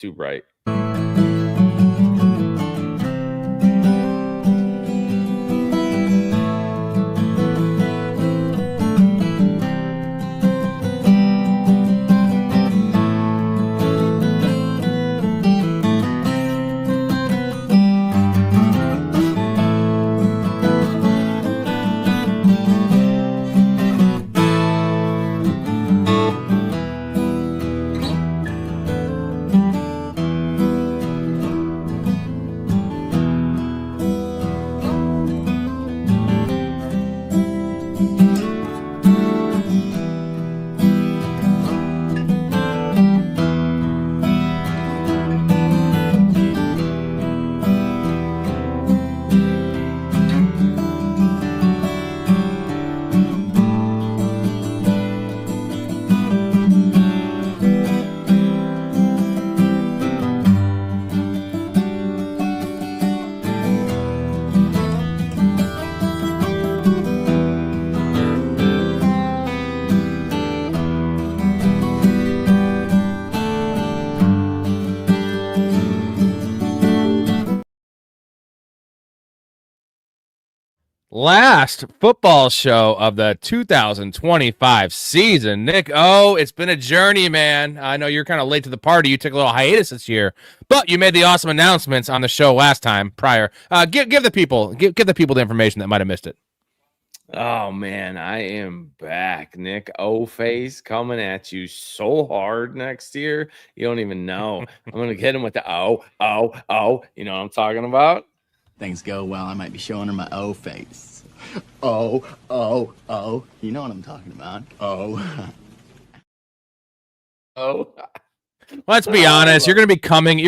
too bright. Last football show of the 2025 season. Nick O, it's been a journey, man. I know you're kind of late to the party. You took a little hiatus this year, but you made the awesome announcements on the show last time prior. Give the people the information that might have missed it. Oh man, I am back. Nick O-Face coming at you so hard next year. You don't even know. I'm gonna get him with the oh. You know what I'm talking about? Things go well, I might be showing her my O-Face. Oh. You know what I'm talking about. Oh. Let's be honest. You're gonna be coming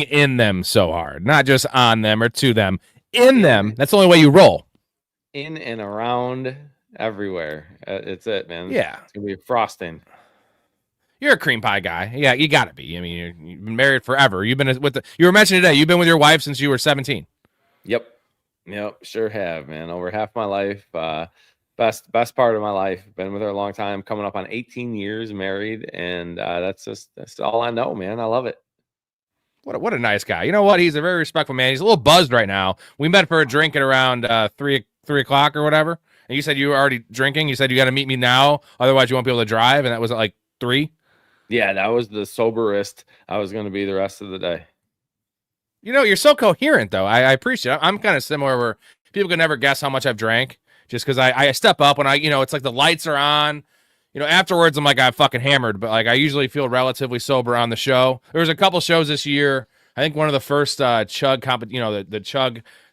in them so hard, not just on them or to them. In them. That's the only way you roll. In and around everywhere. It's it, man. Yeah. It's gonna be frosting. You're a cream pie guy. Yeah, you gotta be. I mean, you've been married forever. You were mentioning today. You've been with your wife since you were 17. Yep, sure have, man. Over half my life, best part of my life. Been with her a long time, coming up on 18 years married, and that's all I know, man. I love it. What a nice guy. You know what? He's a very respectful man. He's a little buzzed right now. We met for a drink at around 3 o'clock or whatever, and you said you were already drinking. You said you got to meet me now, otherwise you won't be able to drive, and that was at like 3. Yeah, that was the soberest I was going to be the rest of the day. You know, you're so coherent, though. I appreciate it. I'm kind of similar where people can never guess how much I've drank just because I step up when it's like the lights are on. Afterwards, I'm like, I'm fucking hammered, but like I usually feel relatively sober on the show. There was a couple shows this year. I think one of the first the chug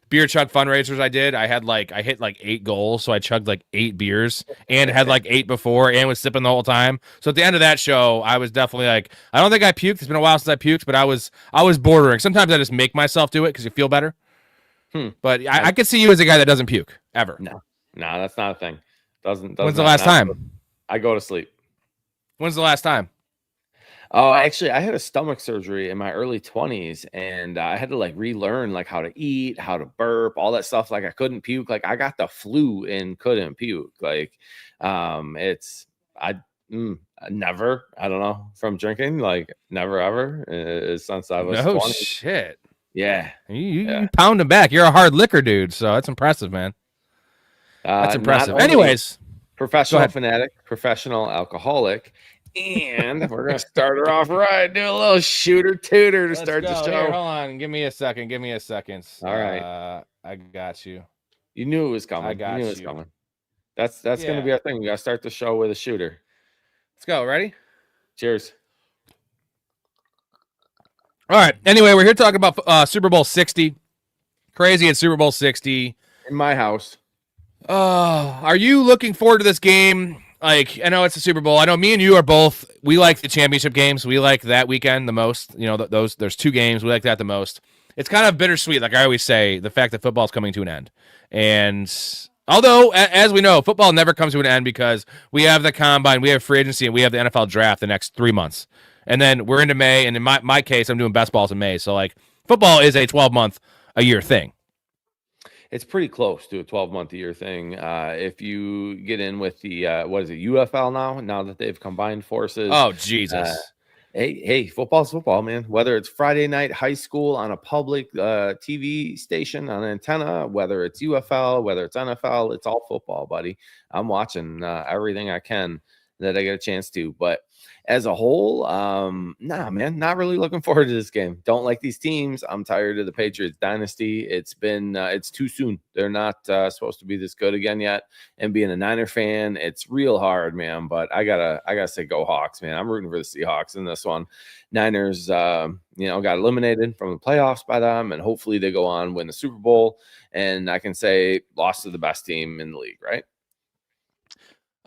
beer chug fundraisers I did, I hit like 8 goals, so I chugged like 8 beers and had like 8 before and was sipping the whole time. So at the end of that show, I was definitely like, I don't think I puked. It's been a while since I puked, but I was bordering. Sometimes I just make myself do it because you feel better. But I could see you as a guy that doesn't puke ever. No, that's not a thing. Doesn't. When's the last time? I go to sleep. When's the last time? Oh, actually, I had a stomach surgery in my early 20s, and I had to like relearn like how to eat, how to burp, all that stuff. Like I couldn't puke. Like I got the flu and couldn't puke. Like, never. I don't know, from drinking. Like never ever since I was 20. Shit. Yeah, you pound them back. You're a hard liquor dude, so that's impressive, man. That's impressive. Anyways, professional fanatic, professional alcoholic. And we're gonna start her off right. Do a little shooter tutor to start the show. Here, hold on, give me a second. All right, I got you. You knew it was coming. I got you. It was coming. That's gonna be our thing. We gotta start the show with a shooter. Let's go. Ready? Cheers. All right. Anyway, we're here talking about Super Bowl 60. Crazy at Super Bowl 60 in my house. Are you looking forward to this game? Like, I know it's a Super Bowl. I know me and you are both. We like the championship games. We like that weekend the most. There's 2 games. We like that the most. It's kind of bittersweet, like I always say, the fact that football's coming to an end. And although, as we know, football never comes to an end because we have the combine, we have free agency, and we have the NFL draft the next 3 months. And then we're into May, and in my case, I'm doing best balls in May. So, like, football is a 12-month-a-year thing. It's pretty close to a 12-month-a-year thing. If you get in with the, what is it, UFL now that they've combined forces. Oh, Jesus. Hey, football's football, man. Whether it's Friday night high school on a public TV station on an antenna, whether it's UFL, whether it's NFL, it's all football, buddy. I'm watching everything I can that I get a chance to. But as a whole, nah, man, not really looking forward to this game. Don't like these teams. I'm tired of the Patriots dynasty. It's been it's too soon. They're not supposed to be this good again yet. And being a Niner fan, it's real hard, man. But I gotta say, go Hawks, man. I'm rooting for the Seahawks in this one. Niners, got eliminated from the playoffs by them, and hopefully they go on win the Super Bowl. And I can say lost to the best team in the league, right?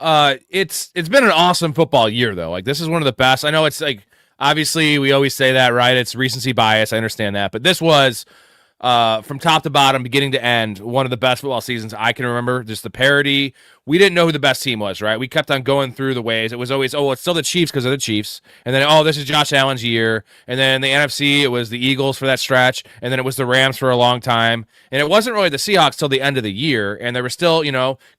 It's been an awesome football year though. Like this is one of the best. I know it's like obviously we always say that, right? It's recency bias. I understand that, but this was from top to bottom, beginning to end, one of the best football seasons I can remember. Just the parity. We didn't know who the best team was, right? We kept on going through the ways. It was always, it's still the Chiefs because of the Chiefs. And then, this is Josh Allen's year. And then the NFC, it was the Eagles for that stretch. And then it was the Rams for a long time. And it wasn't really the Seahawks till the end of the year. And there was still,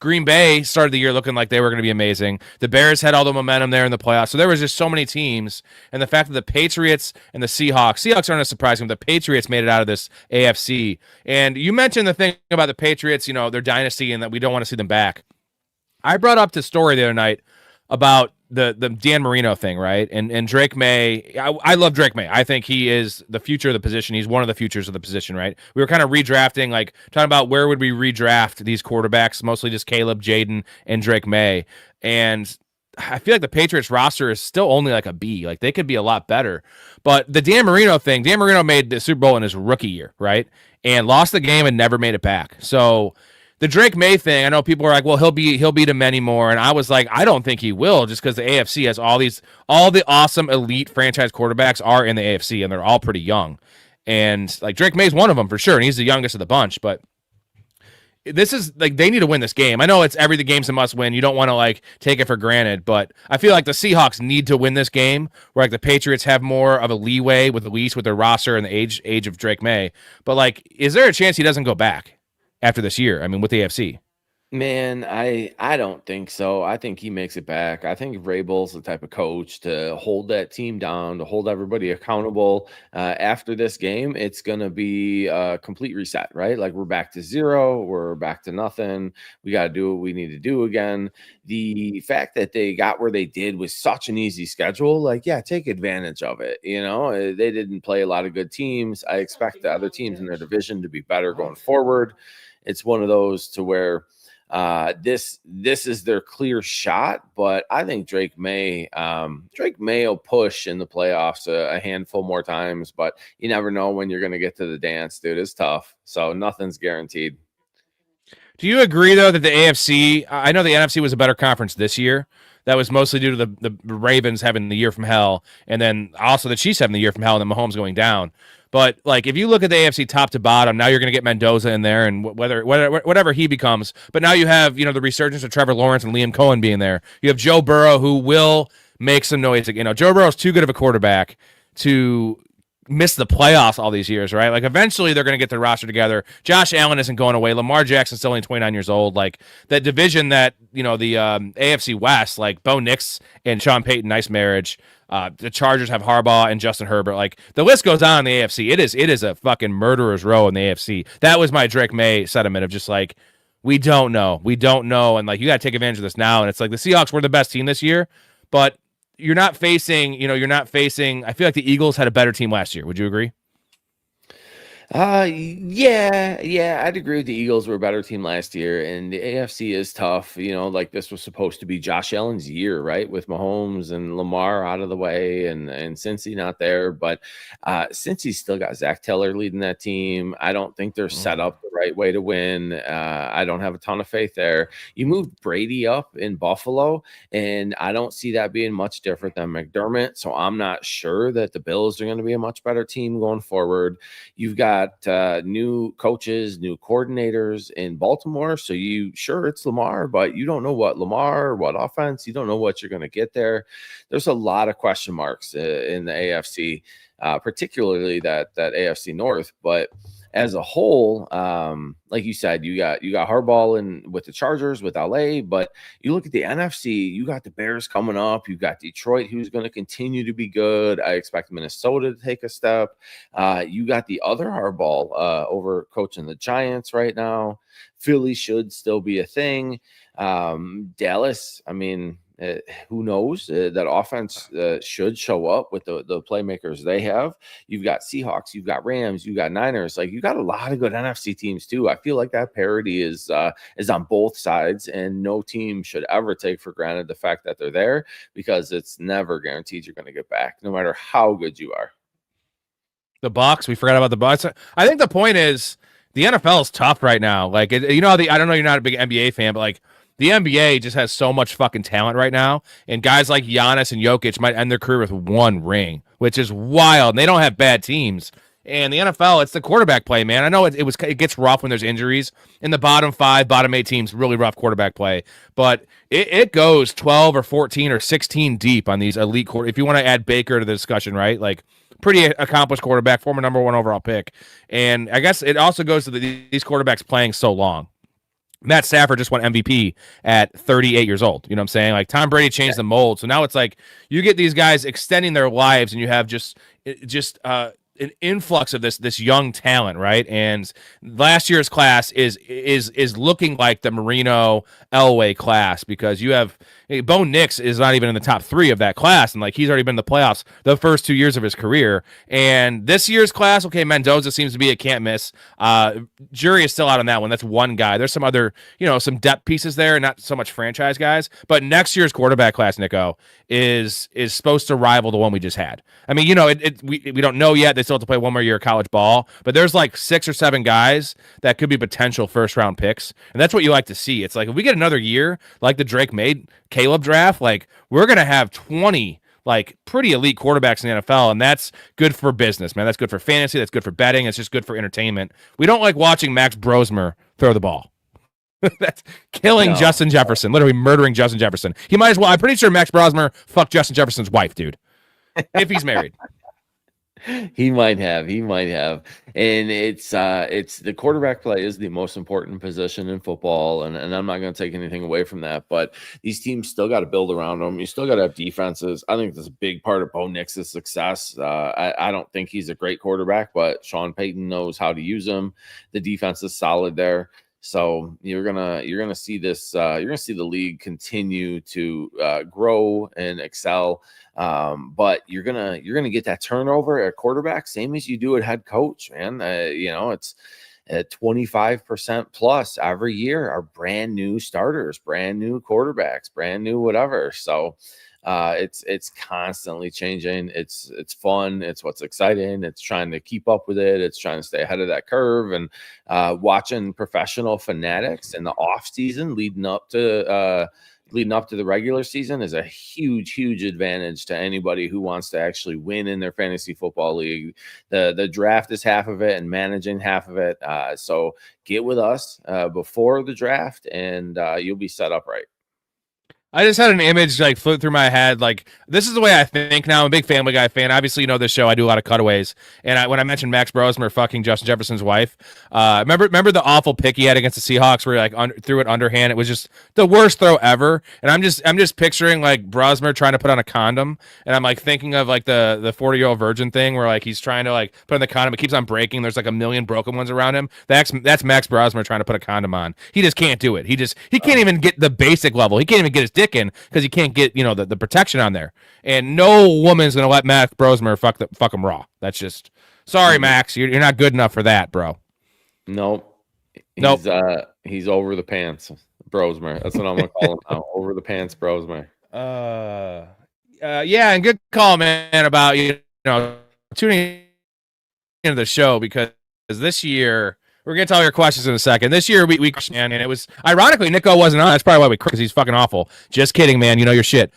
Green Bay started the year looking like they were going to be amazing. The Bears had all the momentum there in the playoffs. So there was just so many teams. And the fact that the Patriots and the Seahawks aren't a surprise, but the Patriots made it out of this AFC. And you mentioned the thing about the Patriots, their dynasty and that we don't want to see them back. I brought up to Storey the other night about the Dan Marino thing, right? And Drake May. I love Drake May. I think he is the future of the position. He's one of the futures of the position, right? We were kind of redrafting, like talking about where would we redraft these quarterbacks, mostly just Caleb, Jaden, and Drake May. And I feel like the Patriots roster is still only like a B. Like they could be a lot better. But the Dan Marino thing, Dan Marino made the Super Bowl in his rookie year, right? And lost the game and never made it back. So the Drake May thing, I know people are like, well, he'll beat him anymore. And I was like, I don't think he will, just because the AFC has all the awesome elite franchise quarterbacks are in the AFC, and they're all pretty young. And like Drake May's one of them for sure, and he's the youngest of the bunch. But this is like they need to win this game. I know the game's a must win. You don't want to like take it for granted, but I feel like the Seahawks need to win this game. Where like the Patriots have more of a leeway with their roster and the age of Drake May. But like, is there a chance he doesn't go back after this year? I mean, with the AFC. Man, I don't think so. I think he makes it back. I think Vrabel's the type of coach to hold that team down, to hold everybody accountable. After this game, it's going to be a complete reset, right? Like we're back to zero. We're back to nothing. We got to do what we need to do again. The fact that they got where they did with such an easy schedule, like, yeah, take advantage of it. They didn't play a lot of good teams. I expect the other teams in their division to be better going forward. It's one of those to where this is their clear shot, but I think Drake May will push in the playoffs a handful more times, but you never know when you're going to get to the dance, dude. It's tough. So nothing's guaranteed. Do you agree though that the AFC, I know the NFC was a better conference this year. That was mostly due to the Ravens having the year from hell, and then also the Chiefs having the year from hell, and then Mahomes going down. But like, if you look at the AFC top to bottom, now you're going to get Mendoza in there, and whatever he becomes. But now you have the resurgence of Trevor Lawrence and Liam Cohen being there. You have Joe Burrow, who will make some noise. Joe Burrow's too good of a quarterback to miss the playoffs all these years, right? Like eventually they're going to get their roster together. Josh Allen isn't going away. Lamar Jackson's still only 29 years old. Like that division that, the AFC West, like Bo Nix and Sean Payton, nice marriage. The Chargers have Harbaugh and Justin Herbert. Like the list goes on in the AFC. It is a fucking murderer's row in the AFC. That was my Drake May sentiment of just like, we don't know. And like, you got to take advantage of this now. And it's like the Seahawks were the best team this year, but you're not facing, I feel like the Eagles had a better team last year. Would you agree? Yeah, I'd agree with the Eagles were a better team last year, and the AFC is tough. Like this was supposed to be Josh Allen's year, right? With Mahomes and Lamar out of the way, and Cincy not there, but Cincy's still got Zach Taylor leading that team. I don't think they're set up the right way to win. I don't have a ton of faith there. You moved Brady up in Buffalo, and I don't see that being much different than McDermott. So I'm not sure that the Bills are going to be a much better team going forward. You've got new coaches, new coordinators in Baltimore. So it's Lamar, but you don't know what offense, you don't know what you're going to get there. There's a lot of question marks in the AFC, particularly that AFC North. But as a whole, like you said, you got Harbaugh in with the Chargers, with LA, but you look at the NFC, you got the Bears coming up, you got Detroit, who's going to continue to be good. I expect Minnesota to take a step. You got the other Harbaugh over coaching the Giants right now. Philly should still be a thing. Dallas, I mean, who knows? That offense should show up with the playmakers they have. You've got Seahawks, you've got Rams, you've got Niners. Like, you got a lot of good NFC teams too. I feel like that parity is on both sides, and no team should ever take for granted the fact that they're there, because it's never guaranteed you're going to get back, no matter how good you are. The Bucs, we forgot about the Bucs. I think the point is the NFL is tough right now. Like, I don't know, you're not a big NBA fan, but like, the NBA just has so much fucking talent right now, and guys like Giannis and Jokic might end their career with one ring, which is wild. And they don't have bad teams. And the NFL, it's the quarterback play, man. I know it gets rough when there's injuries. In the bottom 5, bottom 8 teams, really rough quarterback play. But it goes 12 or 14 or 16 deep on these elite quarter. If you want to add Baker to the discussion, right? Like, pretty accomplished quarterback, former number 1 overall pick. And I guess it also goes to these quarterbacks playing so long. Matt Stafford just won MVP at 38 years old. You know what I'm saying? Like, Tom Brady changed the mold. So now it's like you get these guys extending their lives, and you have just an influx of this young talent, right? And last year's class is looking like the Marino Elway class, because you have Bo Nix is not even in the top 3 of that class, and like, he's already been in the playoffs the first 2 years of his career. And this year's class, okay, Mendoza seems to be a can't miss. Jury is still out on that one. That's one guy. There's some other, some depth pieces there, not so much franchise guys. But next year's quarterback class, Nico, is supposed to rival the one we just had. I mean, we don't know yet. They still have to play one more year of college ball, but there's like 6 or 7 guys that could be potential first-round picks, and that's what you like to see. It's like, if we get another year like the Drake made Caleb draft, like, we're gonna have 20 like pretty elite quarterbacks in the NFL, and that's good for business, man. That's good for fantasy. That's good for betting. It's just good for entertainment. We don't like watching Max Brosmer throw the ball. That's killing Justin Jefferson, literally murdering Justin Jefferson. He might as well. I'm pretty sure Max Brosmer fucked Justin Jefferson's wife, dude, if he's married. He might have, and it's the quarterback play is the most important position in football, and I'm not going to take anything away from that. But these teams still got to build around them. You still got to have defenses. I think that's a big part of Bo Nix's success. I don't think he's a great quarterback, but Sean Payton knows how to use him. The defense is solid there. So you're gonna see this. You're gonna see the league continue to grow and excel. But you're gonna get that turnover at quarterback, same as you do at head coach, man. It's at 25% plus every year are brand new starters, brand new quarterbacks, brand new whatever. So it's constantly changing. It's fun. It's what's exciting. It's trying to keep up with it. It's trying to stay ahead of that curve, and watching professional fanatics in the off season leading up to the regular season is a huge advantage to anybody who wants to actually win in their fantasy football league. The draft is half of it and managing half of it. So get with us before the draft, and you'll be set up right. I just had an image like float through my head. Like, this is the way I think now. I'm a big Family Guy fan. Obviously, this show. I do a lot of cutaways. And when I mentioned Max Brosmer fucking Justin Jefferson's wife, remember the awful pick he had against the Seahawks where he threw it underhand? It was just the worst throw ever. And I'm just picturing like Brosmer trying to put on a condom, and I'm like thinking of like the 40-year-old virgin thing where like he's trying to like put on the condom. It keeps on breaking. There's like a million broken ones around him. That's Max Brosmer trying to put a condom on. He just can't do it. He can't even get the basic level. He can't even get his dick in because he can't get the protection on there, and no woman's gonna let Max Brosmer fuck him raw. That's just sorry, Max. You're not good enough for that, bro. Nope. He's over the pants, Brosmer. That's what I'm gonna call him now. Over the pants, Brosmer. Yeah, and good call, man, about tuning into the show, because this year. We're going to tell your questions in a second. This year, we and it was, ironically, Nico wasn't on. That's probably why we because he's fucking awful. Just kidding, man. You know your shit.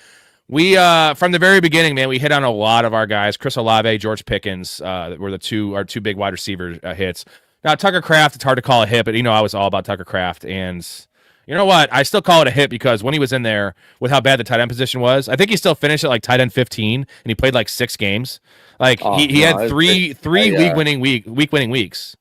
We, from the very beginning, man, we hit on a lot of our guys. Chris Olave, George Pickens were our two big wide receiver hits. Now, Tucker Kraft, it's hard to call a hit, but, I was all about Tucker Kraft. And you know what? I still call it a hit because when he was in there with how bad the tight end position was, I think he still finished at like tight end 15, and he played like 6 games. Like, he had three week winning weeks.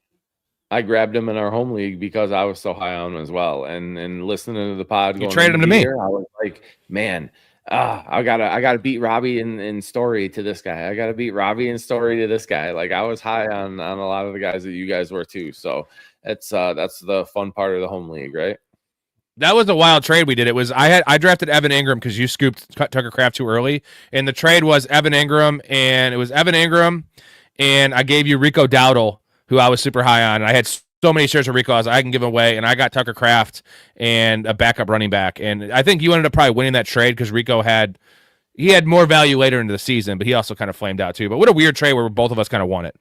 I grabbed him in our home league because I was so high on him as well. And listening to the pod You going traded into him the to me. year, I was like, man, I gotta beat Robbie and Storey to this guy. I gotta beat Robbie and Storey to this guy. Like I was high on a lot of the guys that you guys were too. So that's the fun part of the home league, right? That was a wild trade we did. I drafted Evan Ingram because you scooped Tucker Kraft too early, and the trade was Evan Ingram, and it was Evan Ingram, and I gave you Rico Dowdle, who I was super high on. And I had so many shares of Rico, I can give away, and I got Tucker Kraft and a backup running back, and I think you ended up probably winning that trade because Rico had more value later into the season, but he also kind of flamed out too. But what a weird trade where both of us kind of won it.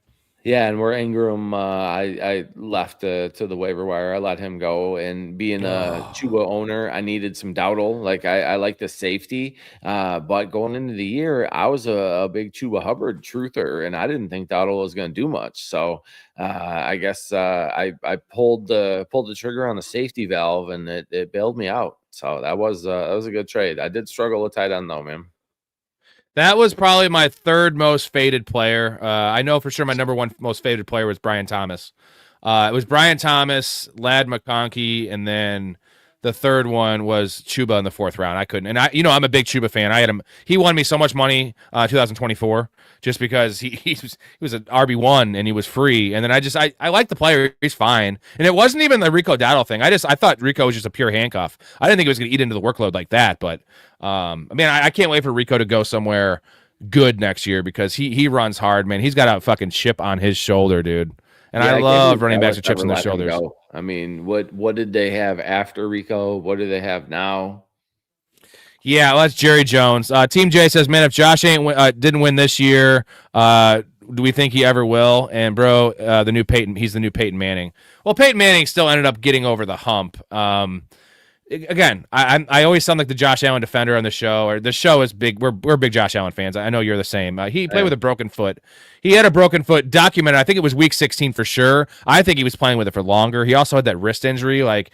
Yeah, and where Ingram, I left to the waiver wire. I let him go, and being a Chuba owner, I needed some Dowdle. Like I like the safety, but going into the year, I was a big Chuba Hubbard truther, and I didn't think Dowdle was going to do much. So I guess I pulled the trigger on the safety valve, and it bailed me out. So that was a good trade. I did struggle with tight end though, man. That was probably my third most faded player. I know for sure my number one most faded player was Brian Thomas. It was Brian Thomas, Lad McConkey, and then the third one was Chuba in the fourth round. I couldn't, and I'm a big Chuba fan. I had him. He won me so much money, 2024, just because he was an RB1 and he was free. And then I like the player. He's fine. And it wasn't even the Rico Dowdle thing. I thought Rico was just a pure handcuff. I didn't think it was going to eat into the workload like that. But I can't wait for Rico to go somewhere good next year because he runs hard, man. He's got a fucking chip on his shoulder, dude. And yeah, I love running backs with chips on their shoulders. I mean, what did they have after Rico? What do they have now? Yeah, well, that's Jerry Jones. Team J says, man, if Josh didn't win this year, do we think he ever will? And bro, he's the new Peyton Manning. Well, Peyton Manning still ended up getting over the hump. Again, I always sound like the Josh Allen defender on the show, or the show is big. We're big Josh Allen fans. I know you're the same. He played with a broken foot. He had a broken foot documented. I think it was week 16 for sure. I think he was playing with it for longer. He also had that wrist injury. Like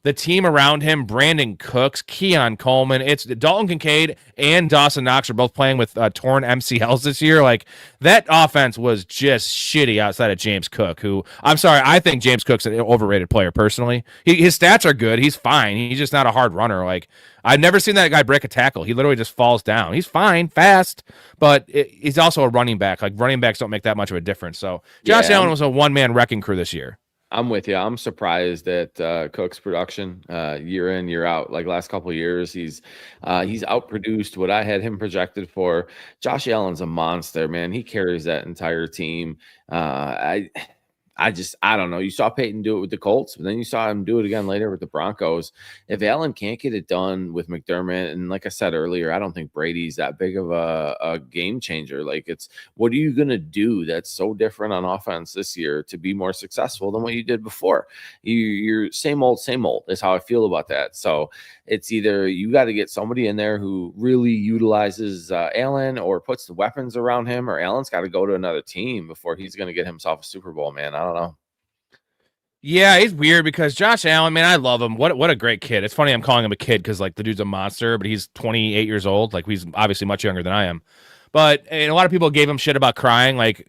the team around him, Brandon Cooks, Keon Coleman, it's Dalton Kincaid and Dawson Knox are both playing with torn MCLs this year. Like that offense was just shitty outside of James Cook, who I'm sorry, I think James Cook's an overrated player personally. His stats are good. He's fine. He's just not a hard runner. Like I've never seen that guy break a tackle. He literally just falls down. He's fine, fast, but he's also a running back. Like running backs don't make that much of a difference. So Josh Allen was a one-man wrecking crew this year. I'm with you. I'm surprised at Cook's production year in, year out. Like last couple of years, he's outproduced what I had him projected for. Josh Allen's a monster, man. He carries that entire team. I don't know. You saw Peyton do it with the Colts, but then you saw him do it again later with the Broncos. If Allen can't get it done with McDermott, and like I said earlier, I don't think Brady's that big of a game changer. Like it's, what are you going to do that's so different on offense this year to be more successful than what you did before? You're same old is how I feel about that. So it's either you got to get somebody in there who really utilizes Allen or puts the weapons around him, or Allen's got to go to another team before he's going to get himself a Super Bowl, man. I don't know. Yeah, he's weird because Josh Allen, man, I love him. What a great kid. It's funny I'm calling him a kid because like the dude's a monster, but he's 28 years old. Like he's obviously much younger than I am. But and a lot of people gave him shit about crying. Like,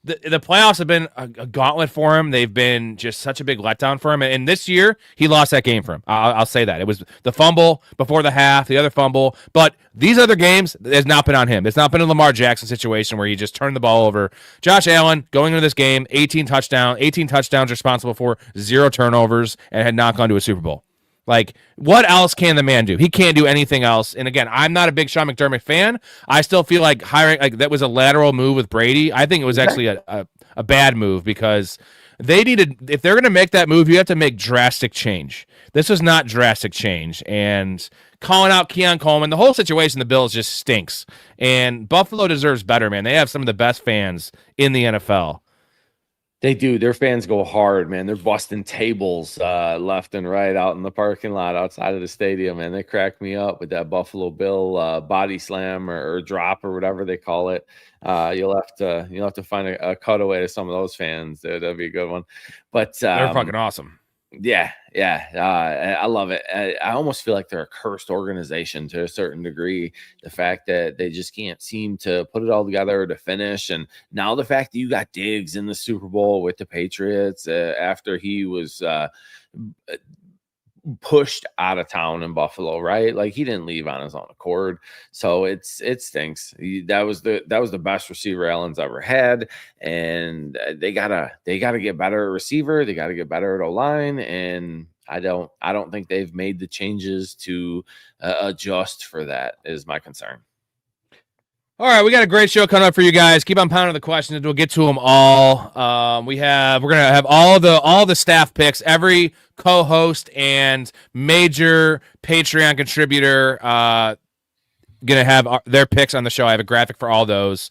the playoffs have been a gauntlet for him. They've been just such a big letdown for him. And this year, he lost that game for him. I'll say that. It was the fumble before the half, the other fumble. But these other games, it's not been on him. It's not been a Lamar Jackson situation where he just turned the ball over. Josh Allen, going into this game, 18 touchdowns responsible for 0 turnovers, and had not gone to a Super Bowl. Like, what else can the man do? He can't do anything else. And again, I'm not a big Sean McDermott fan. I still feel like hiring, like that was a lateral move with Brady. I think it was actually a bad move because they needed, if they're going to make that move, you have to make drastic change. This was not drastic change. And calling out Keon Coleman, the whole situation, the Bills just stinks. And Buffalo deserves better, man. They have some of the best fans in the NFL. They do. Their fans go hard, man. They're busting tables left and right out in the parking lot outside of the stadium, and they crack me up with that Buffalo Bill body slam or drop or whatever they call it. You'll have to find a cutaway to some of those fans. That'd be a good one. But they're fucking awesome. Yeah. I love it. I almost feel like they're a cursed organization to a certain degree. The fact that they just can't seem to put it all together to finish. And now the fact that you got Diggs in the Super Bowl with the Patriots after he was pushed out of town in Buffalo, right? Like he didn't leave on his own accord. So it stinks. That was the best receiver Allen's ever had. And they gotta get better at receiver. They gotta get better at O-line. And I don't think they've made the changes to adjust for that is my concern. All right, we got a great show coming up for you guys. Keep on pounding the questions. We'll get to them all. We're gonna have all the staff picks, every co-host and major Patreon contributor gonna have their picks on the show. I have a graphic for all those.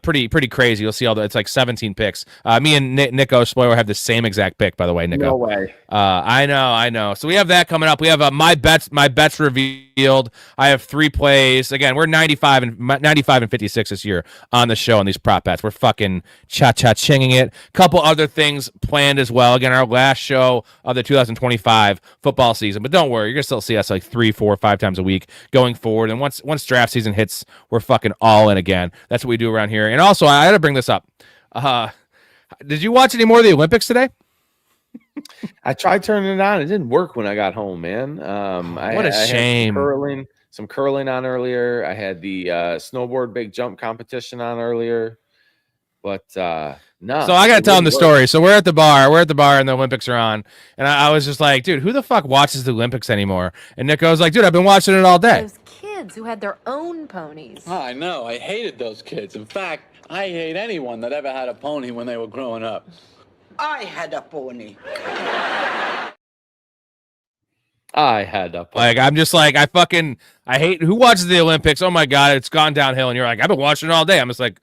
Pretty crazy. You'll see it's like 17 picks. Me and Nico Spoiler have the same exact pick, by the way, Nico. No way. I know. So we have that coming up. We have my bets revealed. I have 3 plays. Again, we're 95 and 56 this year on the show on these prop bets. We're fucking cha-cha-chinging it. Couple other things planned as well. Again, our last show of the 2025 football season. But don't worry, you're gonna still see us like 3, 4, 5 times a week going forward. And once draft season hits, we're fucking all in again. That's what we do around here. And also, I had to bring this up. Did you watch any more of the Olympics today? I tried turning it on. It didn't work when I got home, man. What a shame. Had some curling on earlier. I had the snowboard big jump competition on earlier. But no. So I got to tell him the story. So we're at the bar and the Olympics are on. And I was just like, dude, who the fuck watches the Olympics anymore? And Nick was like, dude, I've been watching it all day. Those kids who had their own ponies. Oh, I know. I hated those kids. In fact, I hate anyone that ever had a pony when they were growing up. I had a pony. Like, I'm just like, I hate who watches the Olympics. Oh my God, it's gone downhill. And you're like, I've been watching it all day. I'm just like,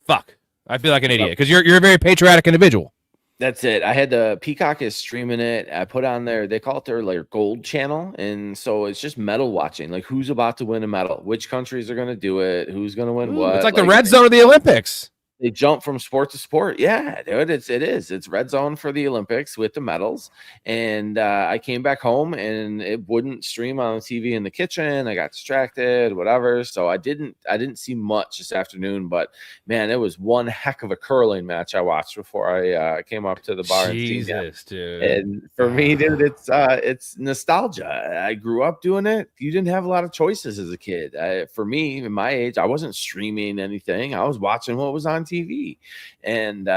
fuck. I feel like an idiot because you're a very patriotic individual. That's it. I had the Peacock is streaming it. I put on there, they call it their like gold channel. And so it's just medal watching, like who's about to win a medal, which countries are going to do it, who's going to win what. It's like the red zone of the Olympics. They jump from sport to sport. Yeah, dude, it is. It's red zone for the Olympics with the medals. And I came back home and it wouldn't stream on the TV in the kitchen. I got distracted, whatever. So I didn't see much this afternoon. But man, it was one heck of a curling match I watched before I came up to the bar. Jesus, dude. And for me, dude, it's nostalgia. I grew up doing it. You didn't have a lot of choices as a kid. For me, in my age, I wasn't streaming anything. I was watching what was on TV. And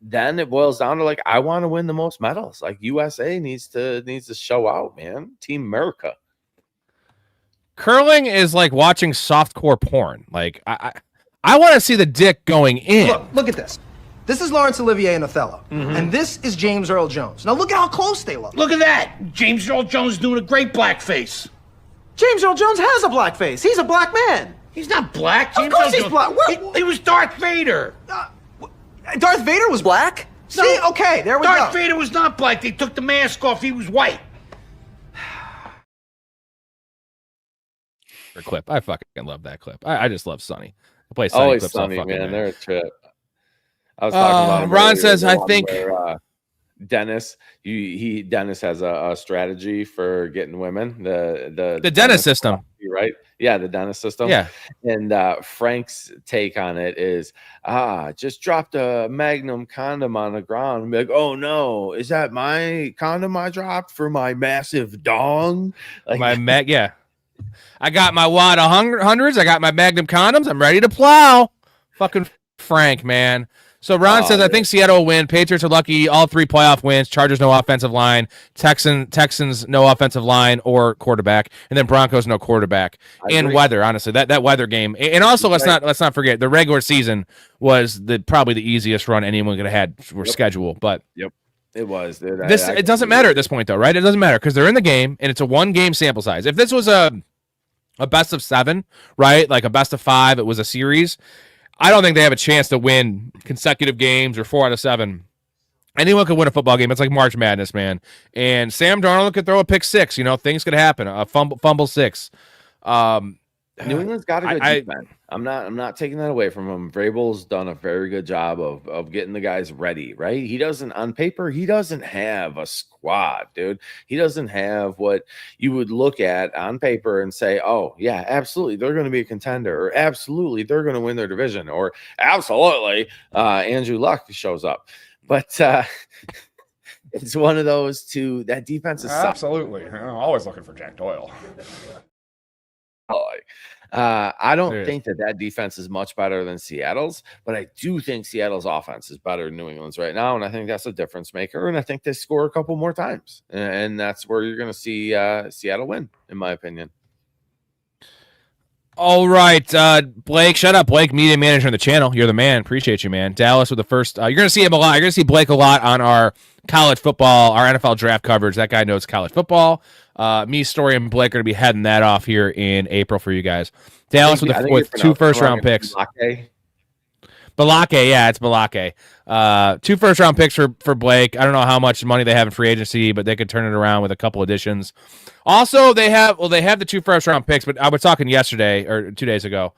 then it boils down to like, I want to win the most medals. Like USA needs to show out, man. Team America. Curling is like watching softcore porn. Like I want to see the dick going in. Look at this. This is Laurence Olivier and Othello. And this is James Earl Jones. Now look at how close they look. Look at that. James Earl Jones doing a great blackface. James Earl Jones has a black face. He's a black man. He's not black. Of course he's black. He was Darth Vader. Darth Vader was black? No, See, okay, there we go. Darth Vader was not black. They took the mask off. He was white. Clip. I fucking love that clip. I just love Sonny. I play Sonny. Always clips Sonny, all man. Day. They're a trip. I was talking about him Ron earlier, says, I think where, Dennis, Dennis has a strategy for getting women. The dentist system, right? Yeah, the dentist system. Yeah. And Frank's take on it is, just dropped a Magnum condom on the ground and be like, oh no, is that my condom I dropped for my massive dong? Like, yeah. I got my wad of hundreds. I got my Magnum condoms. I'm ready to plow. Fucking Frank, man. So Ron says, I think Seattle will win. Patriots are lucky. All 3 playoff wins. Chargers, no offensive line. Texans, no offensive line or quarterback. And then Broncos, no quarterback. And weather, honestly. That weather game. And also, let's not forget, the regular season was probably the easiest run anyone could have had for schedule. But it was. Dude. It doesn't matter at this point, though, right? It doesn't matter because they're in the game, and it's a 1-game sample size. If this was a best of 7, right, like a best of 5, it was a series, I don't think they have a chance to win consecutive games or 4 out of 7. Anyone could win a football game. It's like March Madness, man. And Sam Darnold could throw a pick 6. You know, things could happen. A fumble 6. New England's got a good I defense. I'm not taking that away from him. Vrabel's done a very good job of getting the guys ready, right? He doesn't on paper, he doesn't have a squad, dude. He doesn't have what you would look at on paper and say, oh, yeah, absolutely, they're going to be a contender, or absolutely, they're going to win their division, or absolutely, Andrew Luck shows up. But it's one of those two. That defense is absolutely. I'm always looking for Jack Doyle. I don't think that defense is much better than Seattle's, but I do think Seattle's offense is better than New England's right now, and I think that's a difference maker. And I think they score a couple more times, and that's where you're going to see Seattle win, in my opinion. All right, Blake, shut up, Blake, media manager on the channel. You're the man. Appreciate you, man. Dallas with the first. You're going to see him a lot. You're going to see Blake a lot on our college football, our NFL draft coverage. That guy knows college football. Me, Storey, and Blake are going to be heading that off here in April for you guys. Dallas with 2 first-round picks. Balake, yeah, it's Balake. 2 first-round picks for Blake. I don't know how much money they have in free agency, but they could turn it around with a couple additions. Also, they have the 2 first-round picks, but I was talking yesterday or 2 days ago.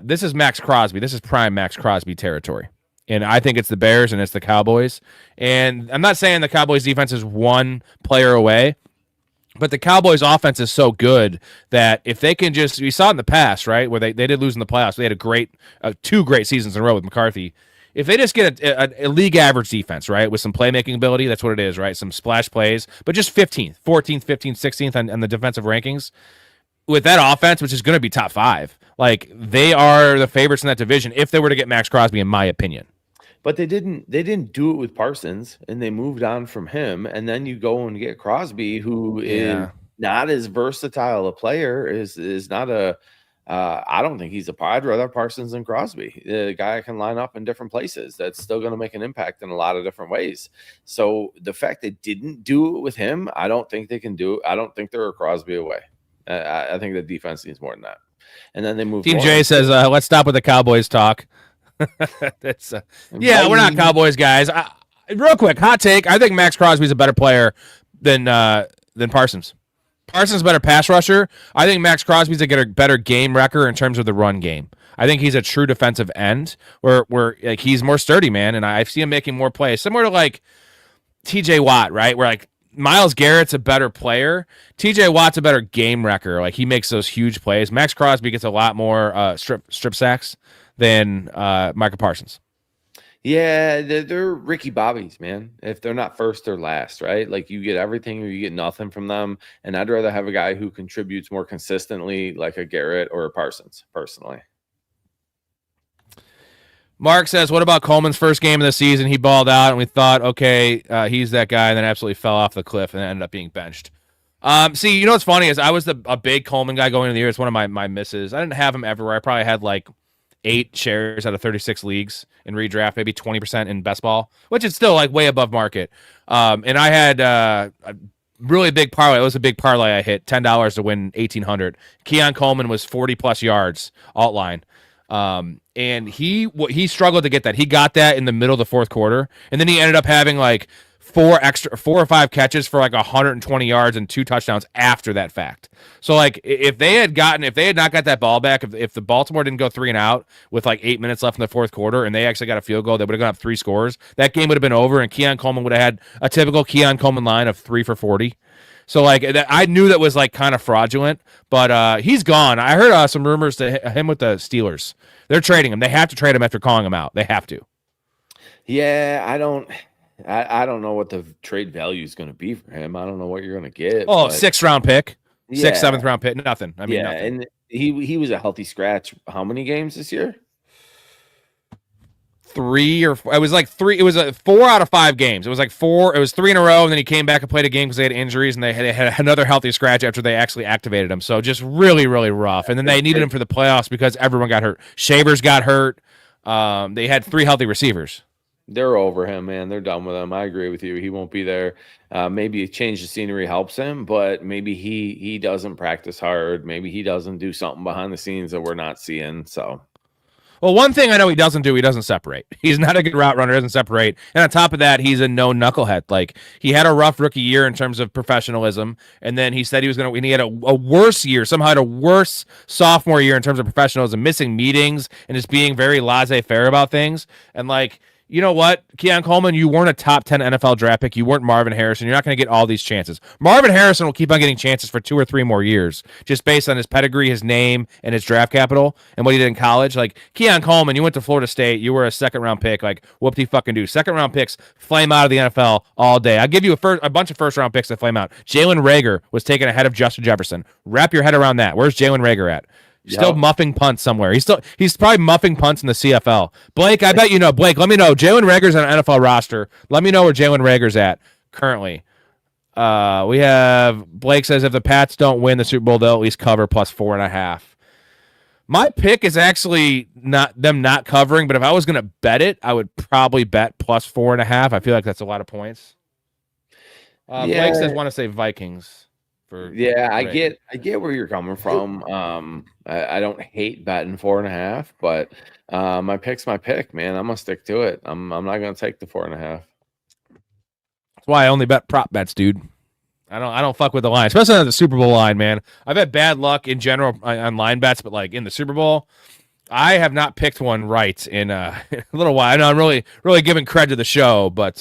This is Max Crosby. This is prime Max Crosby territory. And I think it's the Bears and it's the Cowboys. And I'm not saying the Cowboys defense is one player away, but the Cowboys offense is so good that if they can just, we saw it in the past, right, where they did lose in the playoffs. They had 2 great seasons in a row with McCarthy. If they just get a league average defense, right, with some playmaking ability, that's what it is, right, some splash plays, but just 14th, 15th, 16th on the defensive rankings, with that offense, which is going to be top 5, like they are the favorites in that division if they were to get Max Crosby, in my opinion. But they didn't do it with Parsons, and they moved on from him. And then you go and get Crosby, who is not as versatile a player, is not a I don't think he's I'd rather Parsons than Crosby. The guy can line up in different places. That's still going to make an impact in a lot of different ways. So the fact they didn't do it with him, I don't think they can do it. I don't think they're a Crosby away. I think the defense needs more than that. And then they move. Team J says, let's stop with the Cowboys talk. That's we're not Cowboys guys. Real quick, hot take. I think Max Crosby's a better player than Parsons. Parsons is a better pass rusher. I think Max Crosby's a better game wrecker in terms of the run game. I think he's a true defensive end where like he's more sturdy, man, and I see him making more plays. Similar to like TJ Watt, right? Where like Myles Garrett's a better player. TJ Watt's a better game wrecker. Like he makes those huge plays. Max Crosby gets a lot more strip sacks than Michael Parsons. Yeah, they're Ricky Bobbies, man. If they're not first, they're last, right? Like you get everything or you get nothing from them. And I'd rather have a guy who contributes more consistently, like a Garrett or a Parsons, personally. Mark says, what about Coleman's first game of the season? He balled out, and we thought, okay, he's that guy, and then absolutely fell off the cliff and ended up being benched. See, you know what's funny is I was a big Coleman guy going into the year. It's one of my misses. I didn't have him everywhere. I probably had like 8 shares out of 36 leagues in redraft, maybe 20% in best ball, which is still like way above market. And I had a really big parlay. It was a big parlay. I hit $10 to win 1,800. Keon Coleman was 40+ yards alt line. And he struggled to get that. He got that in the middle of the fourth quarter, and then he ended up having like 4 or 5 catches for like 120 yards and 2 touchdowns after that fact. So like if they had not got that ball back, if the Baltimore didn't go 3 and out with like 8 minutes left in the fourth quarter and they actually got a field goal, they would have gone up 3 scores. That game would have been over, and Keon Coleman would have had a typical Keon Coleman line of 3 for 40. So like I knew that was like kind of fraudulent, but he's gone. I heard some rumors to him with the Steelers. They're trading him. They have to trade him after calling him out. They have to. Yeah, I don't know what the trade value is going to be for him. I don't know what you're going to get. Oh, 6th round pick, 6th, 7th round pick, nothing. I mean, nothing. And he was a healthy scratch. How many games this year? 3 or 4. It was like 3. It was 4 out of 5 games. It was like 4. It was 3 in a row, and then he came back and played a game because they had injuries, and they had another healthy scratch after they actually activated him. So just really, really rough. And then they needed him for the playoffs because everyone got hurt. Shavers got hurt. They had 3 healthy receivers. They're over him, man. They're done with him. I agree with you. He won't be there. Maybe a change of scenery helps him, but maybe he doesn't practice hard. Maybe he doesn't do something behind the scenes that we're not seeing. So, Well, one thing I know he doesn't do, he doesn't separate. He's not a good route runner, doesn't separate. And on top of that, he's a no knucklehead. Like, he had a rough rookie year in terms of professionalism, and then he said he was going to, and he had a worse year, somehow had a worse sophomore year in terms of professionalism, missing meetings and just being very laissez-faire about things. And, like, you know what, Keon Coleman, you weren't a top 10 NFL draft pick. You weren't Marvin Harrison. You're not going to get all these chances. Marvin Harrison will keep on getting chances for 2 or 3 more years, just based on his pedigree, his name, and his draft capital, and what he did in college. Like, Keon Coleman, you went to Florida State. You were a second-round pick. Like, whoop-de-fucking-do. Second-round picks flame out of the NFL all day. I'll give you a bunch of first-round picks that flame out. Jalen Reagor was taken ahead of Justin Jefferson. Wrap your head around that. Where's Jalen Reagor at? Still muffing punts somewhere. He's probably muffing punts in the CFL. Blake, I bet you know. Blake, let me know. Jalen Reagor's on an NFL roster. Let me know where Jalen Reagor's at currently. We have Blake says if the Pats don't win the Super Bowl, they'll at least cover plus 4.5. My pick is actually not them not covering, but if I was going to bet it, I would probably bet plus 4.5. I feel like that's a lot of points. Blake says want to say Vikings. I get where you're coming from. I don't hate betting 4.5, but my pick's my pick, man. I'm gonna stick to it. I'm not gonna take the 4.5. That's why I only bet prop bets, dude. I don't fuck with the line, especially on the Super Bowl line, man. I've had bad luck in general on line bets, but like in the Super Bowl, I have not picked one right in a little while. I know I'm really giving credit to the show, but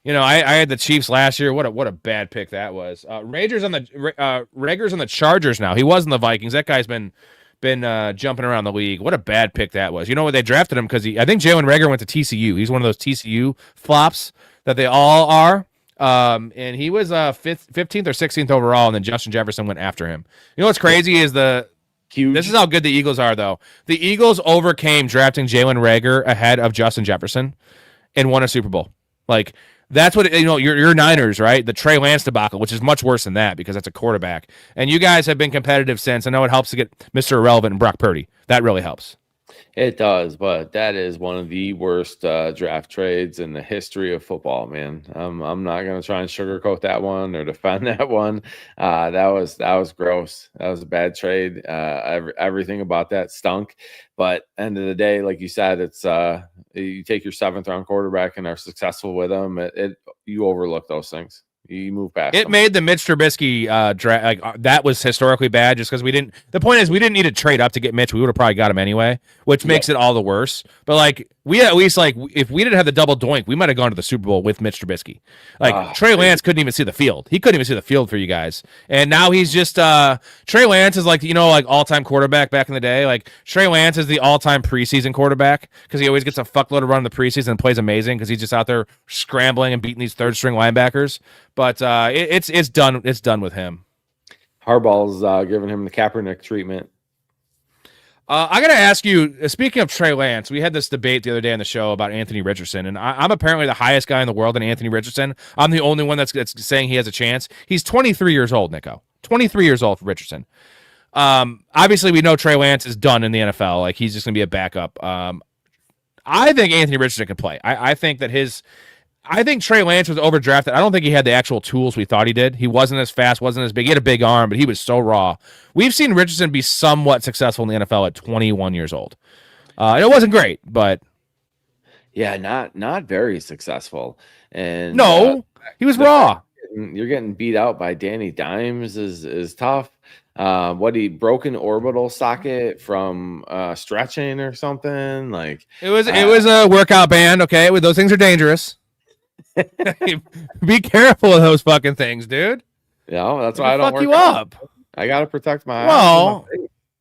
you know, I had the Chiefs last year. What a bad pick that was. Rager's on the Chargers now. He was in the Vikings. That guy's been jumping around the league. What a bad pick that was. You know what? They drafted him because I think Jalen Reagor went to TCU. He's one of those TCU flops that they all are. And he was 15th or 16th overall, and then Justin Jefferson went after him. You know what's crazy is this is how good the Eagles are, though. The Eagles overcame drafting Jalen Reagor ahead of Justin Jefferson and won a Super Bowl. Like, that's what, you know, your Niners, right? The Trey Lance debacle, which is much worse than that because that's a quarterback. And you guys have been competitive since. I know it helps to get Mr. Irrelevant and Brock Purdy. That really helps. It does, but that is one of the worst draft trades in the history of football, man. I'm not going to try and sugarcoat that one or defend that one. That was gross. That was a bad trade. Everything about that stunk. But end of the day, like you said, it's you take your 7th round quarterback and are successful with them. You overlook those things. You move past it. them. Made the Mitch Trubisky draft like that was historically bad just because we didn't. The point is we didn't need to trade up to get Mitch. We would have probably got him anyway, which makes it all the worse. But like we at least like if we didn't have the double doink, we might have gone to the Super Bowl with Mitch Trubisky. Like Trey Lance couldn't even see the field. He couldn't even see the field for you guys. And now he's just Trey Lance is like like all-time quarterback back in the day. Like Trey Lance is the all-time preseason quarterback because he always gets a fuckload of run in the preseason and plays amazing because he's just out there scrambling and beating these third-string linebackers. But it's done. It's done with him. Harbaugh's giving him the Kaepernick treatment. I got to ask you, speaking of Trey Lance, we had this debate the other day on the show about Anthony Richardson, and I'm apparently the highest guy in the world in Anthony Richardson. I'm the only one that's saying he has a chance. He's 23 years old, Nico. 23 years old for Richardson. Obviously, we know Trey Lance is done in the NFL. Like, he's just going to be a backup. I think Anthony Richardson can play. I think Trey Lance was overdrafted. I don't think he had the actual tools we thought he did. He wasn't as fast, wasn't as big. He had a big arm, but he was so raw. We've seen Richardson be somewhat successful in the NFL at 21 years old. And it wasn't great, but yeah, not very successful. And no, he was raw. You're getting beat out by Danny Dimes is tough. Broken orbital socket from stretching or something? Like it was a workout band. Okay, those things are dangerous. Be careful of those fucking things, dude. Yeah, that's why I don't fuck you up. I gotta protect my. Well,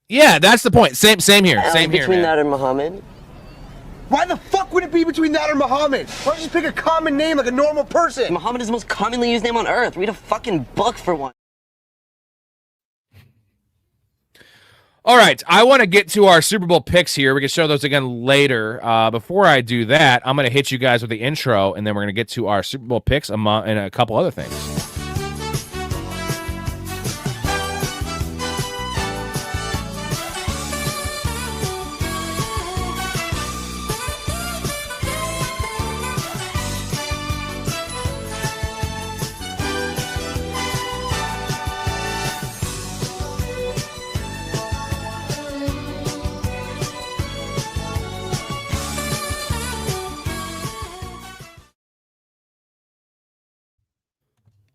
yeah, that's the point. Same here. Same here. Between that and Muhammad. Why the fuck would it be between that or Muhammad? Why don't you just pick a common name like a normal person? Muhammad is the most commonly used name on earth. Read a fucking book for one. All right, I want to get to our Super Bowl picks here. We can show those again later. Before I do that, I'm going to hit you guys with the intro, and then we're going to get to our Super Bowl picks and a couple other things.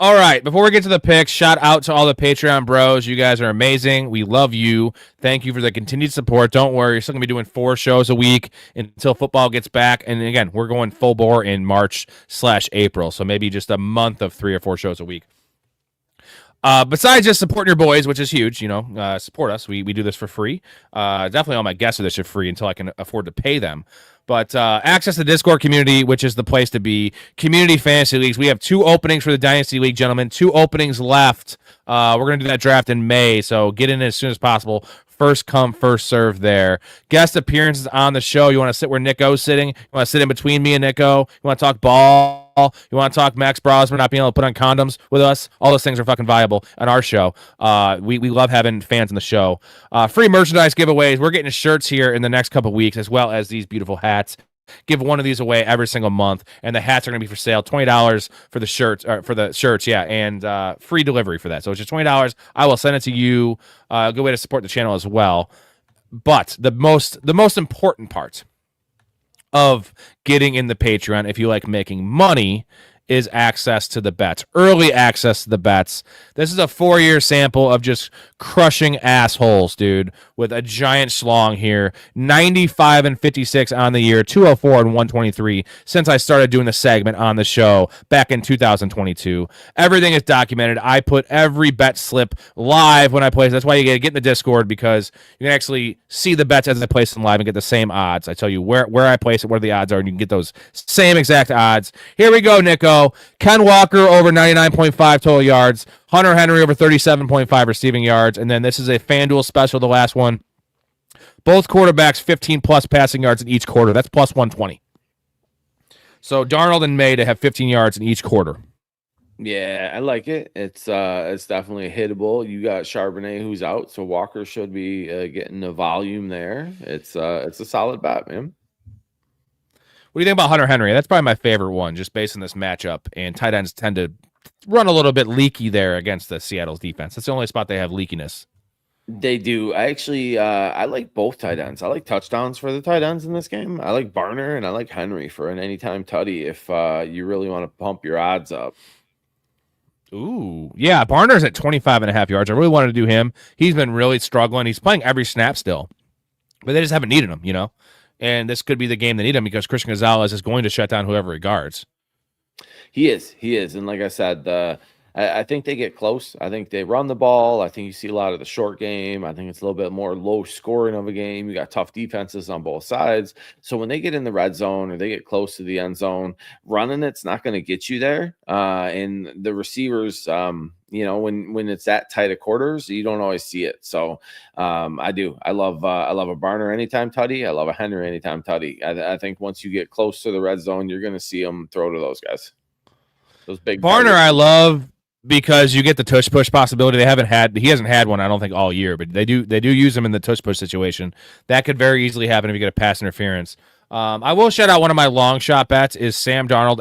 All right, before we get to the picks, shout out to all the Patreon bros. You guys are amazing. We love you. Thank you for the continued support. Don't worry, you're still going to be doing 4 shows a week until football gets back. And again, we're going full bore in March/April, so maybe just a month of 3 or 4 shows a week. Besides just supporting your boys, which is huge, support us. We do this for free. Definitely all my guests are this for free until I can afford to pay them. But access to the Discord community, which is the place to be. Community fantasy leagues. We have 2 openings for the Dynasty League, gentlemen. 2 openings left. We're going to do that draft in May, so get in as soon as possible. First come, first serve there. Guest appearances on the show. You want to sit where Nico's sitting? You want to sit in between me and Nico? You want to talk ball? You want to talk Max Brosmer not being able to put on condoms with us? All those things are fucking viable on our show. We love having fans on the show. Free merchandise giveaways. We're getting shirts here in the next couple of weeks, as well as these beautiful hats. Give one of these away every single month, and the hats are going to be for sale. $20 for the shirts, yeah, and free delivery for that. So it's just $20. I will send it to you. A good way to support the channel as well. But the most important part of getting in the Patreon, if you like making money, is access to the bets, early access to the bets. This is a 4-year sample of just crushing assholes, dude, with a giant schlong here. 95-56 on the year, 204-123 since I started doing the segment on the show back in 2022. Everything is documented. I put every bet slip live when I place. That's why you get in the Discord, because you can actually see the bets as I place them live and get the same odds. I tell you where I place it, what the odds are, and you can get those same exact odds. Here we go, Nico. Ken Walker over 99.5 total yards. Hunter Henry over 37.5 receiving yards. And then this is a FanDuel special, the last one. Both quarterbacks 15-plus passing yards in each quarter. That's plus 120. So Darnold and May to have 15 yards in each quarter. Yeah, I like it. It's definitely hittable. You got Charbonnet who's out, so Walker should be getting the volume there. It's a solid bet, man. What do you think about Hunter Henry? That's probably my favorite one, just based on this matchup. And tight ends tend to run a little bit leaky there against the Seattle's defense. That's the only spot they have leakiness. They do. I actually I like both tight ends. I like touchdowns for the tight ends in this game. I like Barner and I like Henry for an anytime tutty if you really want to pump your odds up. Ooh, yeah, Barner's at 25.5 yards. I really wanted to do him. He's been really struggling. He's playing every snap still, but they just haven't needed him, And this could be the game they need him, because Christian Gonzalez is going to shut down whoever he guards. He is. And like I said, I think they get close. I think they run the ball. I think you see a lot of the short game. I think it's a little bit more low scoring of a game. You got tough defenses on both sides. So when they get in the red zone or they get close to the end zone, running it's not going to get you there. And the receivers, when it's that tight of quarters, you don't always see it. So I do. I love a Barner anytime tutty. I love a Henry anytime tutty. I think once you get close to the red zone, you're going to see them throw to those guys. Those big Barner, I love, because you get the tush push possibility. He hasn't had one, I don't think, all year, but they do use him in the tush push situation. That could very easily happen if you get a pass interference. I will shout out one of my long shot bets is Sam Darnold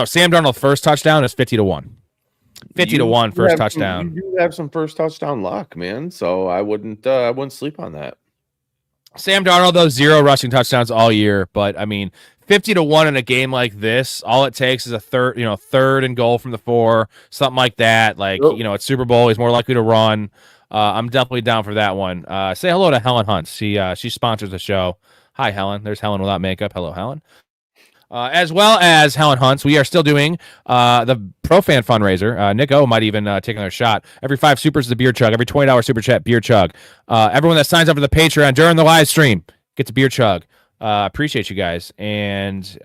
Sam Darnold first touchdown is 50-1. 50-1 first touchdown. You do have some first touchdown luck, man. So I wouldn't sleep on that. Sam Darnold, though, 0 rushing touchdowns all year, but I mean, 50-1 in a game like this, all it takes is a third and goal from the 4, something like that. It's Super Bowl. He's more likely to run. I'm definitely down for that one. Say hello to Helen Hunt. She sponsors the show. Hi, Helen. There's Helen without makeup. Hello, Helen. As well as Helen Hunts, we are still doing the ProFan fundraiser. Nick O might even take another shot. Every 5 supers is a beer chug. Every $20 super chat, beer chug. Everyone that signs up for the Patreon during the live stream gets a beer chug. Appreciate you guys. And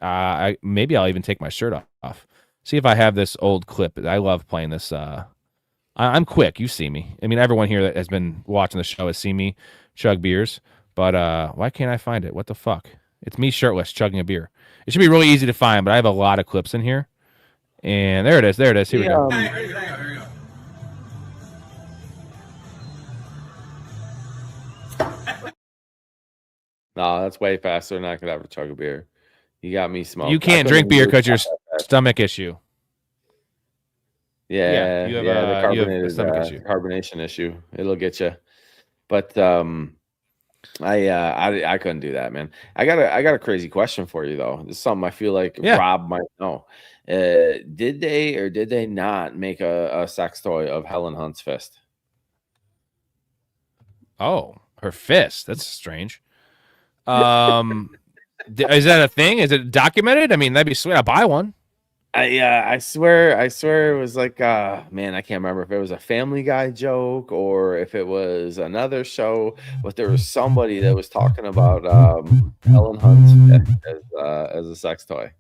maybe I'll even take my shirt off. See if I have this old clip. I love playing this. I'm quick. You see me. I mean, everyone here that has been watching the show has seen me chug beers. But why can't I find it? What the fuck? It's me shirtless chugging a beer. It should be really easy to find, but I have a lot of clips in here. And there it is. Here we go. No, that's way faster than I could ever chug a beer. You got me smoked. You can't drink beer because your stomach issue. Yeah, you have the a stomach issue. carbonation issue. It'll get you. But I couldn't do that, man. I got a crazy question for you though. This is something I feel like Yeah. Rob might know. Did they or did they not make a sex toy of Helen Hunt's fist? Oh, her fist. That's strange. Is that a thing? Is it documented? I mean, that'd be sweet. I'll buy one. I swear it was like man, I can't remember if it was a Family Guy joke or if it was another show, but there was somebody that was talking about Helen Hunt's fist as a sex toy.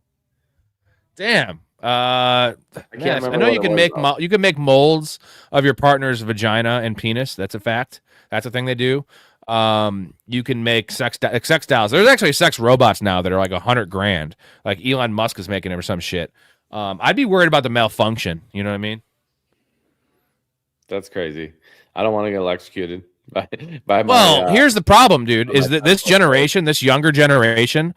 Damn. I can't Yes. remember. I know what you it can was, make though. you can make molds of your partner's vagina and penis. That's a fact. That's a thing they do. You can make sex dolls. There's actually sex robots now that are like $100,000. Like Elon Musk is making them or some shit. I'd be worried about the malfunction. You know what I mean? That's crazy. I don't want to get electrocuted by my. Well, here's the problem, dude. Is that this sexual generation, this younger generation,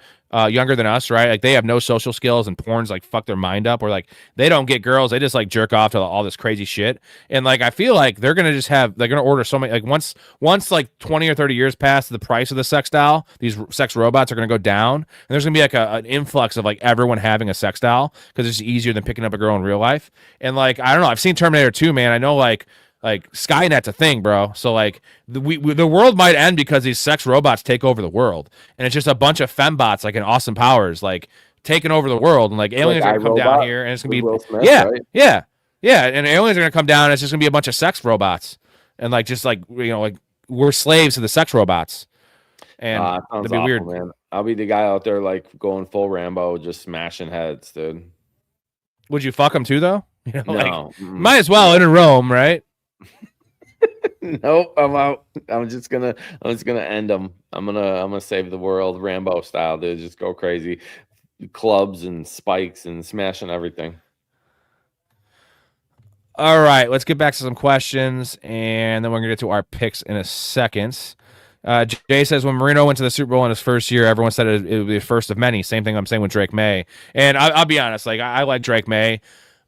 younger than us, right? Like they have no social skills, and porn's like fuck their mind up. Or like they don't get girls, they just like jerk off to all this crazy shit. And like I feel like they're gonna order so many. Like once like 20 or 30 years pass, the price of the sex doll, these sex robots are gonna go down, and there's gonna be like an influx of like everyone having a sex doll because it's easier than picking up a girl in real life. And like I don't know, I've seen Terminator 2, man. I know like Skynet's a thing, bro. So like the world might end because these sex robots take over the world, and it's just a bunch of fembots like in Austin Powers, like taking over the world, and like aliens are gonna come down here, and it's gonna be Will Smith, yeah, right? yeah, and aliens are gonna come down, and it's just gonna be a bunch of sex robots, and like just like like we're slaves to the sex robots, and Sounds that'd be awful, weird. man. I'll be the guy out there like going full Rambo, just smashing heads, dude. Would you fuck them too, though? You know, like No, might as well in a Rome, right? nope. I'm out. I'm just gonna end them. I'm gonna save the world, Rambo style, dude. Just go crazy, clubs and spikes and smashing everything. All right, let's get back to some questions, and then we're gonna get to our picks in a second. Jay says when Marino went to the Super Bowl in his first year, everyone said it would be the first of many. Same thing I'm saying with Drake May, and I'll be honest, like I like Drake May.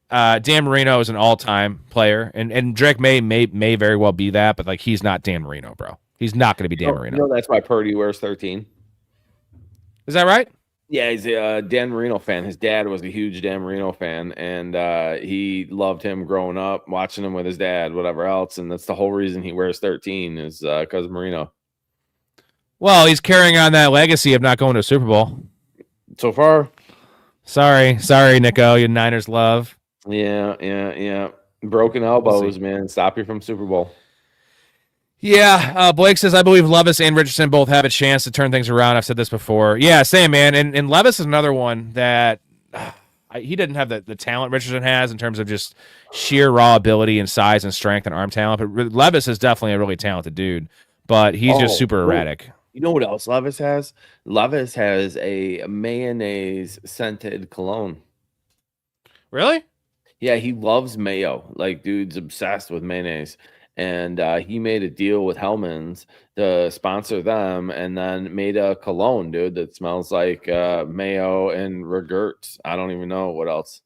Dan Marino is an all-time player, and Drake may very well be that, but like he's not Dan Marino, bro. He's not going to be Dan Marino. You know that's why Purdy wears 13. Is that right? Yeah, he's a Dan Marino fan. His dad was a huge Dan Marino fan, and he loved him growing up, watching him with his dad, whatever else, and that's the whole reason he wears 13 is because of Marino. Well, he's carrying on that legacy of not going to a Super Bowl. So far. Sorry, Nico, you Niners love. Yeah. Broken elbows, man. Stop you from Super Bowl. Yeah, Blake says, I believe Levis and Richardson both have a chance to turn things around. I've said this before. Yeah, same, man. And Levis is another one that he didn't have the talent Richardson has in terms of just sheer raw ability and size and strength and arm talent. But Levis is definitely a really talented dude, but he's just super erratic. You know what else Levis has? Levis has a mayonnaise-scented cologne. Really? Yeah, he loves mayo. Like, dude's obsessed with mayonnaise. And he made a deal with Hellman's to sponsor them and then made a cologne, dude, that smells like mayo and regerts. I don't even know what else.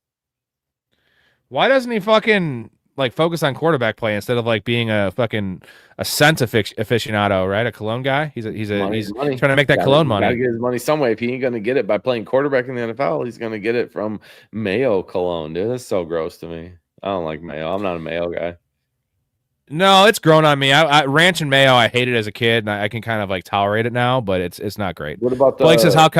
Why doesn't he fucking like focus on quarterback play instead of like being a fucking scent aficionado, right? A cologne guy. He's Money. trying to make that cologne money. Gotta get his money some way. If he ain't gonna get it by playing quarterback in the NFL, he's gonna get it from mayo cologne, dude. That's so gross to me. I don't like mayo. I'm not a mayo guy. No, it's grown on me. I ranch and mayo, I hated as a kid, and I can kind of like tolerate it now, but it's not great. What about Blake says, what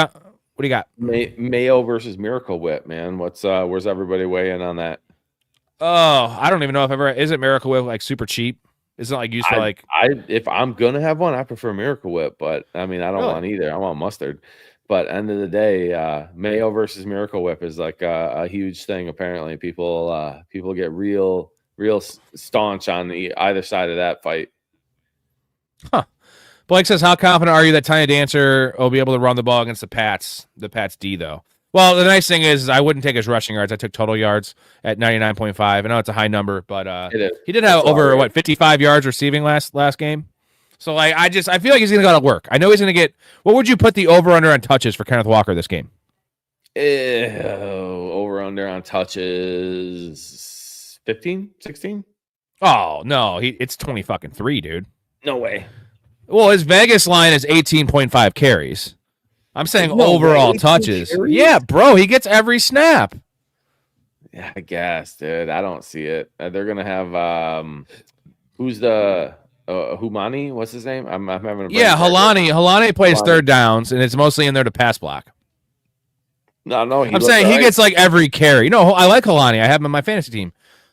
do you got? Mayo versus Miracle Whip, man? Where's everybody weighing on that? Oh, I don't even know is it Miracle Whip like super cheap? Is it like used to like if I'm gonna have one, I prefer Miracle Whip, but I mean I don't Really? want either. I want mustard. But end of the day, mayo versus Miracle Whip is like a huge thing. Apparently, people get real staunch on either side of that fight. Huh. Blake says, how confident are you that Tiny Dancer will be able to run the ball against the Pats D, though? Well, the nice thing is I wouldn't take his rushing yards. I took total yards at 99.5. I know it's a high number, but he did have over 55 yards receiving last game. So like I feel like he's going to go to work. I know he's going to get. What would you put the over under on touches for Kenneth Walker this game? Over under on touches 15, 16? Oh no, it's 20 fucking 3, dude. No way. Well, his Vegas line is 18.5 carries. I'm saying overall touches. Carries? Yeah, bro, he gets every snap. Yeah, I guess, dude. I don't see it. They're gonna have who's the Humani? What's his name? I'm having a brain fart. Halani plays Halani. third downs, and it's mostly in there to pass block. No, I'm saying he gets like every carry. No, I like Halani. I have him in my fantasy team,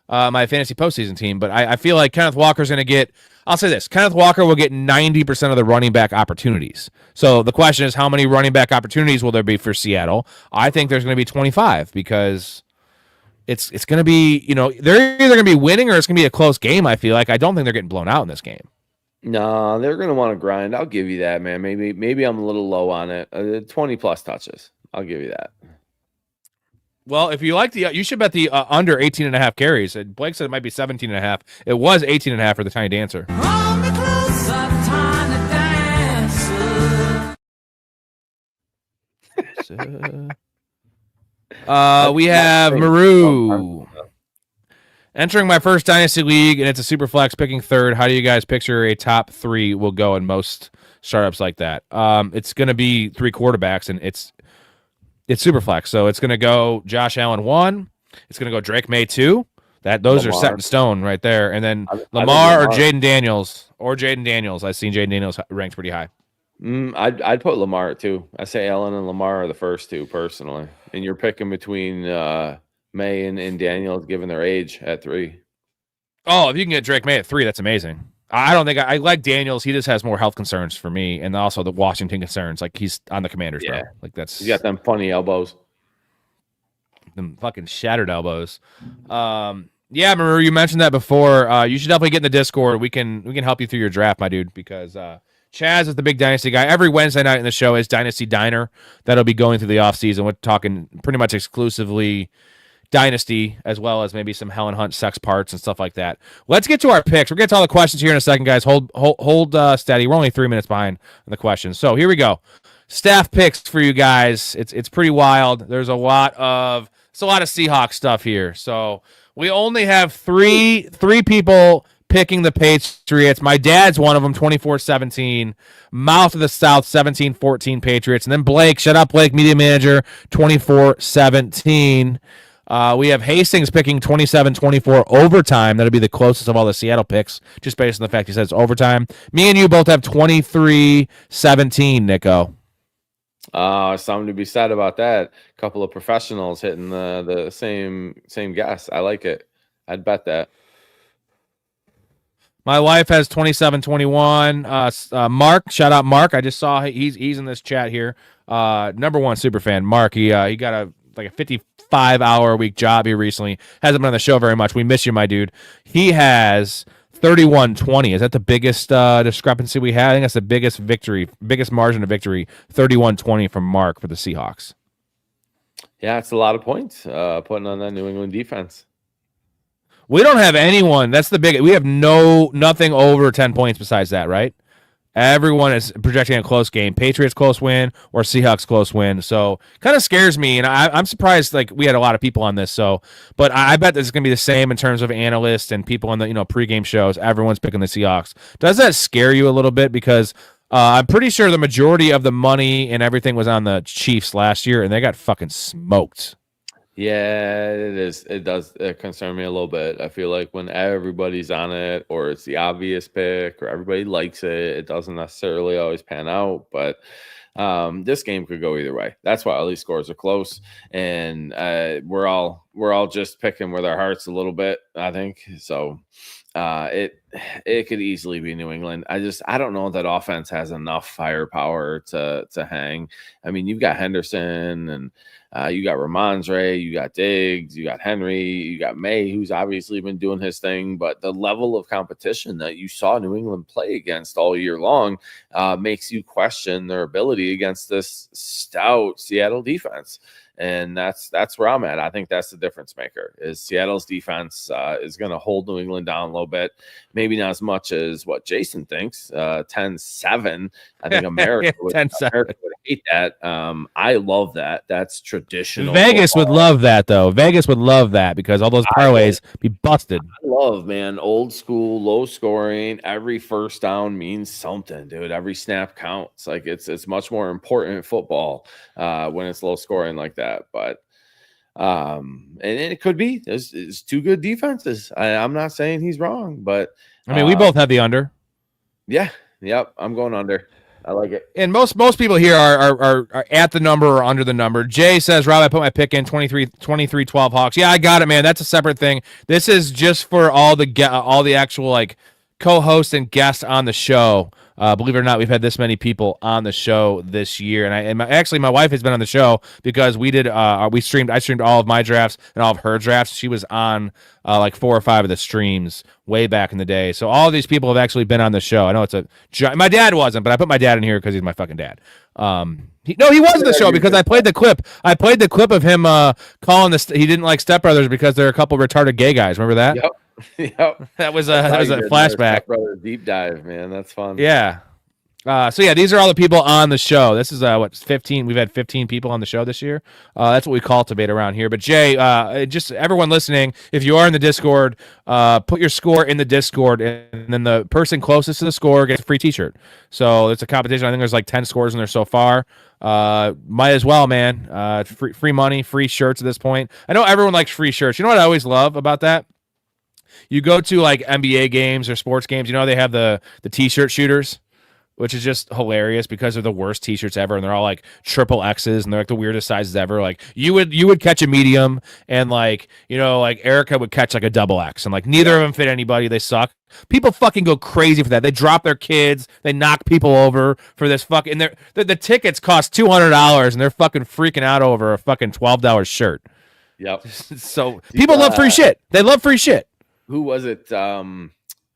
my fantasy postseason team. But I feel like Kenneth Walker's going to get. I'll say this: Kenneth Walker will get 90% of the running back opportunities. So the question is, how many running back opportunities will there be for Seattle? I think there's going to be 25 because it's going to be, they're either going to be winning or it's going to be a close game. I feel like I don't think they're getting blown out in this game. No, they're gonna want to grind. I'll give you that, man. Maybe I'm a little low on it. 20 plus touches. I'll give you that. Well, if you like you should bet the under 18.5 carries. Blake said it might be 17.5. It was 18.5 for the Tiny Dancer. We have Maru entering my first dynasty league, and it's a super flex picking third. How do you guys picture a top 3 will go in most startups like that? It's going to be 3 quarterbacks, and it's super flex. So it's going to go Josh Allen 1. It's going to go Drake May 2. Those are set in stone right there. And then Lamar or Jaden Daniels. I've seen Jaden Daniels ranked pretty high. I'd put Lamar at 2. I say Allen and Lamar are the first 2 personally. And you're picking between May and Daniels given their age at 3. Oh, if you can get Drake May at 3, that's amazing. I don't think I like Daniels. He just has more health concerns for me, and also the Washington concerns. Like he's on the Commanders, bro. Like he's got them funny elbows, them fucking shattered elbows. Yeah, Maru, you mentioned that before. You should definitely get in the Discord. We can help you through your draft, my dude, because Chaz is the big Dynasty guy. Every Wednesday night in the show is Dynasty Diner. That'll be going through the offseason. We're talking pretty much exclusively Dynasty, as well as maybe some Helen Hunt sex parts and stuff like that. Let's get to our picks. We'll get to all the questions here in a second, guys. Hold steady. We're only 3 minutes behind on the questions. So here we go. Staff picks for you guys. It's pretty wild. There's a lot of Seahawks stuff here. So we only have three people picking the Patriots. My dad's one of them, 24-17. Mouth of the South, 17-14 Patriots. And then Blake, shut up, Blake, media manager, 24-17. We have Hastings picking 27-24 overtime. That'll be the closest of all the Seattle picks, just based on the fact he says overtime. Me and you both have 23-17, Nico. Something to be said about that. A couple of professionals hitting the same guess. I like it. I'd bet that. My wife has 27-21. Mark, shout out Mark. I just saw he's in this chat here. Number 1 super fan, Mark. He got a 55-hour-a-week job here recently. Hasn't been on the show very much. We miss you, my dude. He has 31-20. Is that the biggest discrepancy we have? I think that's the biggest margin of victory. 31-20 from Mark for the Seahawks. Yeah, it's a lot of points putting on that New England defense. We don't have anyone. That's the big. We have nothing over 10 points besides that, right? Everyone is projecting a close game. Patriots close win or Seahawks close win. So kind of scares me, and I'm surprised. Like we had a lot of people on this, but I bet this is going to be the same in terms of analysts and people on the pregame shows. Everyone's picking the Seahawks. Does that scare you a little bit? Because I'm pretty sure the majority of the money and everything was on the Chiefs last year, and they got fucking smoked. Yeah, it is. It does concern me a little bit. I feel like when everybody's on it, or it's the obvious pick, or everybody likes it, it doesn't necessarily always pan out. But this game could go either way. That's why all these scores are close, and we're all just picking with our hearts a little bit, I think. So it could easily be New England. I don't know that offense has enough firepower to hang. I mean, you've got Henderson and you got Ramondre, you got Diggs, you got Henry, you got May, who's obviously been doing his thing. But the level of competition that you saw New England play against all year long makes you question their ability against this stout Seattle defense. And that's where I'm at. I think that's the difference maker is Seattle's defense is going to hold New England down a little bit. maybe not as much as what Jason thinks. 10-7. I think America would hate that. I love that. That's traditional. Vegas football. would love that, though. Vegas would love that because all those parlays be busted. I love, man, old school, low scoring. Every first down means something, dude. Every snap counts. Like it's much more important in football when it's low scoring like that. But and it could be it's two good defenses. I'm not saying he's wrong, but I mean, we both have the under. Yeah, yep. I'm going under. I like it. And most people here are at the number or under the number. Jay says, Rob, I put my pick in 23-12 Hawks. Yeah, I got it, man. That's a separate thing. This is just for all the actual like co-hosts and guests on the show. Believe it or not, we've had this many people on the show this year, and my wife has been on the show because we did. I streamed all of my drafts and all of her drafts. She was on like 4 or 5 of the streams way back in the day. So all of these people have actually been on the show. I know my dad wasn't, but I put my dad in here because he's my fucking dad. He was in the show because I played the clip. I played the clip of him calling he didn't like Step Brothers because they're a couple retarded gay guys. Remember that? Yep. Yep. That was a flashback. Brother deep dive, man. That's fun. Yeah. So yeah, these are all the people on the show. This is 15. We've had 15 people on the show this year. That's what we cultivate around here. But Jay, just everyone listening, if you are in the Discord, put your score in the Discord, and then the person closest to the score gets a free T-shirt. So it's a competition. I think there's like 10 scores in there so far. Might as well, man. Free money, free shirts at this point. I know everyone likes free shirts. You know what I always love about that? You go to like NBA games or sports games, you know, they have the T-shirt shooters, which is just hilarious because they're the worst T-shirts ever, and they're all like triple X's, and they're like the weirdest sizes ever. Like you would catch a medium, and like, you know, like Erica would catch like a double X, and like neither of them fit anybody. They suck. People fucking go crazy for that. They drop their kids. They knock people over for this fucking. The tickets cost $200, and they're fucking freaking out over a fucking $12 shirt. Yep. So people love free shit. They love free shit. Who was it?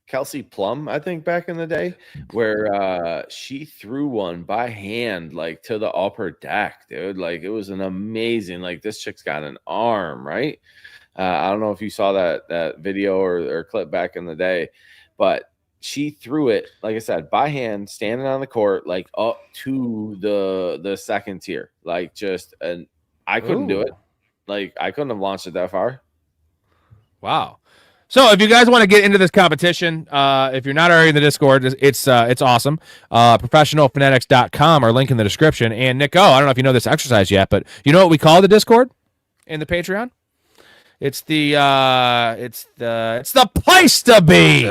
Kelsey Plum, I think, back in the day, where she threw one by hand like to the upper deck, dude. Like it was an amazing. Like this chick's got an arm, right? I don't know if you saw that video or clip back in the day, but she threw it, like I said, by hand, standing on the court, like up to the second tier, like just and I couldn't do it. Like I couldn't have launched it that far. Wow. So if you guys want to get into this competition, if you're not already in the Discord, it's awesome. Professionalfanatics.com, our link in the description. And Nick, I don't know if you know this exercise yet, but you know what we call the Discord in the Patreon? It's the place to be.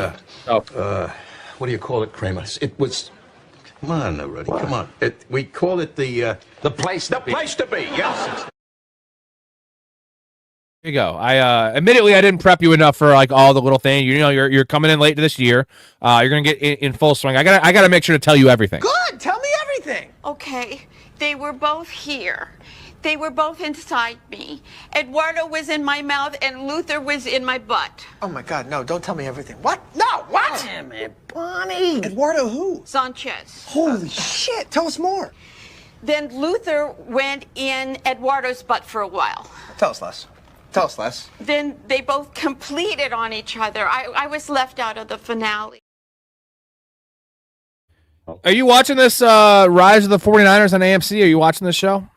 What do you call it, Kramer? It was. Come on, Rudy. Come on. We call it the place. The place to be. Yes. Here you go. Admittedly, I didn't prep you enough for like all the little things. You know, you're coming in late this year. You're gonna get in full swing. I gotta make sure to tell you everything. Good. Tell me everything. Okay, they were both here. They were both inside me. Eduardo was in my mouth and Luther was in my butt. Oh my God, no! Don't tell me everything. What? No! What? Damn it, Bonnie. Eduardo who? Sanchez. Holy shit! Tell us more. Then Luther went in Eduardo's butt for a while. Tell us less. Tell us less. Then they both completed on each other. I was left out of the finale. Are you watching this Rise of the 49ers on AMC? Are you watching this show?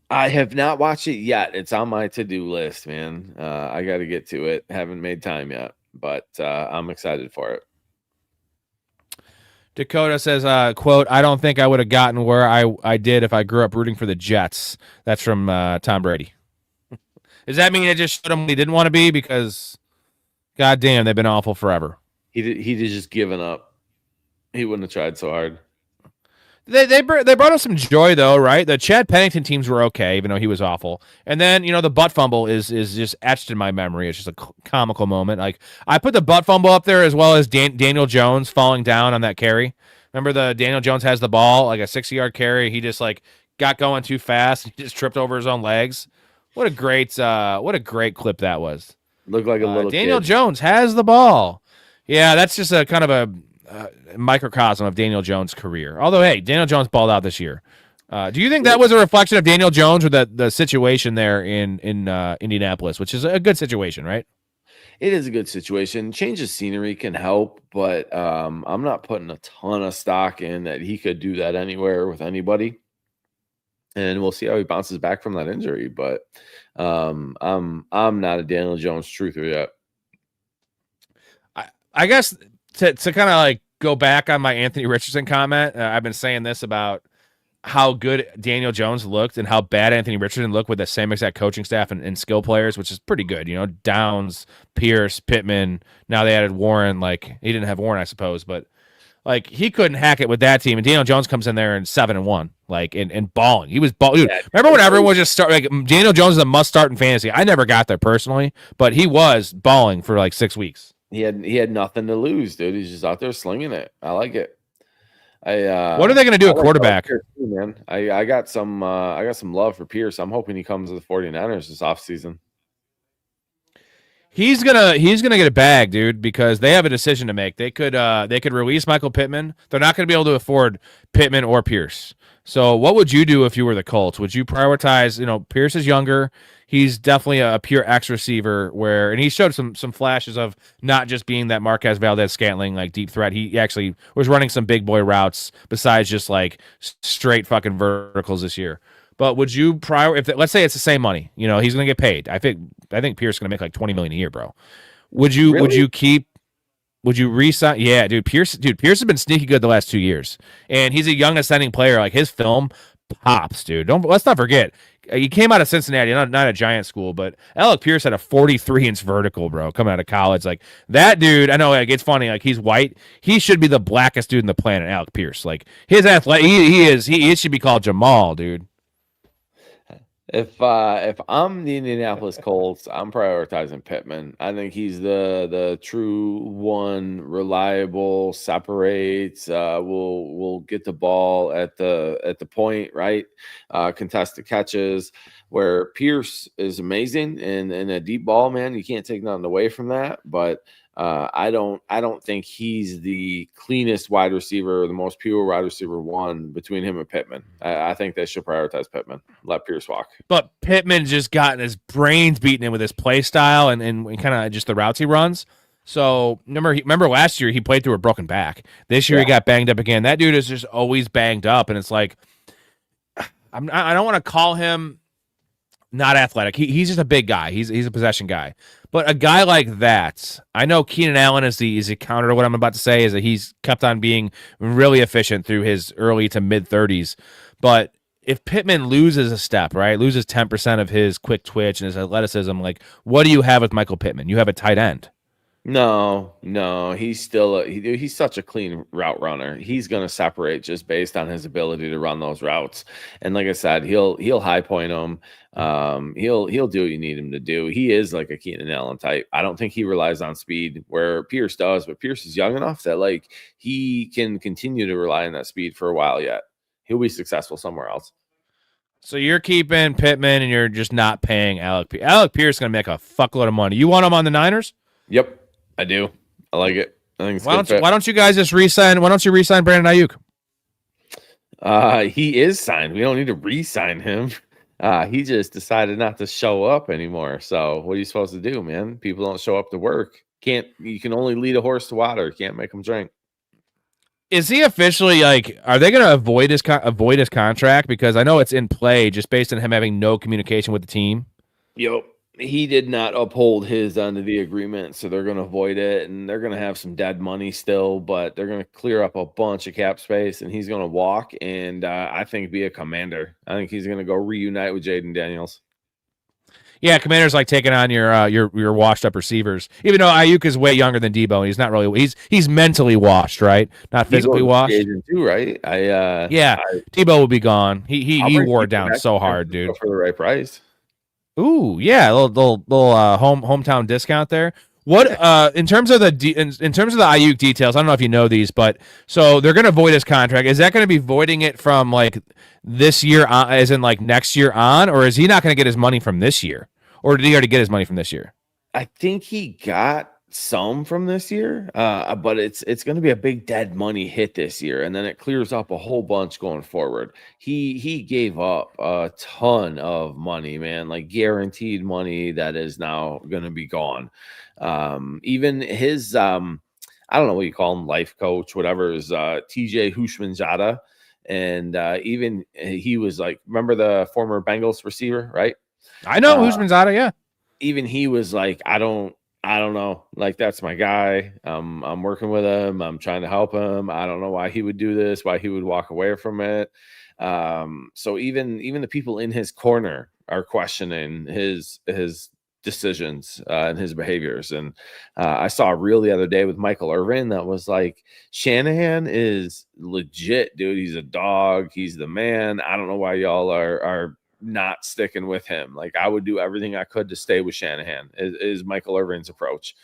I have not watched it yet. It's on my to-do list, man. I got to get to it. Haven't made time yet, but I'm excited for it. Dakota says, quote, I don't think I would have gotten where I did if I grew up rooting for the Jets. That's from Tom Brady. Does that mean it just showed him he didn't want to be? Because, goddamn, they've been awful forever. He'd just given up. He wouldn't have tried so hard. They brought us some joy, though, right? The Chad Pennington teams were okay, even though he was awful. And then, you know, the butt fumble is just etched in my memory. It's just a comical moment. Like, I put the butt fumble up there as well as Daniel Jones falling down on that carry. Remember Daniel Jones has the ball, like a 60-yard carry. He just, like, got going too fast. He just tripped over his own legs. What a great clip that was. Looked like a little Daniel kid. Jones has the ball. Yeah, that's just a kind of a microcosm of Daniel Jones' career. Although, hey, Daniel Jones balled out this year. Do you think that was a reflection of Daniel Jones or the situation there in Indianapolis, which is a good situation, right? it is a good situation. Change of scenery can help, but I'm not putting a ton of stock in that he could do that anywhere with anybody. And we'll see how he bounces back from that injury. But I'm not a Daniel Jones truther yet. I guess to kind of like go back on my Anthony Richardson comment, I've been saying this about how good Daniel Jones looked and how bad Anthony Richardson looked with the same exact coaching staff and skill players, which is pretty good. You know, Downs, Pierce, Pittman. Now they added Warren. Like, he didn't have Warren, I suppose, but like he couldn't hack it with that team. And Daniel Jones comes in there and 7-1, like and balling. He was balling. Dude, remember when everyone was just like Daniel Jones is a must start in fantasy? I never got there personally, but he was balling for like 6 weeks. He had nothing to lose, dude. He's just out there slinging it. I like it. What are they going to do at quarterback? Too, man. I got some love for Pierce. I'm hoping he comes to the 49ers this offseason. He's gonna get a bag, dude, because they have a decision to make. They could release Michael Pittman. They're not going to be able to afford Pittman or Pierce. So what would you do if you were the Colts? Would you prioritize? You know, Pierce is younger. He's definitely a pure X receiver and he showed some flashes of not just being that Marquez Valdez-Scantling like deep threat. He actually was running some big boy routes besides just like straight fucking verticals this year. But would you let's say it's the same money, you know, he's going to get paid. I think Pierce is going to make like $20 million a year, bro. Would you re-sign? Yeah, dude. Pierce has been sneaky good the last 2 years, and he's a young ascending player. Like his film pops, dude. Let's not forget. He came out of Cincinnati, not a giant school, but Alec Pierce had a 43-inch vertical, bro, coming out of college. Like that dude, I know, like it's funny, like he's white. He should be the blackest dude in the planet, Alec Pierce. Like his athletic, he should be called Jamal, dude. If I'm the Indianapolis Colts, I'm prioritizing Pittman. I think he's the true one, reliable, separates, will get the ball at the point, right? Contested catches, where Pierce is amazing and a deep ball, man. You can't take nothing away from that, but I don't think he's the cleanest wide receiver, the most pure wide receiver one between him and Pittman. I think they should prioritize Pittman. Let Pierce walk. But Pittman's just gotten his brains beaten in with his play style and kind of just the routes he runs. So remember last year he played through a broken back. This year he got banged up again. That dude is just always banged up, and it's like I don't want to call him not athletic. He's just a big guy. He's a possession guy. But a guy like that, I know Keenan Allen is the counter to what I'm about to say, is that he's kept on being really efficient through his early to mid 30s. But if Pittman loses a step, right, loses 10% of his quick twitch and his athleticism, like what do you have with Michael Pittman? You have a tight end. No, he's still he's such a clean route runner. He's going to separate just based on his ability to run those routes. And like I said, he'll high point them. He'll do what you need him to do. He is like a Keenan Allen type. I don't think he relies on speed where Pierce does, but Pierce is young enough that like he can continue to rely on that speed for a while yet. He'll be successful somewhere else. So you're keeping Pittman and you're just not paying Alec Pierce. Alec Pierce is going to make a fuckload of money. You want him on the Niners? Yep. I do. I like it. I think it's why don't you guys just re-sign? Why don't you re-sign Brandon Ayuk? He is signed. We don't need to re-sign him. He just decided not to show up anymore. So what are you supposed to do, man? People don't show up to work. You can only lead a horse to water. You can't make them drink. Is he officially like? Are they going to avoid his contract? Because I know it's in play just based on him having no communication with the team. Yep. He did not uphold his end of the agreement, so they're going to avoid it, and they're going to have some dead money still, but they're going to clear up a bunch of cap space, and he's going to walk and I think be a Commander. I think he's going to go reunite with Jaden Daniels. Yeah, Commander's like taking on your washed up receivers. Even though Ayuk is way younger than Debo, and he's not really he's mentally washed, right? Not physically washed. Too, right? Debo will be gone. He wore it down so hard, dude. For the right price. Ooh, yeah, a little hometown discount there. What in terms of the Ayuk details? I don't know if you know these, but so they're going to void his contract. Is that going to be voiding it from like this year on, as in like next year on, or is he not going to get his money from this year, or did he already get his money from this year? I think he got some from this year, but it's going to be a big dead money hit this year, and then it clears up a whole bunch going forward. He gave up a ton of money, man, like guaranteed money that is now going to be gone. Even his I don't know what you call him, life coach, whatever, is TJ Hushmanzada, and even he was like, remember the former Bengals receiver, right? I know Hushmanzada, yeah. Even he was like, I don't know. Like, that's my guy. I'm working with him. I'm trying to help him. I don't know why he would do this, why he would walk away from it. So even the people in his corner are questioning his decisions and his behaviors. And I saw a reel the other day with Michael Irvin that was like, Shanahan is legit, dude. He's a dog. He's the man. I don't know why y'all are not sticking with him. Like, I would do everything I could to stay with Shanahan is Michael Irvin's approach.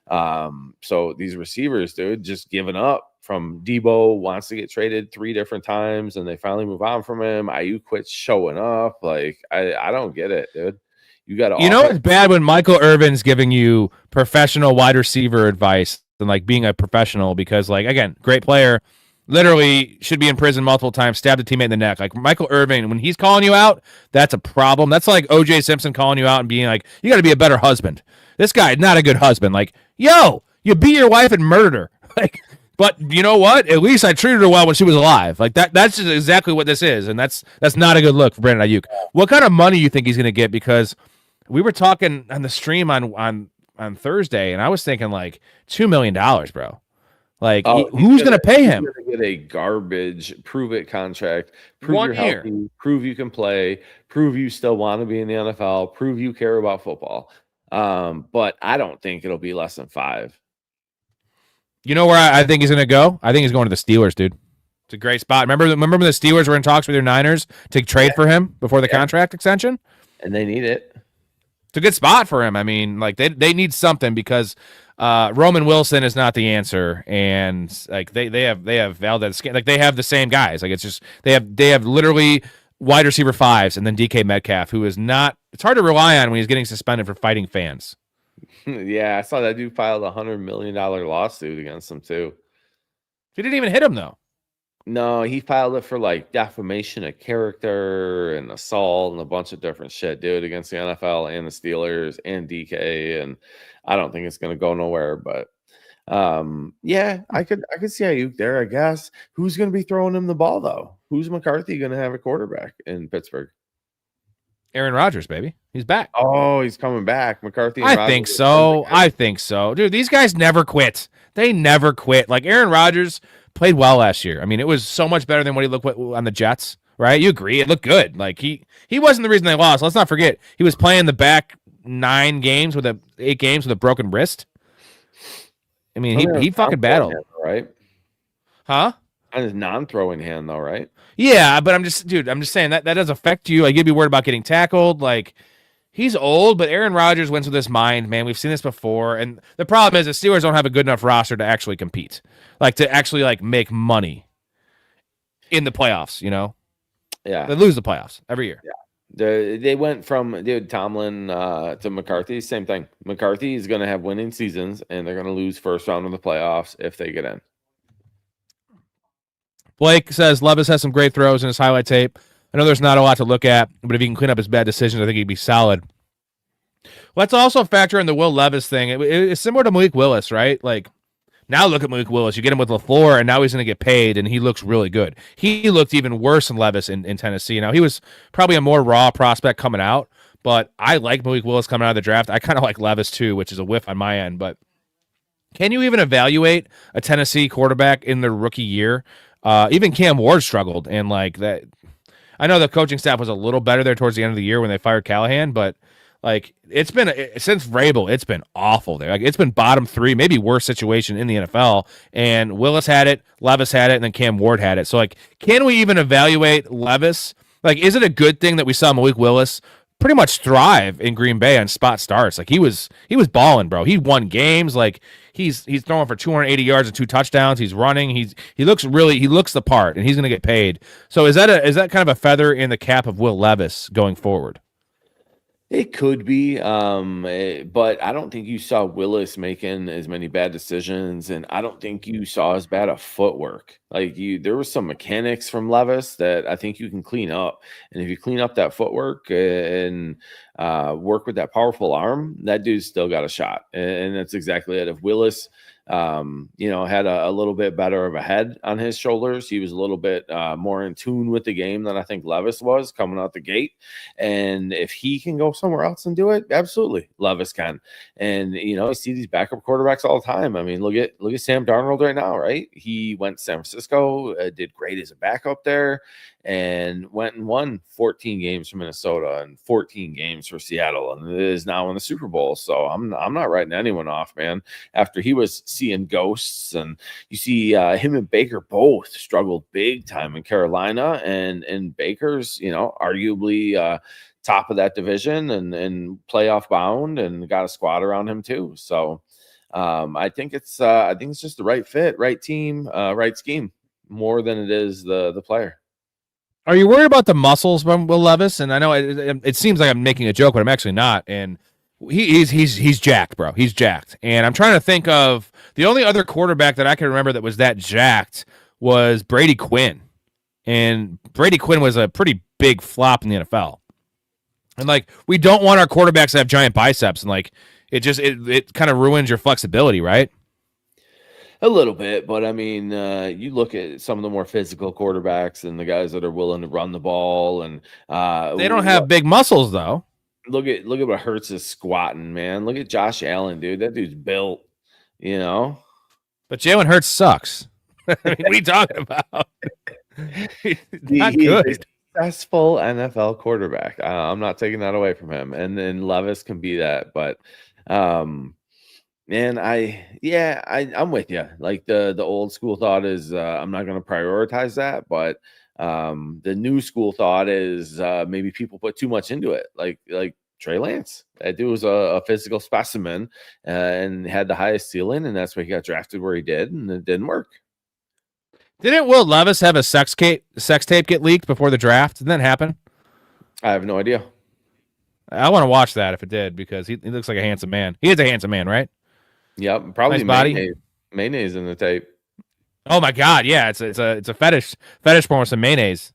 So these receivers, dude, just giving up. From Debo wants to get traded 3 different times and they finally move on from him. Ayuk quits showing up. Like, I don't get it, dude. You got to, you know, it's bad when Michael Irvin's giving you professional wide receiver advice and like being a professional, because like, again, great player, literally should be in prison multiple times, stabbed a teammate in the neck. Like Michael Irvin, when he's calling you out, that's a problem. That's like OJ Simpson calling you out and being like, you got to be a better husband. This guy is not a good husband. Like, yo, you beat your wife and murdered her. Like, but you know what? At least I treated her well when she was alive. Like that's just exactly what this is. And that's not a good look for Brandon Ayuk. What kind of money you think he's going to get? Because we were talking on the stream on Thursday, and I was thinking like $2 million, bro. Like, who's going to pay him? He's going to get a garbage prove-it contract. Prove 1 you're year. healthy, prove you can play, prove you still want to be in the NFL, prove you care about football. But I don't think it'll be less than 5. You know where I think he's going to go? I think he's going to the Steelers, dude. It's a great spot. Remember when the Steelers were in talks with your Niners to trade for him before the contract extension? And they need it. It's a good spot for him. I mean, like they need something because Roman Wilson is not the answer, and like they have Valdez, like they have the same guys. Like it's just they have literally wide receiver 5s, and then DK Metcalf, who is not. It's hard to rely on when he's getting suspended for fighting fans. Yeah, I saw that dude filed a $100 million lawsuit against him too. He didn't even hit him though. No, he filed it for like defamation of character and assault and a bunch of different shit, dude, against the NFL and the Steelers and DK. And I don't think it's gonna go nowhere. But yeah, I could see Ayuk there, I guess. Who's gonna be throwing him the ball though? Who's McCarthy gonna have a quarterback in Pittsburgh? Aaron Rodgers, baby. He's back. Oh, he's coming back. McCarthy and I Rodgers think so. I think so. Dude, these guys never quit. They never quit. Like Aaron Rodgers played well last year. I mean, it was so much better than what he looked on the Jets, right? You agree? It looked good. Like he wasn't the reason they lost. Let's not forget. He was playing the back 8 games with a broken wrist. I mean, he fucking battled. Hand, right? Huh? On his non-throwing hand though, right? Yeah, but I'm just saying that does affect you. Like, you'd be worried about getting tackled. Like, he's old, but Aaron Rodgers wins with his mind, man. We've seen this before. And the problem is the Steelers don't have a good enough roster to actually compete. Like, to actually, like, make money in the playoffs, you know? Yeah. They lose the playoffs every year. Yeah. They went from, dude, Tomlin to McCarthy. Same thing. McCarthy is going to have winning seasons, and they're going to lose first round of the playoffs if they get in. Blake says Levis has some great throws in his highlight tape. I know there's not a lot to look at, but if he can clean up his bad decisions, I think he'd be solid. Let's also factor in the Will Levis thing. It's similar to Malik Willis, right? Like, now look at Malik Willis. You get him with LaFleur, and now he's going to get paid, and he looks really good. He looked even worse than Levis in Tennessee. Now, he was probably a more raw prospect coming out, but I like Malik Willis coming out of the draft. I kind of like Levis, too, which is a whiff on my end. But can you even evaluate a Tennessee quarterback in their rookie year? Even Cam Ward struggled, and like that. I know the coaching staff was a little better there towards the end of the year when they fired Callahan, but like it's been since Vrabel, it's been awful there. Like it's been bottom 3, maybe worst situation in the NFL. And Willis had it, Levis had it, and then Cam Ward had it. So like, can we even evaluate Levis? Like, is it a good thing that we saw Malik Willis pretty much thrive in Green Bay on spot starts? Like he was balling, bro. He won games. Like he's throwing for 280 yards and 2 touchdowns. He's running. He looks the part, and he's going to get paid. So is that kind of a feather in the cap of Will Levis going forward? It could be, but I don't think you saw Willis making as many bad decisions, and I don't think you saw as bad a footwork. Like there was some mechanics from Levis that I think you can clean up, and if you clean up that footwork and work with that powerful arm, that dude's still got a shot, and that's exactly it. If Willis had a little bit better of a head on his shoulders, he was a little bit more in tune with the game than I think Levis was coming out the gate. And if he can go somewhere else and do it, absolutely, Levis can. And you see these backup quarterbacks all the time. I mean, look at Sam Darnold right now, right? He went to San Francisco, did great as a backup there, and went and won 14 games for Minnesota and 14 games for Seattle, and is now in the Super Bowl. So I'm not writing anyone off, man. After he was seeing ghosts, and you see him and Baker both struggled big time in Carolina, and Baker's arguably top of that division and playoff bound, and got a squad around him too. So I think it's just the right fit, right team, right scheme, more than it is the player. Are you worried about the muscles from Will Levis? And I know it seems like I'm making a joke, but I'm actually not. And he's jacked, bro. He's jacked. And I'm trying to think of the only other quarterback that I can remember that was that jacked was Brady Quinn. And Brady Quinn was a pretty big flop in the NFL. And we don't want our quarterbacks to have giant biceps, and it kind of ruins your flexibility, right? A little bit, but I mean, you look at some of the more physical quarterbacks and the guys that are willing to run the ball, and they don't have big muscles though. Look at what Hurts is squatting, man. Look at Josh Allen, dude. That dude's built, But Jalen Hurts sucks. I mean, what are you talking about? He's not good. He's a successful NFL quarterback. I'm not taking that away from him, and then Levis can be that, but man, I'm with you. Like the old school thought is I'm not going to prioritize that, but the new school thought is maybe people put too much into it. Like Trey Lance, that dude was a physical specimen and had the highest ceiling, and that's why he got drafted where he did, and it didn't work. Didn't Will Levis have a sex tape get leaked before the draft? Didn't that happen? I have no idea. I want to watch that if it did, because he looks like a handsome man. He is a handsome man, right? Yep, probably nice body. Mayonnaise in the tape. Oh my god, yeah, it's a fetish porn with some mayonnaise.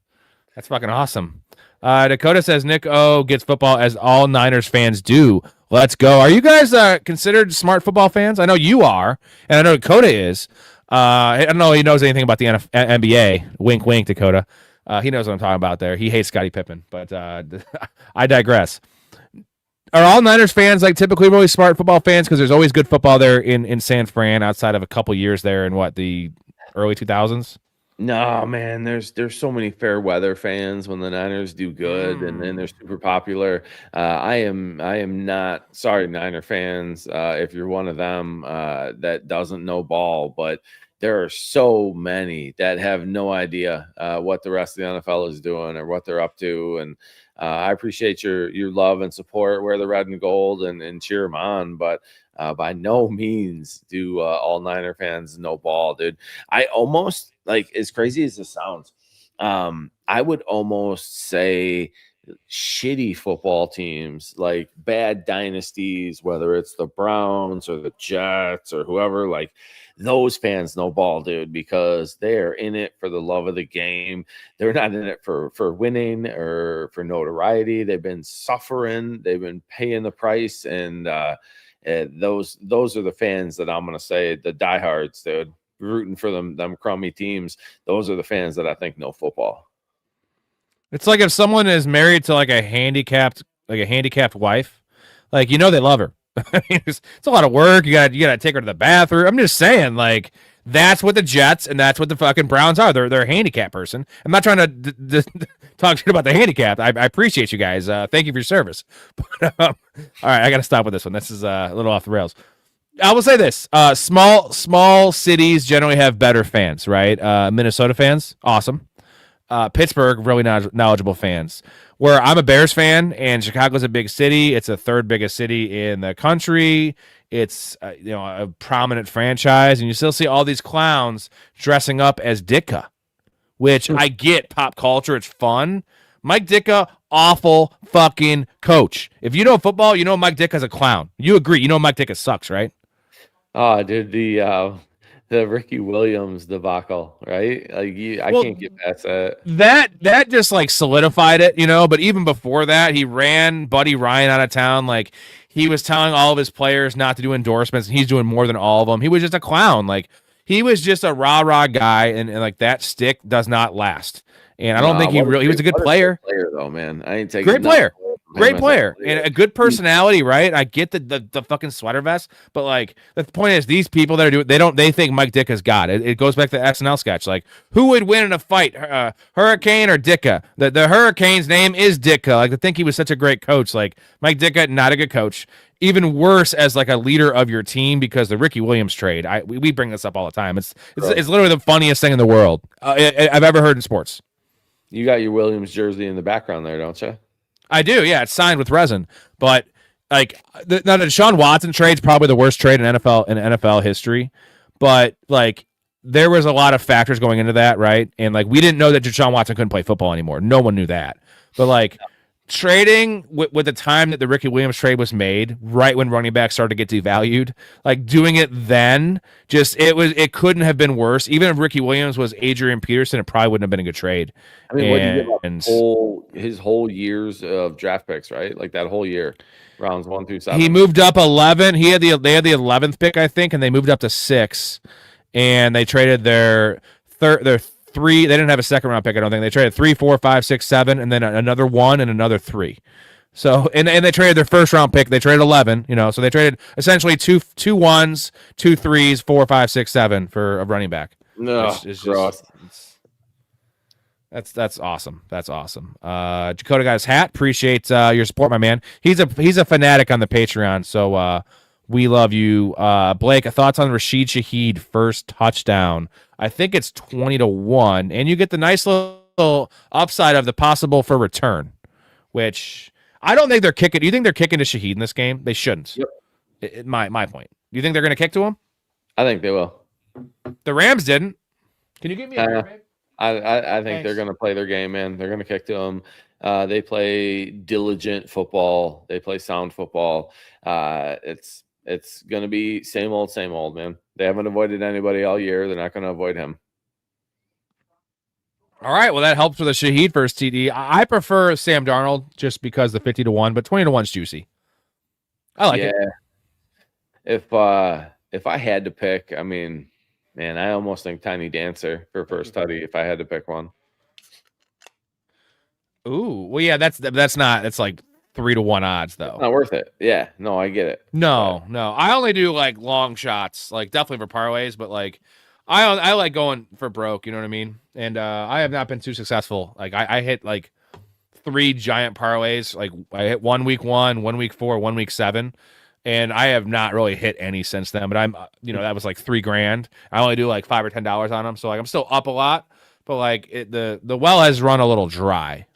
That's fucking awesome. Dakota says Nick O gets football as all Niners fans do. Let's go. Are you guys considered smart football fans? I know you are, and I know Dakota is. I don't know if he knows anything about the NBA. Wink, wink, Dakota. He knows what I'm talking about there. He hates Scottie Pippen, but I digress. Are all Niners fans typically really smart football fans? Because there's always good football there in San Fran outside of a couple years there in the early 2000s. No, man, there's so many fair weather fans when the Niners do good, and then they're super popular. I am not sorry, Niner fans, if you're one of them that doesn't know ball, but there are so many that have no idea what the rest of the NFL is doing or what they're up to, and I appreciate your love and support. Wear the red and gold and cheer them on, but by no means do all Niner fans know ball, dude. I almost, as crazy as this sounds, I would almost say shitty football teams, like bad dynasties, whether it's the Browns or the Jets or whoever, those fans know ball, dude, because they're in it for the love of the game. They're not in it for winning or for notoriety. They've been suffering. They've been paying the price, and those are the fans that I'm going to say the diehards, dude, rooting for them crummy teams. Those are the fans that I think know football. It's like if someone is married to a handicapped wife, they love her. I mean, it's a lot of work. You got to take her to the bathroom. I'm just saying, that's what the Jets and that's what the fucking Browns are. They're a handicap person. I'm not trying to talk shit about the handicap. I appreciate you guys. Thank you for your service. But, all right, I got to stop with this one. This is a little off the rails. I will say this: small cities generally have better fans, right? Minnesota fans, awesome. Pittsburgh, really knowledgeable fans. Where I'm a Bears fan, and Chicago's a big city. It's the third biggest city in the country. It's a prominent franchise, and you still see all these clowns dressing up as Ditka, which I get pop culture. It's fun, Mike Ditka, awful fucking coach. If you know football, you know Mike Ditka's a clown. You agree? You know Mike Ditka sucks, right? Oh, dude, the Ricky Williams debacle, right? Like I can't get past that. That just like solidified it, But even before that, he ran Buddy Ryan out of town. Like he was telling all of his players not to do endorsements, and he's doing more than all of them. He was just a clown. Like he was just a rah guy, and like that stick does not last. And I don't think he was a good player. Player though, man, I ain't taking great player. Great player and a good personality, right? I get the fucking sweater vest, but like the point is, these people that are doing they think Mike Ditka's God. It goes back to the SNL sketch, like who would win in a fight, Hurricane or Ditka? The Hurricane's name is Ditka. Like to think he was such a great coach, like Mike Ditka, not a good coach. Even worse as like a leader of your team because the Ricky Williams trade. We bring this up all the time. It's literally the funniest thing in the world I've ever heard in sports. You got your Williams jersey in the background there, don't you? I do, yeah. It's signed with resin, but like now the Deshaun Watson trade's probably the worst trade in NFL history. But like there was a lot of factors going into that, right? And like we didn't know that Deshaun Watson couldn't play football anymore. No one knew that. But like trading with the time that the Ricky Williams trade was made, right when running backs started to get devalued, like doing it then, it couldn't have been worse. Even if Ricky Williams was Adrian Peterson, it probably wouldn't have been a good trade. I mean, what did you give up his whole years of draft picks, right? Like that whole year, rounds 1 through 7. He moved up 11. They had the 11th pick, I think, and they moved up to 6, and they traded their 3. They didn't have a second round pick, I don't think. They traded 3, 4, 5, 6, 7, and then another 1 and another 3. So and they traded their first round pick. They traded 11. So they traded essentially two 1s, 2 3s, 4, 5, 6, 7 for a running back. No, that's awesome. That's awesome. Dakota got his hat. Appreciate your support, my man. He's a fanatic on the Patreon. So we love you, Blake. Thoughts on Rashid Shaheed first touchdown? I think it's 20-1, and you get the nice little upside of the possible for return, which I don't think they're kicking. Do you think they're kicking to Shaheed in this game? They shouldn't. Yep. My point. Do you think they're going to kick to him? I think they will. The Rams didn't. Can you give me a beer, babe? I think they're going to play their game, man. They're going to kick to him. They play diligent football. They play sound football. It's going to be same old, man. They haven't avoided anybody all year. They're not going to avoid him. All right. Well, that helps with a Shaheed first TD. I prefer Sam Darnold just because the 50-1, but 20-1 is juicy. I like it. If I had to pick, I mean, man, I almost think Tiny Dancer for first tutty if I had to pick one. Ooh. Well, yeah, that's not. It's like 3-1 odds though. Not worth it. Yeah, no, I get it. No. I only do like long shots, like definitely for parlays, but like I like going for broke. You know what I mean? And I have not been too successful. Like I hit like 3 giant parlays. Like I hit 1 week 1, 1 week 4, 1 week 7, and I have not really hit any since then. But I'm that was like $3,000. I only do like $5 or $10 on them, so like I'm still up a lot. But like the well has run a little dry.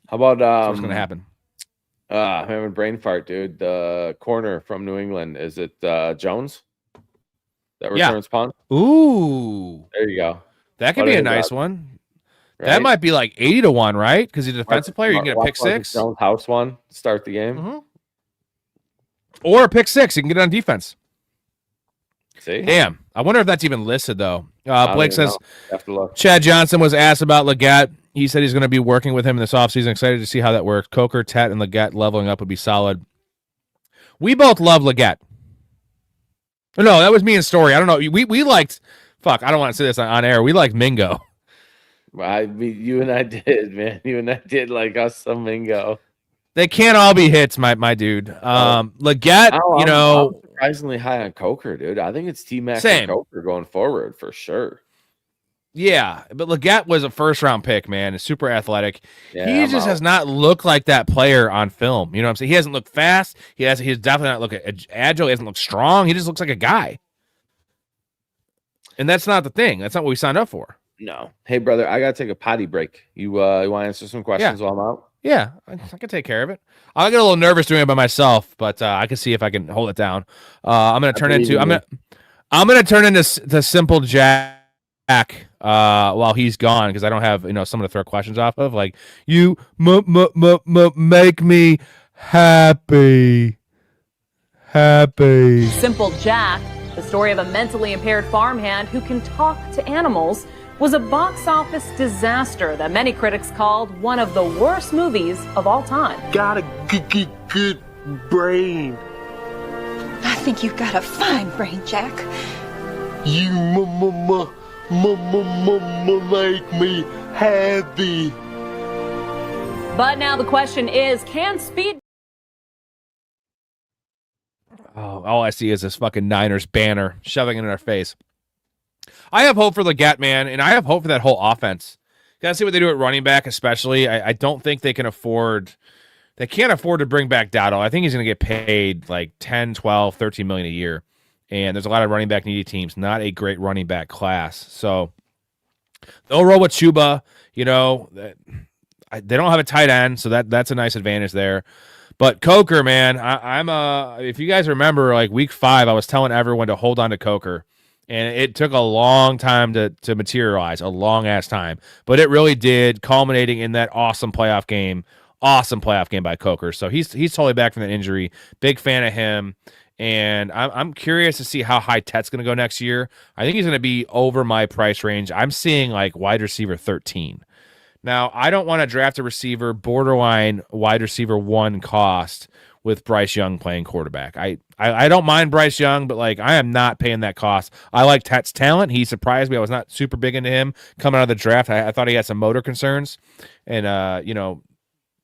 How about what's gonna happen? I'm having a brain fart, dude. The corner from New England, is it Jones that returns punt? Ooh, there you go. That could be a nice one. Right? That might be like 80-1, right? Because he's a defensive player. You can get a pick 6. Jones house one, start the game. Mm-hmm. Or a pick 6. You can get it on defense. See? Damn. I wonder if that's even listed, though. Blake says, have to look. Chad Johnson was asked about Leggett. He said he's going to be working with him in this offseason. Excited to see how that works. Coker, Tet, and Leggett leveling up would be solid. We both love Leggett. No, that was me and Storey. I don't know. We liked, fuck, I don't want to say this on air. We liked Mingo. I mean, you and I did, man. You and I did like us some Mingo. They can't all be hits, my dude. Leggett, I'm surprisingly high on Coker, dude. I think it's T-Mac and Coker going forward for sure. Yeah, but Leggett was a first-round pick, man. He's super athletic. Yeah, he just has not looked like that player on film. You know what I'm saying? He hasn't looked fast. He's definitely not looking agile. He hasn't looked strong. He just looks like a guy. And that's not the thing. That's not what we signed up for. No. Hey, brother, I got to take a potty break. You want to answer some questions while I'm out? Yeah, I can take care of it. I get a little nervous doing it by myself, but I can see if I can hold it down. I'm gonna turn into the Simple Jack back while he's gone because I don't have someone to throw questions off of. Like, you make me happy. Simple Jack, the story of a mentally impaired farmhand who can talk to animals, was a box office disaster that many critics called one of the worst movies of all time. Got a good brain. I think you've got a fine brain, Jack. You make me happy. But now the question is, can speed... Oh, all I see is this fucking Niners banner shoving it in our face. I have hope for Leggett, man, and I have hope for that whole offense. Gotta see what they do at running back, especially. I don't think they can afford... They can't afford to bring back Dowdle. I think he's going to get paid like 10, 12, 13 million a year. And there's a lot of running back needy teams, not a great running back class. So they'll roll with Chuba. They don't have a tight end, so that's a nice advantage there. But Coker, man, if you guys remember, like week 5, I was telling everyone to hold on to Coker. And it took a long time to materialize, a long-ass time. But it really did, culminating in that awesome playoff game. Awesome playoff game by Coker. So he's totally back from that injury. Big fan of him. And I'm curious to see how high Tet's going to go next year. I think he's going to be over my price range. I'm seeing like wide receiver 13. Now, I don't want to draft a receiver borderline wide receiver 1 cost with Bryce Young playing quarterback. I don't mind Bryce Young, but like I am not paying that cost. I like Tet's talent. He surprised me. I was not super big into him coming out of the draft. I thought he had some motor concerns and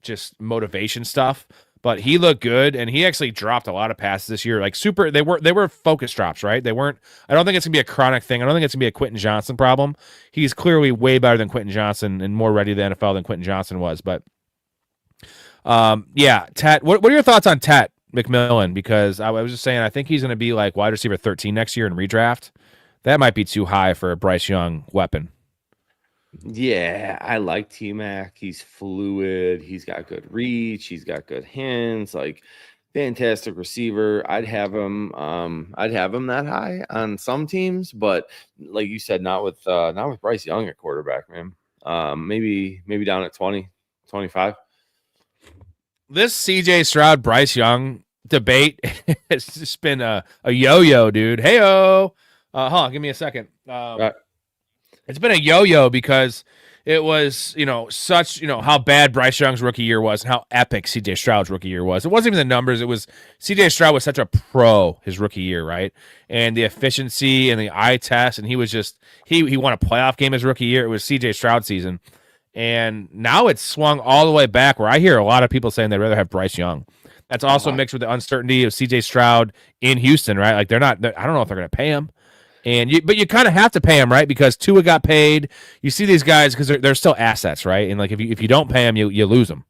just motivation stuff, but he looked good and he actually dropped a lot of passes this year. Like they were focus drops, right? They weren't, I don't think it's gonna be a chronic thing. I don't think it's gonna be a Quentin Johnson problem. He's clearly way better than Quentin Johnson and more ready to the NFL than Quentin Johnson was. But yeah, Tet, what are your thoughts on Tet McMillan? Because I was just saying, I think he's gonna be like wide receiver 13 next year in redraft. That might be too high for a Bryce Young weapon. Yeah, I like T-Mac. He's fluid. He's got good reach. He's got good hands. Like, fantastic receiver. I'd have him that high on some teams, but like you said, not with Bryce Young at quarterback, man. Maybe down at 20, 25. This CJ Stroud Bryce Young debate has just been a yo-yo, dude. Hey-o. Hold on, give me a second. It's been a yo-yo because it was, such, how bad Bryce Young's rookie year was and how epic CJ Stroud's rookie year was. It wasn't even the numbers. It was CJ Stroud was such a pro his rookie year, right? And the efficiency and the eye test, and he was just, he won a playoff game his rookie year. It was CJ Stroud season. And now it's swung all the way back where I hear a lot of people saying they'd rather have Bryce Young. That's also mixed with the uncertainty of CJ Stroud in Houston, right? Like I don't know if they're going to pay him. But you kind of have to pay him, right? Because Tua got paid. You see these guys because they're still assets, right? And like if you don't pay them, you lose them.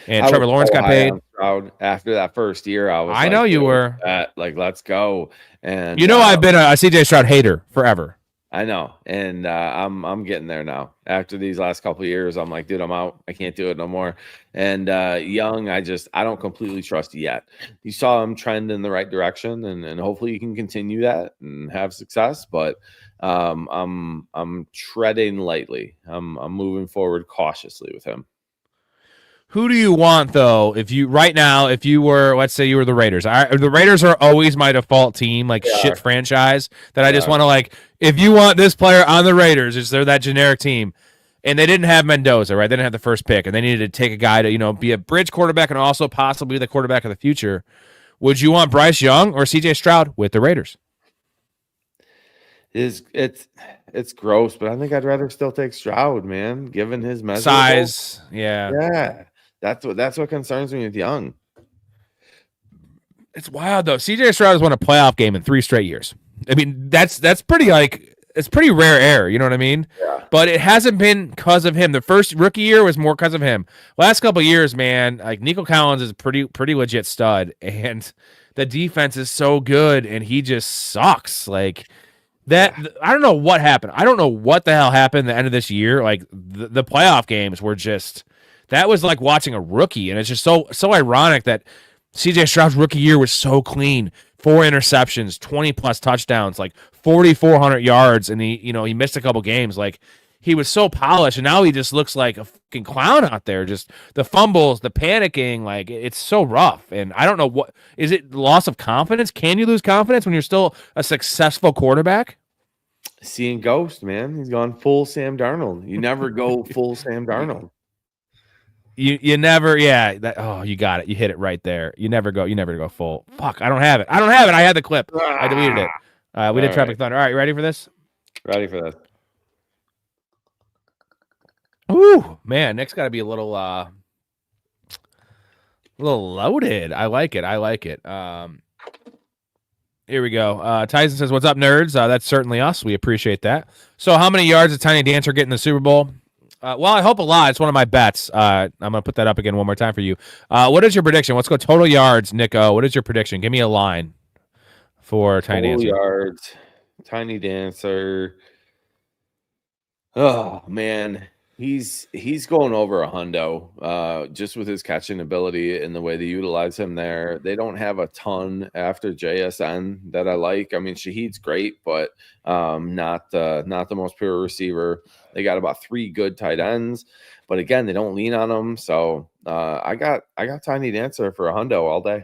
And Trevor Lawrence got paid. After that first year, I know you were. Let's go. And I've been a CJ Stroud hater forever. I know, and I'm getting there now. After these last couple of years, I'm like, dude, I'm out. I can't do it no more. And Young, I don't completely trust yet. You saw him trend in the right direction, and hopefully you can continue that and have success. But I'm treading lightly. I'm moving forward cautiously with him. Who do you want, though, if you were, let's say you were the Raiders. The Raiders are always my default team, like shit franchise, that I just want to, like, if you want this player on the Raiders, they're that generic team. And they didn't have Mendoza, right? They didn't have the first pick, and they needed to take a guy to, be a bridge quarterback and also possibly the quarterback of the future. Would you want Bryce Young or CJ Stroud with the Raiders? It's gross, but I think I'd rather still take Stroud, man, given his size. Yeah. That's what concerns me with Young. It's wild though. CJ Stroud has won a playoff game in 3 straight years. I mean, that's pretty it's pretty rare air. You know what I mean? Yeah. But it hasn't been because of him. The first rookie year was more because of him. Last couple of years, man, like Nico Collins is a pretty legit stud, and the defense is so good, and he just sucks. Like that, I don't know what happened. I don't know what the hell happened at the end of this year. Like the playoff games were just. That was like watching a rookie, and it's just so ironic that CJ Stroud's rookie year was so clean. 4 interceptions, 20 plus touchdowns, like 4,400 yards, and he missed a couple games. Like, he was so polished, and now he just looks like a fucking clown out there. Just the fumbles, the panicking, like it's so rough. And I don't know, what is it, loss of confidence? Can you lose confidence when you're still a successful quarterback? Seeing ghost, man. He's gone full Sam Darnold. You never go full Sam Darnold. You never, you got it. You hit it right there. You never go full. Fuck, I don't have it. I had the clip. I deleted it. We did Tropic Thunder. All right, you ready for this? Ready for this. Ooh, man, Nick's got to be a little loaded. I like it. Here we go. Tyson says, "What's up, nerds?" That's certainly us. We appreciate that. So, how many yards did Tiny Dancer get in the Super Bowl? Well, I hope a lot. It's one of my bets. I'm going to put that up again one more time for you. What is your prediction? Let's go total yards, Nico. What is your prediction? Give me a line for Tiny Dancer. Yards, Tiny Dancer. Oh, man. He's going over a hundo just with his catching ability and the way they utilize him there. They don't have a ton after JSN that I like. I mean, Shaheed's great, but not the most pure receiver. They got about 3 good tight ends, but again, they don't lean on them. So I got Tiny Dancer for a hundo all day.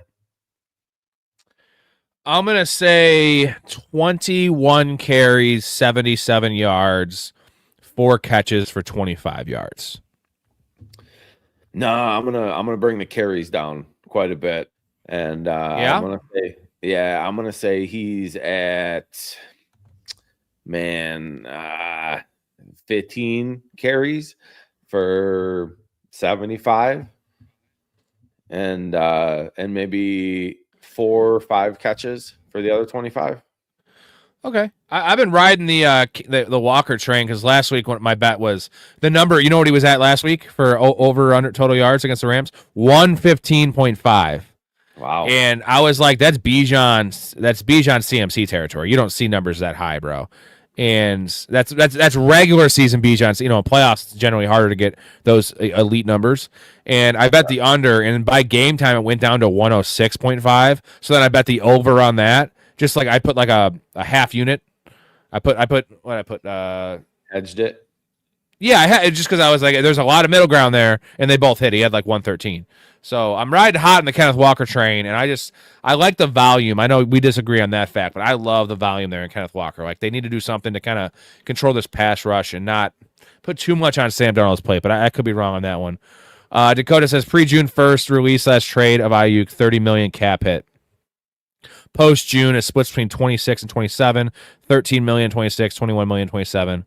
I'm gonna say 21 carries, 77 yards. 4 catches for 25 yards. No, I'm gonna bring the carries down quite a bit, and I'm gonna say he's at 15 carries for 75, and maybe 4 or 5 catches for the other 25. Okay, I've been riding the Walker train because last week my bet was the number. You know what he was at last week for over under total yards against the Rams? 115.5. Wow. And I was like, that's Bijan CMC territory. You don't see numbers that high, bro. And that's regular season Bijan. You know, playoffs it's generally harder to get those elite numbers. And I bet the under, and by game time it went down to 106.5. So then I bet the over on that. Just like I put like a half unit. I put hedged it. Yeah, I had just because I was like, there's a lot of middle ground there, and they both hit. He had like 113. So I'm riding hot in the Kenneth Walker train, and I like the volume. I know we disagree on that fact, but I love the volume there in Kenneth Walker. Like they need to do something to kind of control this pass rush and not put too much on Sam Darnold's plate. But I could be wrong on that one. Dakota says pre-June 1st release/trade of Ayuk, 30 million cap hit. Post-June, it splits between 26 and 27, 13 million, 26, 21 million, 27.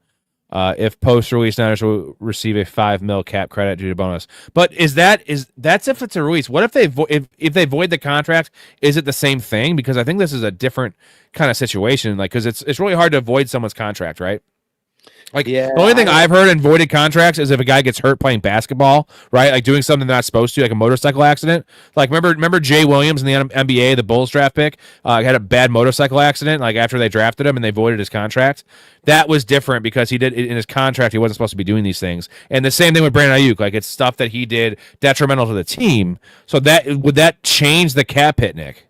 If post-release, Niners will receive a $5 million cap credit due to bonus. But that's if it's a release. What if they void the contract? Is it the same thing? Because I think this is a different kind of situation. Like, because it's really hard to avoid someone's contract, right? Like the only thing I've heard in voided contracts is if a guy gets hurt playing basketball, right? Like doing something they're not supposed to, like a motorcycle accident. Like remember Jay Williams in the NBA, the Bulls draft pick, had a bad motorcycle accident. Like after they drafted him and they voided his contract, that was different because he did in his contract he wasn't supposed to be doing these things. And the same thing with Brandon Ayuk, like it's stuff that he did detrimental to the team. So would that change the cap hit, Nick?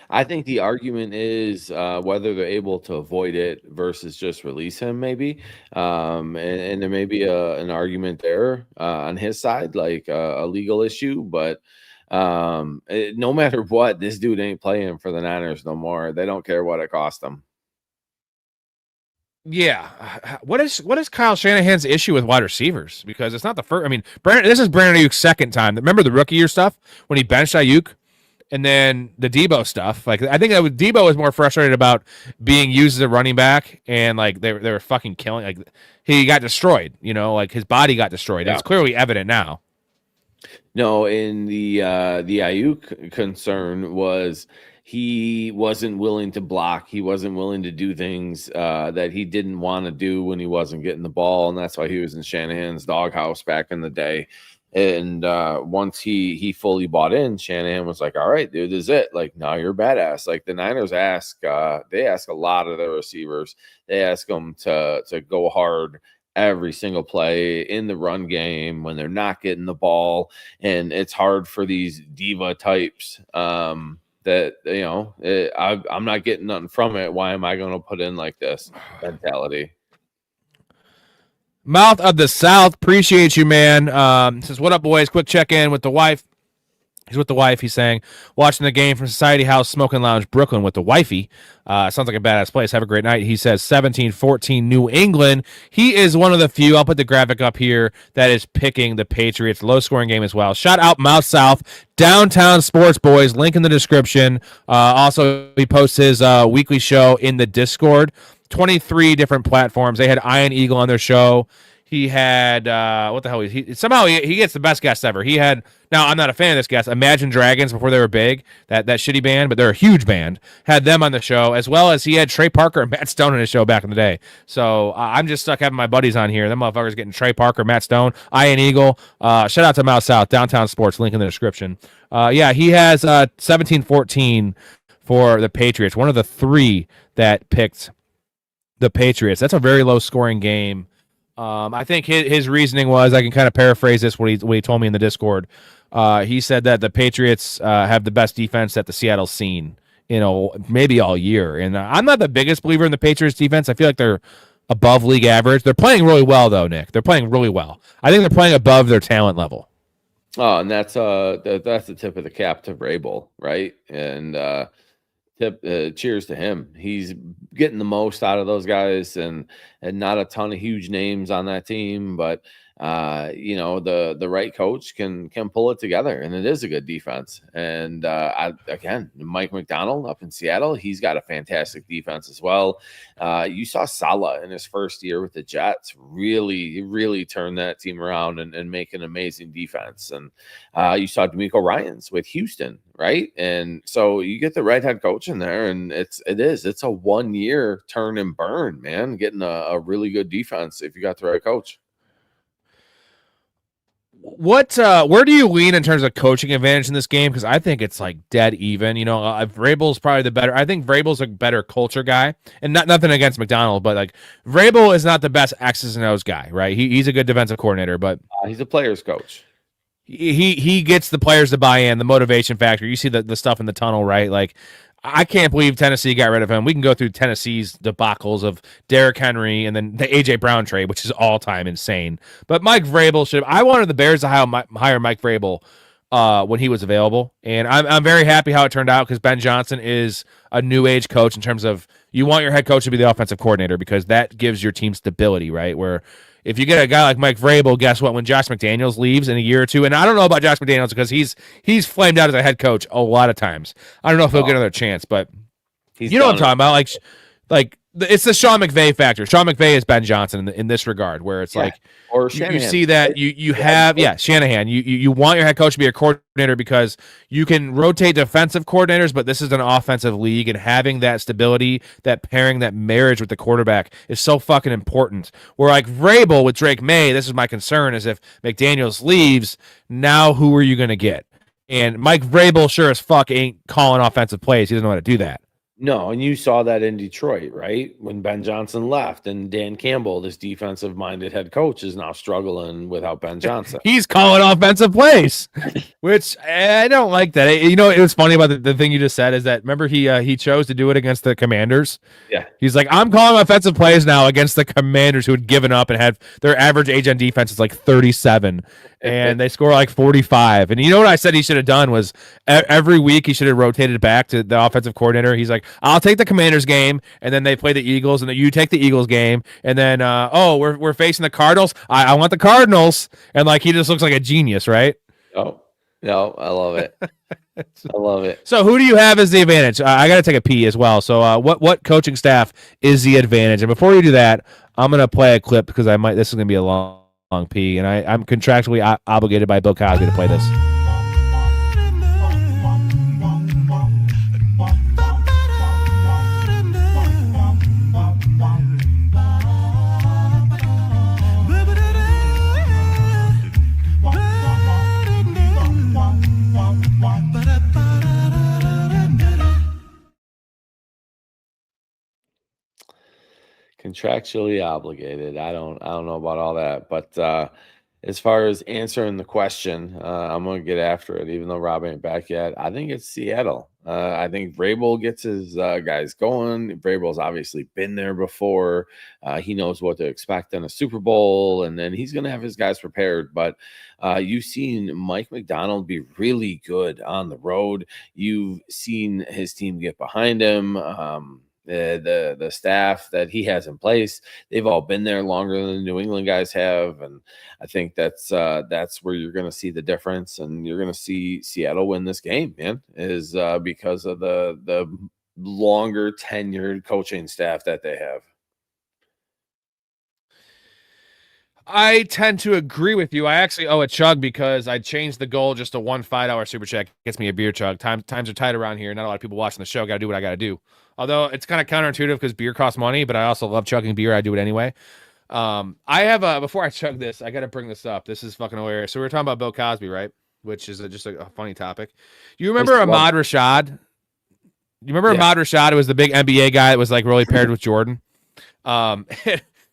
I think the argument is whether they're able to avoid it versus just release him, maybe. And there may be an argument there on his side, like a legal issue. But no matter what, this dude ain't playing for the Niners no more. They don't care what it cost them. Yeah. What is Kyle Shanahan's issue with wide receivers? Because it's not the first. I mean, this is Brandon Ayuk's second time. Remember the rookie year stuff when he benched Ayuk? And then the Debo stuff, like I think Debo was more frustrated about being used as a running back, and like they were fucking killing. Like he got destroyed, like his body got destroyed. Yeah. It's clearly evident now. No, in the Ayuk concern was he wasn't willing to block. He wasn't willing to do things that he didn't want to do when he wasn't getting the ball, and that's why he was in Shanahan's doghouse back in the day. And once he fully bought in, Shanahan was like, all right, dude, this is it. Like, now you're badass. Like the Niners they ask a lot of their receivers. They ask them to go hard every single play in the run game when they're not getting the ball. And it's hard for these diva types that that I'm not getting nothing from it. Why am I going to put in like this mentality? Mouth of the South, appreciate you, man. Says, what up, boys? Quick check-in with the wife. He's with the wife. He's saying, watching the game from Society House Smoking Lounge, Brooklyn with the wifey. Sounds like a badass place. Have a great night. He says 17-14 New England. He is one of the few, I'll put the graphic up here, that is picking the Patriots. Low-scoring game as well. Shout out Mouth South, Downtown Sports Boys. Link in the description. Also, he posts his weekly show in the Discord. 23 different platforms. They had Iron Eagle on their show. He had what the hell? Somehow he gets the best guests ever. He had, now I'm not a fan of this guest, Imagine Dragons before they were big, that shitty band, but they're a huge band. Had them on the show, as well as he had Trey Parker and Matt Stone on his show back in the day. So I'm just stuck having my buddies on here. Them motherfuckers getting Trey Parker, Matt Stone, Iron Eagle. Shout out to Mouse South, Downtown Sports, link in the description. Yeah, he has 17-14 for the Patriots. One of the three that picked the Patriots. That's a very low scoring game. I think his reasoning was, I can kind of paraphrase this, what he told me in the Discord. He said that the Patriots have the best defense that the Seattle's seen, maybe all year. And I'm not the biggest believer in the Patriots defense. I feel like they're above league average. They're playing really well, though, Nick. They're playing really well. I think they're playing above their talent level. Oh, and that's the tip of the cap to Vrabel, right? And cheers to him. He's getting the most out of those guys, and not a ton of huge names on that team, but the right coach can pull it together, and it is a good defense. And again, Mike McDonald up in Seattle, he's got a fantastic defense as well. You saw Saleh in his first year with the Jets really turn that team around and make an amazing defense. And you saw D'Amico Ryans with Houston, right? And so you get the right head coach in there, and it's a 1 year turn and burn, man, getting a really good defense if you got the right coach. Where do you lean in terms of coaching advantage in this game? Because I think it's like dead even. Vrabel's probably the better. I think Vrabel's a better culture guy, and nothing against McDonald, but like Vrabel is not the best X's and O's guy, right? He's a good defensive coordinator, but he's a player's coach. He gets the players to buy in, the motivation factor. You see the stuff in the tunnel, right? Like, I can't believe Tennessee got rid of him. We can go through Tennessee's debacles of Derrick Henry and then the A.J. Brown trade, which is all-time insane. But Mike Vrabel I wanted the Bears to hire Mike Vrabel when he was available. And I'm very happy how it turned out, because Ben Johnson is a new age coach in terms of, you want your head coach to be the offensive coordinator, because that gives your team stability, right? Where if you get a guy like Mike Vrabel, guess what? When Josh McDaniels leaves in a year or two, and I don't know about Josh McDaniels because he's flamed out as a head coach a lot of times. I don't know if he'll get another chance, but you know what I'm talking about. Like it's the Sean McVay factor. Sean McVay is Ben Johnson in this regard, where it's like, or you see that you have Shanahan. You want your head coach to be a coordinator because you can rotate defensive coordinators, but this is an offensive league, and having that stability, that pairing, that marriage with the quarterback is so fucking important. Where like Vrabel with Drake May, this is my concern, is if McDaniels leaves, now who are you going to get? And Mike Vrabel sure as fuck ain't calling offensive plays. He doesn't know how to do that. No, and you saw that in Detroit, right? When Ben Johnson left, and Dan Campbell, this defensive-minded head coach, is now struggling without Ben Johnson. He's calling offensive plays, which I don't like that. It was funny about the thing you just said is that, remember he chose to do it against the Commanders? Yeah. He's like, I'm calling offensive plays now against the Commanders, who had given up and had their average age on defense is like 37. And they score like 45. And you know what I said he should have done was every week he should have rotated back to the offensive coordinator. He's like, I'll take the Commanders game, and then they play the Eagles, and then you take the Eagles game, and then we're facing the Cardinals. I want the Cardinals. And like, he just looks like a genius, right? Oh, no, I love it. I love it. So who do you have as the advantage? I got to take a pee as well. So what coaching staff is the advantage? And before you do that, I'm going to play a clip, because this is going to be a long pee, and I'm contractually obligated by Bill Cosby to play this. Contractually obligated. I don't know about all that, but as far as answering the question, I'm going to get after it, even though Rob ain't back yet. I think it's Seattle. I think Vrabel gets his guys going. Vrabel's obviously been there before. He knows what to expect in a Super Bowl, and then he's going to have his guys prepared. But you've seen Mike McDonald be really good on the road. You've seen his team get behind him. The staff that he has in place, they've all been there longer than the New England guys have, and I think that's where you're going to see the difference, and you're going to see Seattle win this game, man, is because of the longer tenured coaching staff that they have. I tend to agree with you. I actually owe a chug because I changed the goal just to one $5 super chat. Gets me a beer chug. Times are tight around here. Not a lot of people watching the show. Got to do what I got to do. Although it's kind of counterintuitive because beer costs money, but I also love chugging beer. I do it anyway. I have before I chug this, I got to bring this up. This is fucking hilarious. So we were talking about Bill Cosby, right? Which is just a funny topic. You remember Ahmad Rashad? You remember Ahmad Rashad? It was the big NBA guy that was like really paired with Jordan.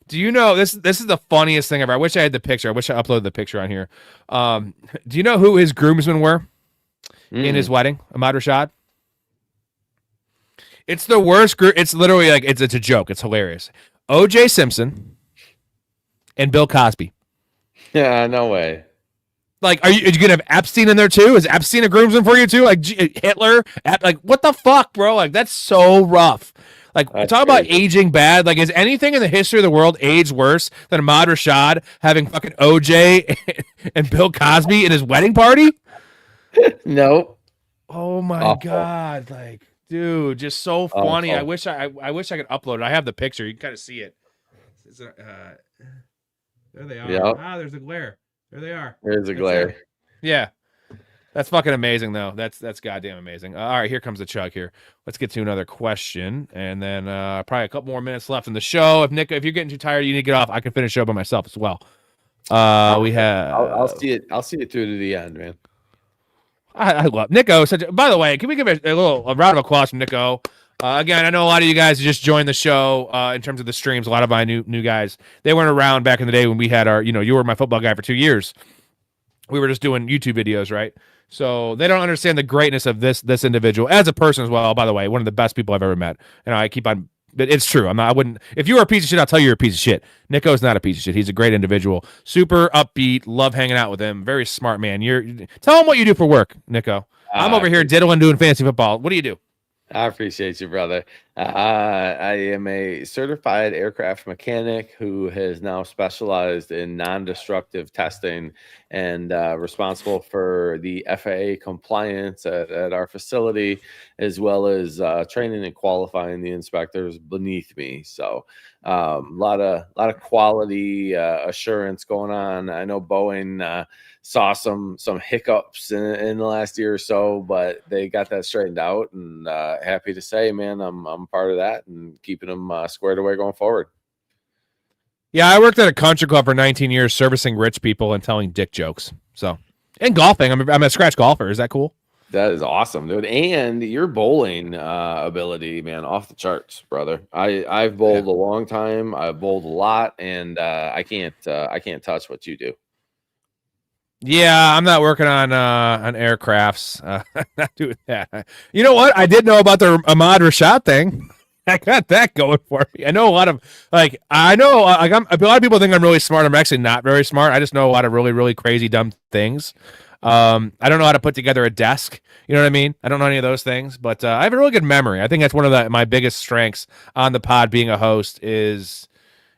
Do you know this is the funniest thing ever? I wish I had the picture. I wish I uploaded the picture on here. Do you know who his groomsmen were in his wedding? Ahmad Rashad? It's the worst group. It's literally like it's a joke. It's hilarious. O.J. Simpson and Bill Cosby. Yeah, no way. Like, are you gonna have Epstein in there too? Is Epstein a groomsman for you too? Like Hitler? Like, what the fuck, bro? Like, that's so rough. Like, talk about aging bad. Like, is anything in the history of the world aged worse than Ahmad Rashad having fucking OJ and Bill Cosby in his wedding party? No. Oh my God! Like, dude, just so funny. I wish I could upload it. I have the picture. You can kind of see it. There they are. Yep. There's a glare. There they are. There's a glare. Yeah. That's fucking amazing, though. That's goddamn amazing. All right, here comes the chug here. Let's get to another question, and then probably a couple more minutes left in the show. If you're getting too tired, you need to get off. I can finish the show by myself as well. We have. I'll see it. I'll see it through to the end, man. I love Nico. By the way, can we give a round of applause from Nico? Again, I know a lot of you guys just joined the show in terms of the streams. A lot of my new guys, they weren't around back in the day when we had our. You were my football guy for 2 years. We were just doing YouTube videos, right? So they don't understand the greatness of this individual as a person as well. By the way, one of the best people I've ever met. And I keep on, but it's true. I wouldn't, if you were a piece of shit, I'll tell you you're a piece of shit. Nico's not a piece of shit. He's a great individual, super upbeat, love hanging out with him. Very smart man. Tell him what you do for work, Nico. I'm over here diddling doing fantasy football. What do you do? I appreciate you, brother. I am a certified aircraft mechanic who has now specialized in non-destructive testing and responsible for the FAA compliance at our facility, as well as training and qualifying the inspectors beneath me. So a lot of quality assurance going on. I know Boeing saw some hiccups in the last year or so, but they got that straightened out, and happy to say, man, I'm part of that and keeping them squared away going forward. Yeah, I worked at a country club for 19 years servicing rich people and telling dick jokes. So, and golfing. I'm a scratch golfer. Is that cool? That is awesome, dude. And your bowling ability, man, off the charts, brother. I've bowled a long time. I've bowled a lot, and I can't touch what you do. Yeah, I'm not working on aircrafts. Not doing that. You know what? I did know about the Ahmad Rashad thing. I got that going for me. I know a lot of a lot of people think I'm really smart. I'm actually not very smart. I just know a lot of really, really crazy, dumb things. I don't know how to put together a desk. You know what I mean? I don't know any of those things, but I have a really good memory. I think that's one of my biggest strengths on the pod being a host is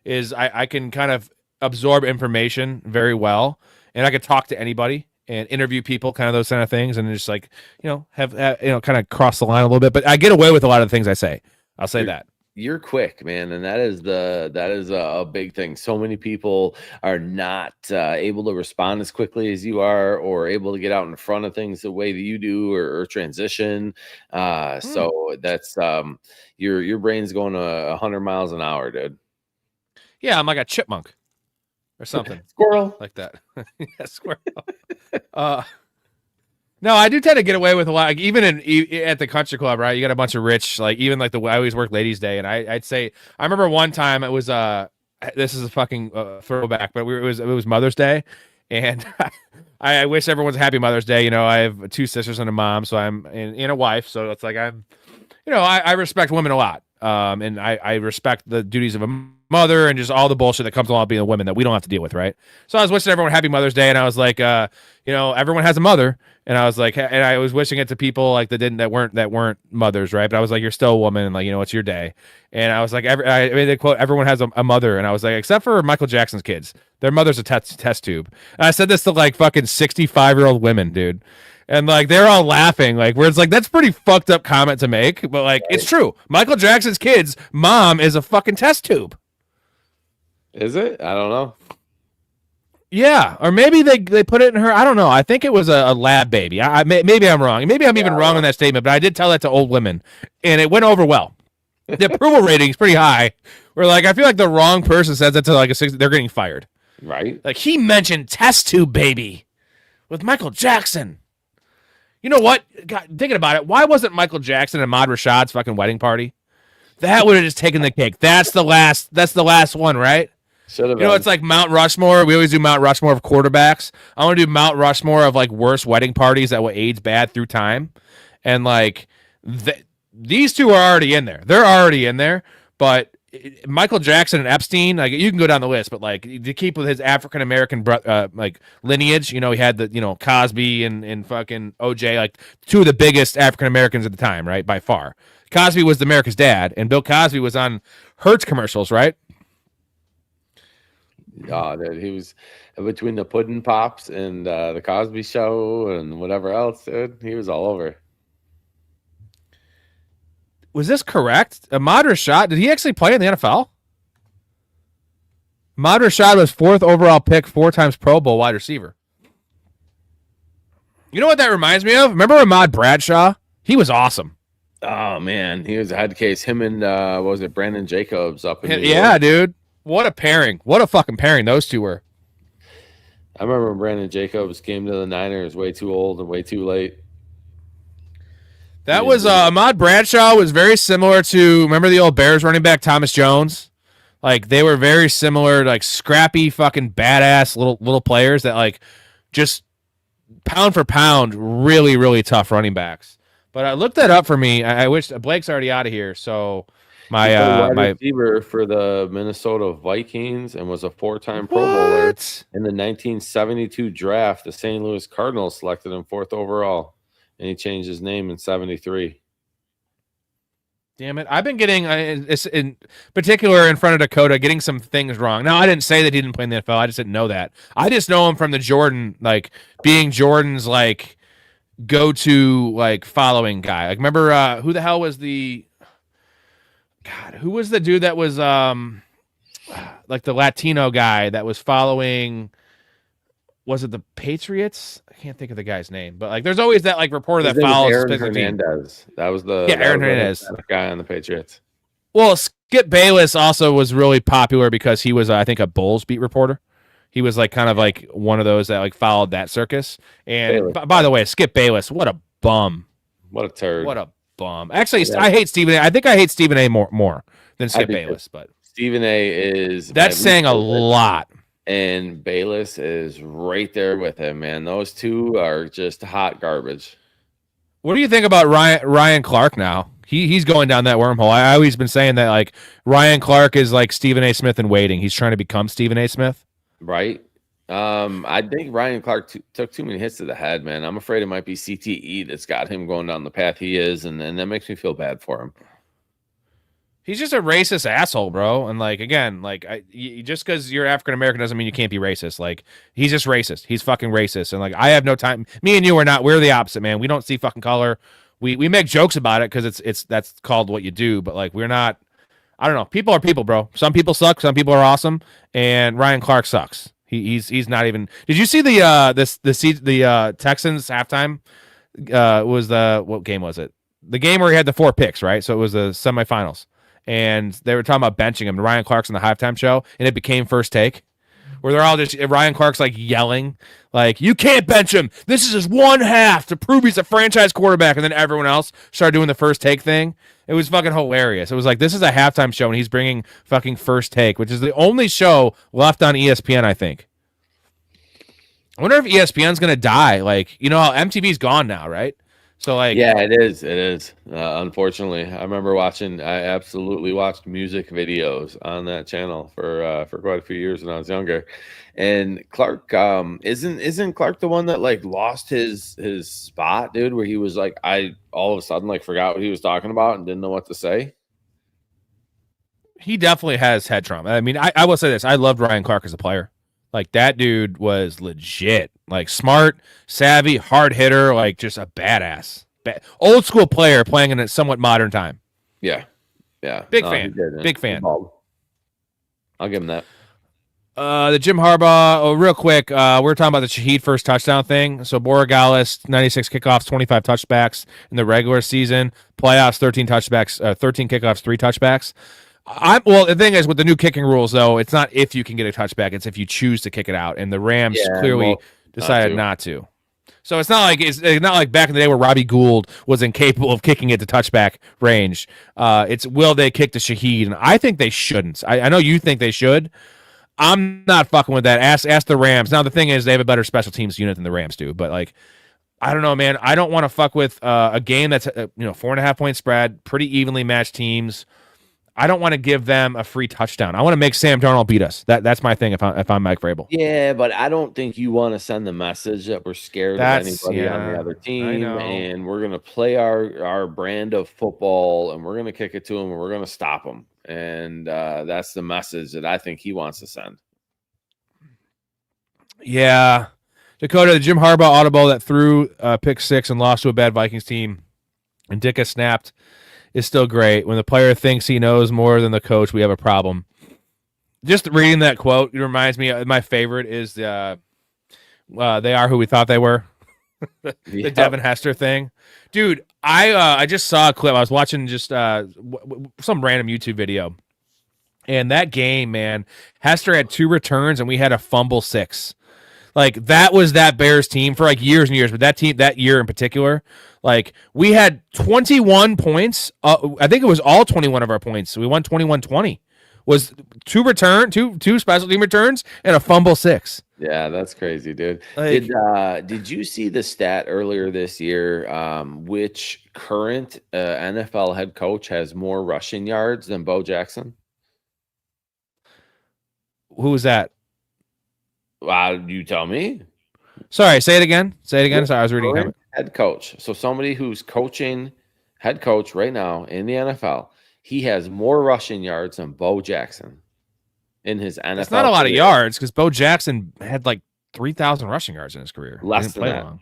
I can kind of absorb information very well, and I can talk to anybody and interview people, kind of those kind of things, and just like, have kind of cross the line a little bit, but I get away with a lot of the things I say. I'll say that. You're quick, man, and that is a big thing. So many people are not able to respond as quickly as you are, or able to get out in front of things the way that you do, or transition. So that's your brain's going 100 miles an hour, dude. Yeah, I'm like a chipmunk or something. Squirrel, like that. Yeah, squirrel. No, I do tend to get away with a lot. Like, even at the country club, right? You got a bunch of rich, like even like I always work ladies' day, and I'd say I remember one time it was this is a fucking throwback, but it was Mother's Day, And I wish everyone's a happy Mother's Day. You know, I have 2 sisters and a mom, so and a wife. So it's like I respect women a lot. And I respect the duties of a mother and just all the bullshit that comes along with being a woman that we don't have to deal with, right? So I was wishing everyone happy Mother's Day, and I was like, everyone has a mother, and I was like, and I was wishing it to people like that weren't mothers, right? But I was like, you're still a woman, and like, it's your day. And I was like, I made the quote, everyone has a mother, and I was like, except for Michael Jackson's kids, their mother's a test tube. And I said this to like fucking 65-year-old women, dude. And like they're all laughing, like where it's like that's pretty fucked up comment to make, but like it's true. Michael Jackson's kids' mom is a fucking test tube. Is it? I don't know. Yeah, or maybe they put it in her. I don't know. I think it was a lab baby. Maybe I'm wrong. Maybe I'm even wrong on that statement, but I did tell that to old women, and it went over well. The approval rating is pretty high. Where like I feel like the wrong person says that to like a 60, they're getting fired. Right? Like he mentioned test tube baby with Michael Jackson. You know what? God, thinking about it, why wasn't Michael Jackson at Ahmad Rashad's fucking wedding party? That would have just taken the cake. That's the last one, right? Should have. It's like Mount Rushmore. We always do Mount Rushmore of quarterbacks. I want to do Mount Rushmore of like worst wedding parties that will age bad through time. And like these two are already in there. They're already in there. But Michael Jackson and Epstein, like you can go down the list, but like to keep with his African American like lineage, he had the Cosby and fucking OJ, like 2 of the biggest African Americans at the time, right, by far. Cosby was America's dad, and Bill Cosby was on Hertz commercials, right? Oh, dude, he was between the Puddin' Pops and the Cosby Show and whatever else, dude. He was all over. Was this correct? Ahmad Rashad, did he actually play in the NFL? Ahmad Rashad was 4th overall pick, 4 times Pro Bowl wide receiver. You know what that reminds me of? Remember Ahmad Bradshaw? He was awesome. Oh, man. He was a head case. Him and, what was it, Brandon Jacobs up in New York. Yeah, dude. What a pairing. What a fucking pairing those two were. I remember when Brandon Jacobs came to the Niners way too old and way too late. That was Ahmad Bradshaw was very similar to, remember the old Bears running back Thomas Jones? Like they were very similar, like scrappy fucking badass little players that like just pound for pound really, really tough running backs. But I looked that up for me. I wish Blake's already out of here, so my receiver for the Minnesota Vikings and was a 4-time Pro Bowler in the 1972 draft. The St. Louis Cardinals selected him 4th overall. And he changed his name in 73. Damn it. I've been getting, in particular in front of Dakota, getting some things wrong. Now, I didn't say that he didn't play in the NFL. I just didn't know that. I just know him from the Jordan, like, being Jordan's, like, go-to, like, following guy. Like, remember, who the hell was the, God, who was the dude that was, like, the Latino guy that was following, was it the Patriots? I can't think of the guy's name, but like, there's always that like reporter that follows. Aaron Hernandez. That was the Aaron Hernandez guy on the Patriots. Well, Skip Bayless also was really popular because he was, I think, a Bulls beat reporter. He was like kind of like one of those that like followed that circus. And by the way, Skip Bayless, what a bum! What a turd! What a bum! Actually, I hate Stephen A. I think I hate Stephen A. more than Skip Bayless, but Stephen A. is that's saying a lot. And Bayless is right there with him, man. Those two are just hot garbage. What do you think about Ryan Clark now? He's going down that wormhole. I always been saying that like Ryan Clark is like Stephen A. Smith in waiting. He's trying to become Stephen A. Smith. Right. I think Ryan Clark took too many hits to the head, man. I'm afraid it might be CTE that's got him going down the path he is, and that makes me feel bad for him. He's just a racist asshole, bro. And like, again, like just because you're African American doesn't mean you can't be racist. Like, he's just racist. He's fucking racist. And like, I have no time. Me and you are not. We're the opposite, man. We don't see fucking color. We make jokes about it because that's called what you do. But like, we're not. I don't know. People are people, bro. Some people suck. Some people are awesome. And Ryan Clark sucks. He's not even. Did you see the Texans halftime? What game was it? The game where he had the 4 picks, right? So it was the semifinals. And they were talking about benching him. Ryan Clark's on the halftime show, and it became First Take, where they're all just Ryan Clark's like yelling, like, "You can't bench him. This is his 1/2 to prove he's a franchise quarterback." And then everyone else started doing the First Take thing. It was fucking hilarious. It was like, this is a halftime show, and he's bringing fucking First Take, which is the only show left on ESPN, I think. I wonder if ESPN's gonna die. Like, you know how MTV's gone now, right? So like, yeah, it is. It is. Unfortunately, I remember watching. I absolutely watched music videos on that channel for quite a few years when I was younger. And Clark, isn't Clark the one that like lost his spot, dude? Where he was like, I all of a sudden like forgot what he was talking about and didn't know what to say. he definitely has head trauma. I mean, I will say this: I loved Ryan Clark as a player. Like that dude was legit, like smart, savvy, hard hitter, like just a badass, old school player playing in a somewhat modern time. Yeah, yeah, big fan, big fan. I'll give him that. The Jim Harbaugh. Oh, real quick, we're talking about the Shaheed first touchdown thing. So Borregales, 96 kickoffs, 25 touchbacks in the regular season. Playoffs, 13 touchbacks, 13 kickoffs, 3 touchbacks. Well, the thing is, with the new kicking rules, though, it's not if you can get a touchback; it's if you choose to kick it out. And the Rams clearly decided not to. So it's not like back in the day where Robbie Gould was incapable of kicking it to touchback range. It's will they kick to Shaheed? And I think they shouldn't. I know you think they should. I'm not fucking with that. Ask the Rams. Now the thing is, they have a better special teams unit than the Rams do. But like, I don't know, man. I don't want to fuck with a game that's 4.5 point spread, pretty evenly matched teams. I don't want to give them a free touchdown. I want to make Sam Darnold beat us. That's my thing. If I'm Mike Vrabel. Yeah, but I don't think you want to send the message that we're scared of anybody on the other team, and we're gonna play our brand of football, and we're gonna kick it to them, and we're gonna stop them, and that's the message that I think he wants to send. Yeah, Dakota, the Jim Harbaugh audible that threw pick 6 and lost to a bad Vikings team, and Ditka snapped. Is still great. When the player thinks he knows more than the coach, we have a problem. Just reading that quote, it reminds me of my favorite is they are who we thought they were. The Devin Hester thing. Dude, I just saw a clip. I was watching just some random YouTube video. And that game, man, Hester had 2 returns and we had a fumble 6. Like that was that Bears team for like years and years, but that team that year in particular, like we had 21 points. I think it was all 21 of our points. So we won 21-20. Was 2 special team returns and a fumble 6. Yeah, that's crazy, dude. Like, did you see the stat earlier this year? Which current NFL head coach has more rushing yards than Bo Jackson? Who was that? You tell me. Sorry, say it again. Sorry, I was reading it. Head coach. So somebody who's coaching head coach right now in the NFL, he has more rushing yards than Bo Jackson in his NFL. It's not a lot of yards because Bo Jackson had like 3,000 rushing yards in his career. Less than that. Long.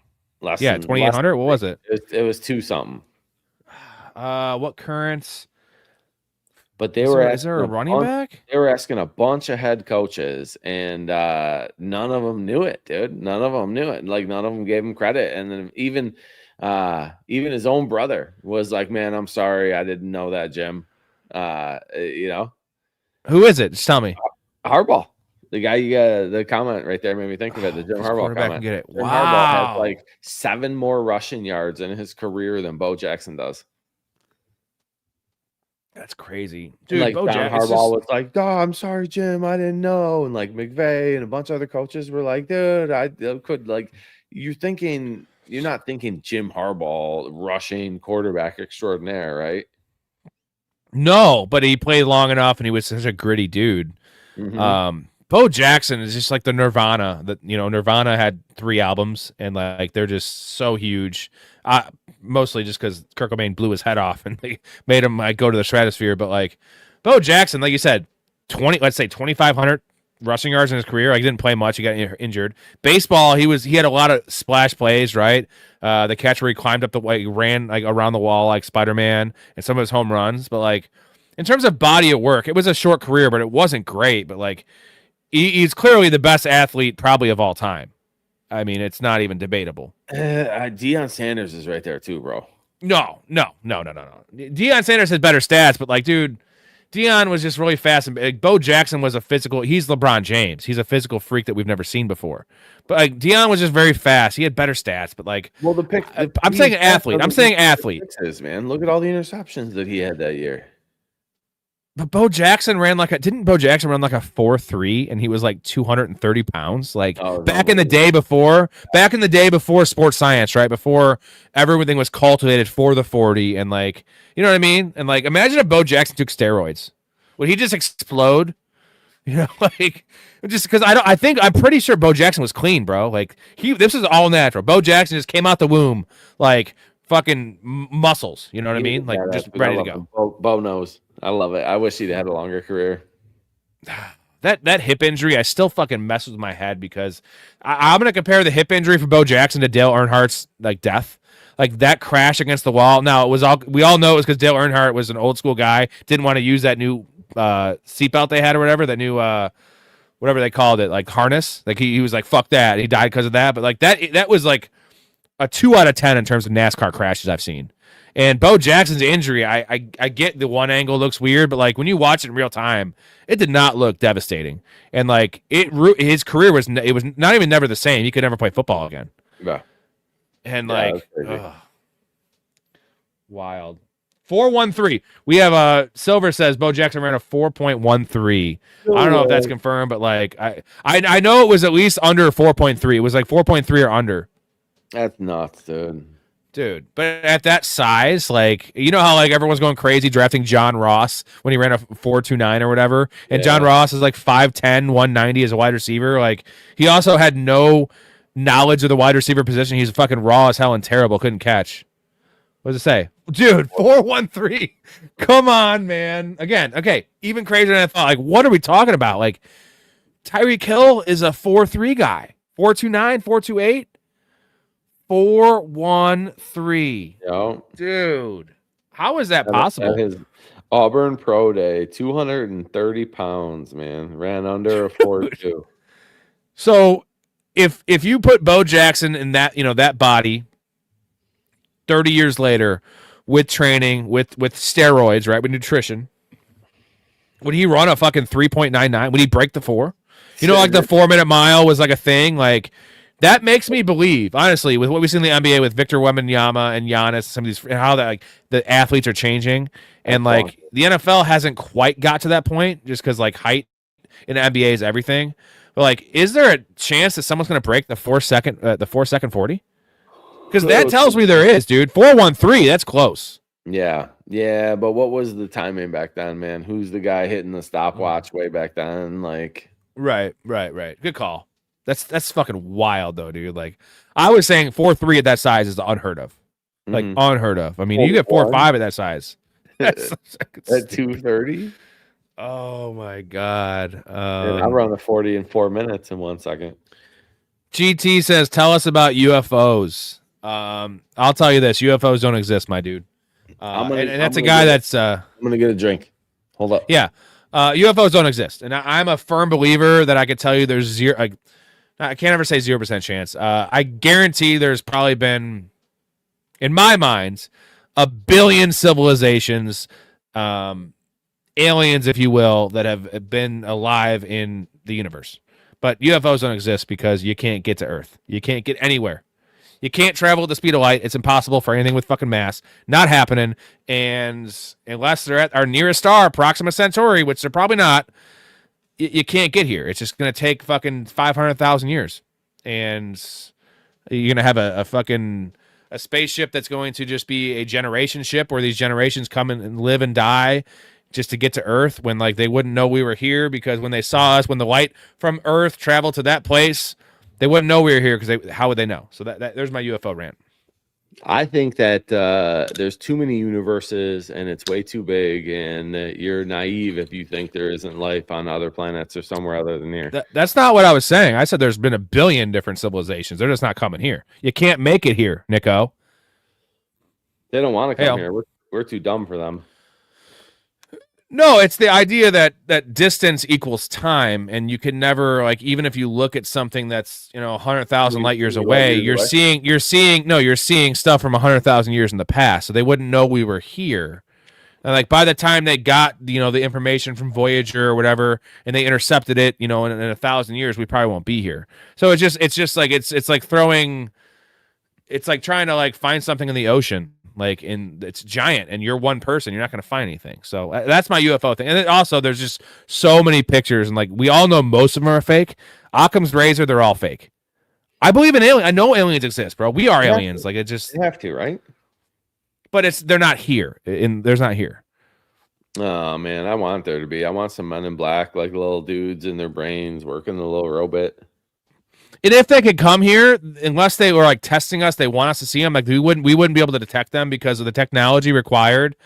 2,800. What was it? It was 2 something. What currents? But they were. Is there a running back? They were asking a bunch of head coaches, and none of them knew it, dude. None of them knew it. Like none of them gave him credit. And then even his own brother was like, "Man, I'm sorry, I didn't know that, Jim." Who is it? Just tell me. Harbaugh, the guy you got the comment right there made me think of it. The Jim Harbaugh comment. Get it. Jim Harbaugh has like 7 more rushing yards in his career than Bo Jackson does. That's crazy, dude. Like John Harbaugh was like, "Oh, I'm sorry, Jim, I didn't know," and like McVay and a bunch of other coaches were like, "Dude, I could like." You're not thinking Jim Harbaugh rushing quarterback extraordinaire, right? No, but he played long enough, and he was such a gritty dude. Mm-hmm. Bo Jackson is just like the Nirvana. That Nirvana had 3 albums, and like they're just so huge. Mostly just because Kurt Cobain blew his head off and they made him go to the stratosphere. But like Bo Jackson, like you said, 2,500 rushing yards in his career. Like he didn't play much. He got injured. Baseball, he had a lot of splash plays, right? The catch where he climbed up the way, he ran like around the wall like Spider-Man, and some of his home runs. But like in terms of body of work, it was a short career, but it wasn't great. But like he's clearly the best athlete probably of all time. I mean, it's not even debatable. Deion Sanders is right there too, bro. No. Deion Sanders had better stats, but like, dude, Deion was just really fast. And like, Bo Jackson was he's LeBron James. He's a physical freak that we've never seen before. But like, Deion was just very fast. He had better stats, but like, well, I'm saying athlete. Man, look at all the interceptions that he had that year. But Bo Jackson ran didn't Bo Jackson run like a 4.3 and he was like 230 pounds? Like back in the day before sports science, right? Before everything was cultivated for the 40 and like, you know what I mean? And like, imagine if Bo Jackson took steroids. Would he just explode? You know, like just because I'm pretty sure Bo Jackson was clean, bro. Like this is all natural. Bo Jackson just came out the womb like fucking muscles. You know what I mean? Like just ready to go. Bo knows. I love it. I wish he'd had a longer career. That hip injury, I still fucking mess with my head because I'm gonna compare the hip injury for Bo Jackson to Dale Earnhardt's like death. Like that crash against the wall. Now we all know it was because Dale Earnhardt was an old school guy, didn't want to use that new seatbelt they had or whatever, that new whatever they called it, like harness. Like he was like, fuck that. He died because of that. But like that was like a 2 out of 10 in terms of NASCAR crashes I've seen. And Bo Jackson's injury, I get the one angle looks weird, but like when you watch it in real time, it did not look devastating. And like his career was not even never the same. He could never play football again. Yeah. And like wild. 4.13. We have Silver says Bo Jackson ran a 4.13. I don't know if that's confirmed, but like I know it was at least under 4.3. It was like 4.3 or under. That's nuts, dude. But at that size, like, you know how like everyone's going crazy drafting John Ross when he ran a 4.29 or whatever, and John Ross is like 5'10", 190 as a wide receiver. Like he also had no knowledge of the wide receiver position. He's fucking raw as hell and terrible. Couldn't catch. What does it say? Dude, 4.13. Come on, man. Again, okay, even crazier than I thought. Like, what are we talking about? Like, Tyreek Hill is a 4.3 guy. 4.29, 4.28. 4.13. Yo. Dude, how is that possible? At his Auburn Pro Day, 230 pounds, man. Ran under a 4.2. So if you put Bo Jackson in that, that body 30 years later with training, with steroids, right, with nutrition, would he run a fucking 3.99? Would he break the 4? Like the 4-minute mile was like a thing, like that makes me believe, honestly, with what we see in the NBA with Victor Wembanyama and Giannis, some of these, how that like the athletes are changing, and like the NFL hasn't quite got to that point, just because like height in the NBA is everything. But like, is there a chance that someone's going to break the 4-second 40? Because that tells me there is, dude. 4.13, that's close. Yeah, but what was the timing back then, man? Who's the guy hitting the stopwatch way back then? Like, right. Good call. That's fucking wild though, dude. Like I was saying 4.3 at that size is unheard of. Like unheard of. I mean, you get 4.5 at that size. That's at 230. Oh my god. I run the 40 in 4 minutes in 1 second. GT says, tell us about UFOs. I'll tell you this, UFOs don't exist, my dude. And that's a guy that's I'm gonna get a drink. Hold up. Yeah. UFOs don't exist. And I'm a firm believer that I could tell you there's zero. I can't ever say 0% chance. I guarantee there's probably been, in my mind, a billion civilizations, aliens, if you will, that have been alive in the universe. But UFOs don't exist because you can't get to Earth. You can't get anywhere. You can't travel at the speed of light. It's impossible for anything with fucking mass. Not happening. And unless they're at our nearest star, Proxima Centauri, which they're probably not, you can't get here. It's just going to take fucking 500,000 years. And you're going to have a spaceship that's going to just be a generation ship where these generations come and live and die just to get to Earth when like they wouldn't know we were here, because when they saw us, when the light from Earth traveled to that place, they wouldn't know we were here because how would they know? So that there's my UFO rant. I think that there's too many universes and it's way too big, and you're naive if you think there isn't life on other planets or somewhere other than here. That's not what I was saying. I said there's been a billion different civilizations. They're just not coming here. You can't make it here, Nico. They don't want to come here. We're too dumb for them. No, it's the idea that distance equals time, and you can never, like, even if you look at something that's 100,000 light years away, you're seeing stuff from 100,000 years in the past, so they wouldn't know we were here. And like by the time they got the information from Voyager or whatever, and they intercepted it, in 1,000 years, we probably won't be here. So it's just like it's like trying to like find something in the ocean. Like, it's giant, and you're one person. You're not going to find anything. So that's my UFO thing. And then also, there's just so many pictures, and like we all know most of them are fake. Occam's razor, they're all fake. I believe in aliens. I know aliens exist, bro. We are aliens. Like, it just You have to, right? But they're not here. There's not here. Oh man, I want there to be. I want some men in black, like little dudes in their brains working the little robot. And if they could come here, unless they were like testing us, they want us to see them. Like we wouldn't be able to detect them because of the technology required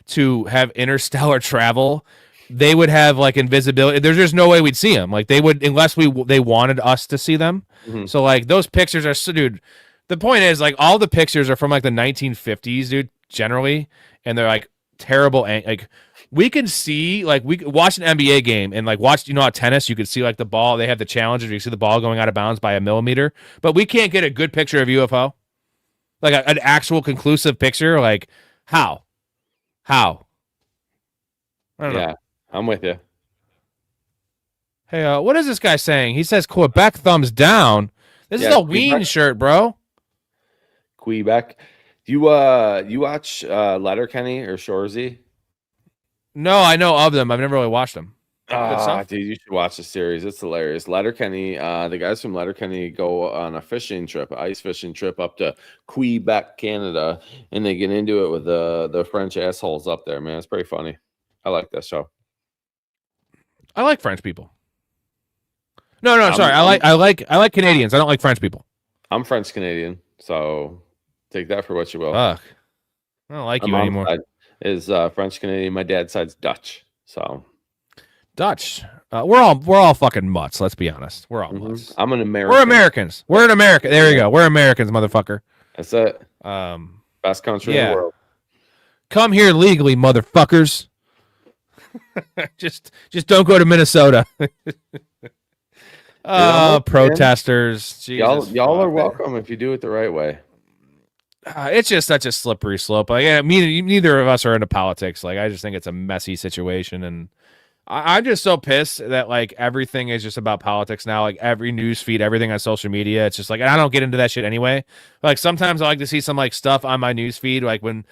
to have interstellar travel. They would have like invisibility. There's just no way we'd see them. Like they would, unless they wanted us to see them. Mm-hmm. So like those pictures are, dude. The point is like all the pictures are from like the 1950s, dude. Generally, and they're like terrible. Like we can see, like we could watch an NBA game and like watch, you know, at tennis, you could see like the ball. They have the challenges. You see the ball going out of bounds by a millimeter, but we can't get a good picture of UFO, like an actual conclusive picture. Like how? I don't know. I'm with you. Hey, what is this guy saying? He says Quebec thumbs down. This is a Ween shirt, bro. Quebec. You watch Letterkenny or Shoresy? No, I know of them. I've never really watched them. Dude, you should watch the series. It's hilarious. Letterkenny, the guys from Letterkenny go on a fishing trip, ice fishing trip up to Quebec, Canada, and they get into it with the French assholes up there, man. It's pretty funny. I like that show. I like French people. No, sorry. I like Canadians. I don't like French people. I'm French Canadian, so take that for what you will. Fuck. I don't like you anymore. Is French Canadian. My dad's side's Dutch, so Dutch. We're all fucking mutts. Let's be honest. We're all mutts. I'm an American. We're Americans. We're in America. There you go. We're Americans, motherfucker. That's it. Best country in the world. Come here legally, motherfuckers. just don't go to Minnesota. Protesters. Y'all are welcome if you do it the right way. It's just such a slippery slope. Like, neither of us are into politics. Like, I just think it's a messy situation, and I'm just so pissed that like everything is just about politics now. Like every news feed, everything on social media, it's just like, and I don't get into that shit anyway. Like sometimes I like to see some like stuff on my news feed, like when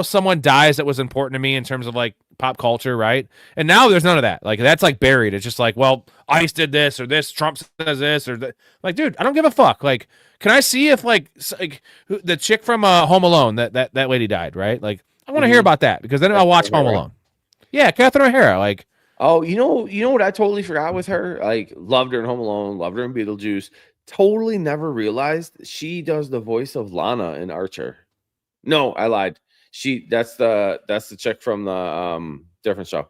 someone dies that was important to me in terms of like pop culture, right? And now there's none of that. Like that's like buried. It's just like, well, ICE did this or this, Trump says this or that. Like, dude, I don't give a fuck. Like, can I see if like the chick from Home Alone that lady died, right? Like, I want to hear about that because then I'll watch Home Alone. Yeah, Catherine O'Hara, like. Oh, you know what I totally forgot with her? Like, loved her in Home Alone, loved her in Beetlejuice. Totally never realized she does the voice of Lana in Archer. No, I lied. That's the chick from the different show.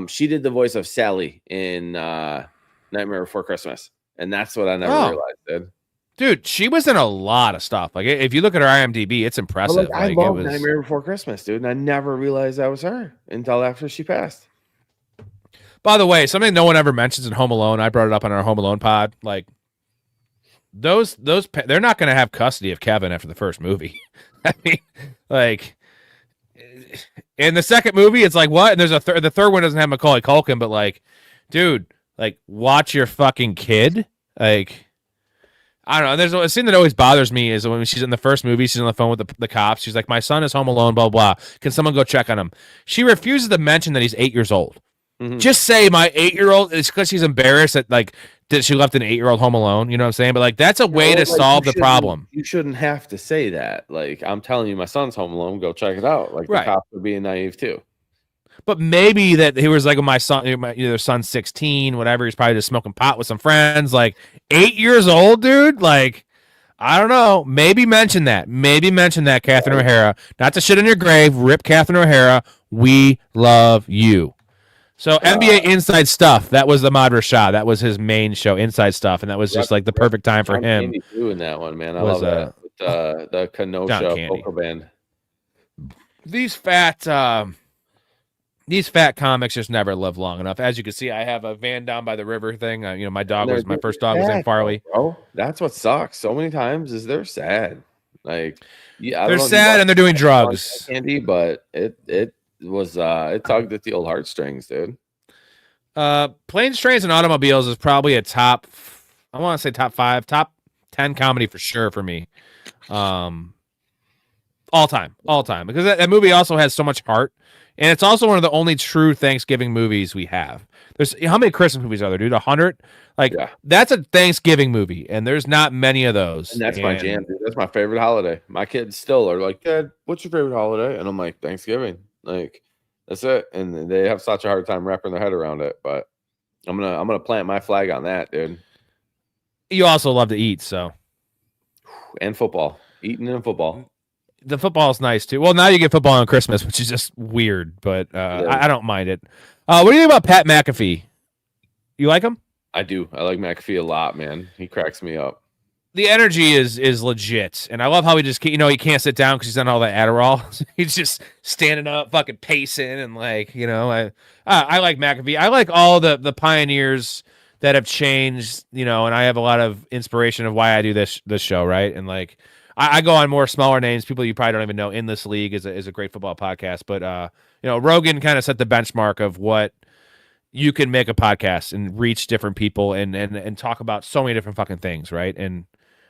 She did the voice of Sally in Nightmare Before Christmas, and that's what I never realized. Dude, she was in a lot of stuff. Like, if you look at her IMDb, it's impressive. I love Nightmare Before Christmas, dude, and I never realized that was her until after she passed. By the way, something no one ever mentions in Home Alone, I brought it up on our Home Alone pod. Like, they're not going to have custody of Kevin after the first movie. I mean, like, in the second movie, it's like, what? And there's the third one doesn't have Macaulay Culkin, but like, dude, like, watch your fucking kid. Like, I don't know. There's a scene that always bothers me is when she's in the first movie, she's on the phone with the cops. She's like, my son is home alone, blah, blah. Can someone go check on him? She refuses to mention that he's 8 years old. Mm-hmm. Just say my 8-year-old. It's because she's embarrassed that she left an 8-year-old home alone. You know what I'm saying? But like that's a way to solve the problem. You shouldn't have to say that. Like I'm telling you, my son's home alone. Go check it out. Like the cops are being naive too. But maybe that he was like, my son's 16, whatever. He's probably just smoking pot with some friends. Like 8 years old, dude. Like I don't know. Maybe mention that. Catherine O'Hara. Not to shit on your grave. Rip Catherine O'Hara. We love you. So NBA Inside Stuff, that was the Ahmad Rashad. That was his main show, Inside Stuff, and that was just like the perfect time for him. Doing that one, man. I love that. With, the Kenosha vocal band. These fat comics just never live long enough. As you can see, I have a van down by the river thing. My first dog was named Farley. Bro, that's what sucks so many times is they're sad. Like, yeah, they're sad and they're doing drugs. Candy, but it tugged at the old heartstrings, dude. Planes, Trains, and Automobiles is probably a top 5, top 10 comedy for sure for me. All time. Because that movie also has so much heart, and it's also one of the only true Thanksgiving movies we have. There's how many Christmas movies are there, dude? 100? Like that's a Thanksgiving movie, and there's not many of those. And that's my jam, dude. That's my favorite holiday. My kids still are like, Dad, what's your favorite holiday? And I'm like, Thanksgiving. Like, that's it. And they have such a hard time wrapping their head around it. But I'm gonna plant my flag on that, dude. You also love to eat, so. And football. Eating and football. The football is nice too. Well, now you get football on Christmas, which is just weird, but I don't mind it. What do you think about Pat McAfee? You like him? I do. I like McAfee a lot, man. He cracks me up. The energy is legit, and I love how he just he can't sit down because he's on all that Adderall. He's just standing up, fucking pacing, and like I like McAfee. I like all the pioneers that have changed, and I have a lot of inspiration of why I do this show, right? And like I go on more smaller names, people you probably don't even know. In This League is a great football podcast, but Rogan kind of set the benchmark of what you can make a podcast and reach different people and talk about so many different fucking things, right? And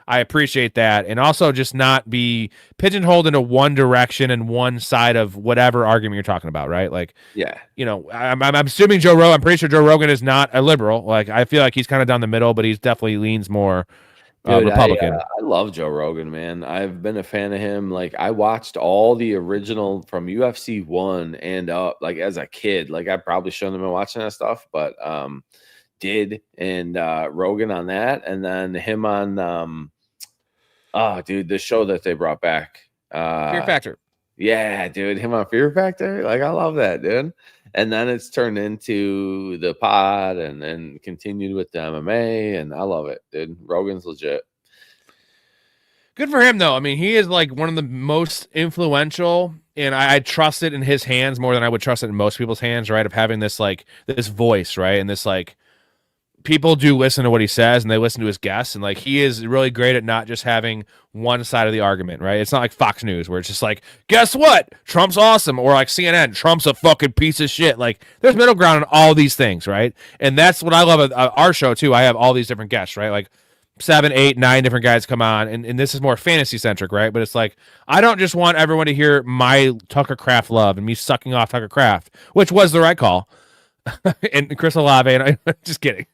I appreciate that, and also just not be pigeonholed into one direction and one side of whatever argument you're talking about, right? Like, I'm assuming Joe Rogan. I'm pretty sure Joe Rogan is not a liberal. Like, I feel like he's kind of down the middle, but he's definitely leans more Republican. I love Joe Rogan, man. I've been a fan of him. Like, I watched all the original from UFC 1 and up, like as a kid. Like, I probably shouldn't have been watching that stuff, but did. And Rogan on that, and then him on the show that they brought back, Fear Factor. Yeah, dude, him on Fear Factor. Like, I love that, dude. And then it's turned into the pod, and then continued with the MMA, and I love it, dude. Rogan's legit. Good for him, though. I mean, he is like one of the most influential, and I trust it in his hands more than I would trust it in most people's hands, right? Of having this this voice, right? And this people do listen to what he says, and they listen to his guests, and like he is really great at not just having one side of the argument, right? It's not like Fox News where it's just like, guess what? Trump's awesome, or like CNN, Trump's a fucking piece of shit. Like, there's middle ground on all these things, right? And that's what I love about our show too. I have all these different guests, right? Like 7, 8, 9 different guys come on, and this is more fantasy centric, right? But it's like, I don't just want everyone to hear my Tucker Kraft love and me sucking off Tucker Kraft, which was the right call. And Chris Olave, and I'm just kidding.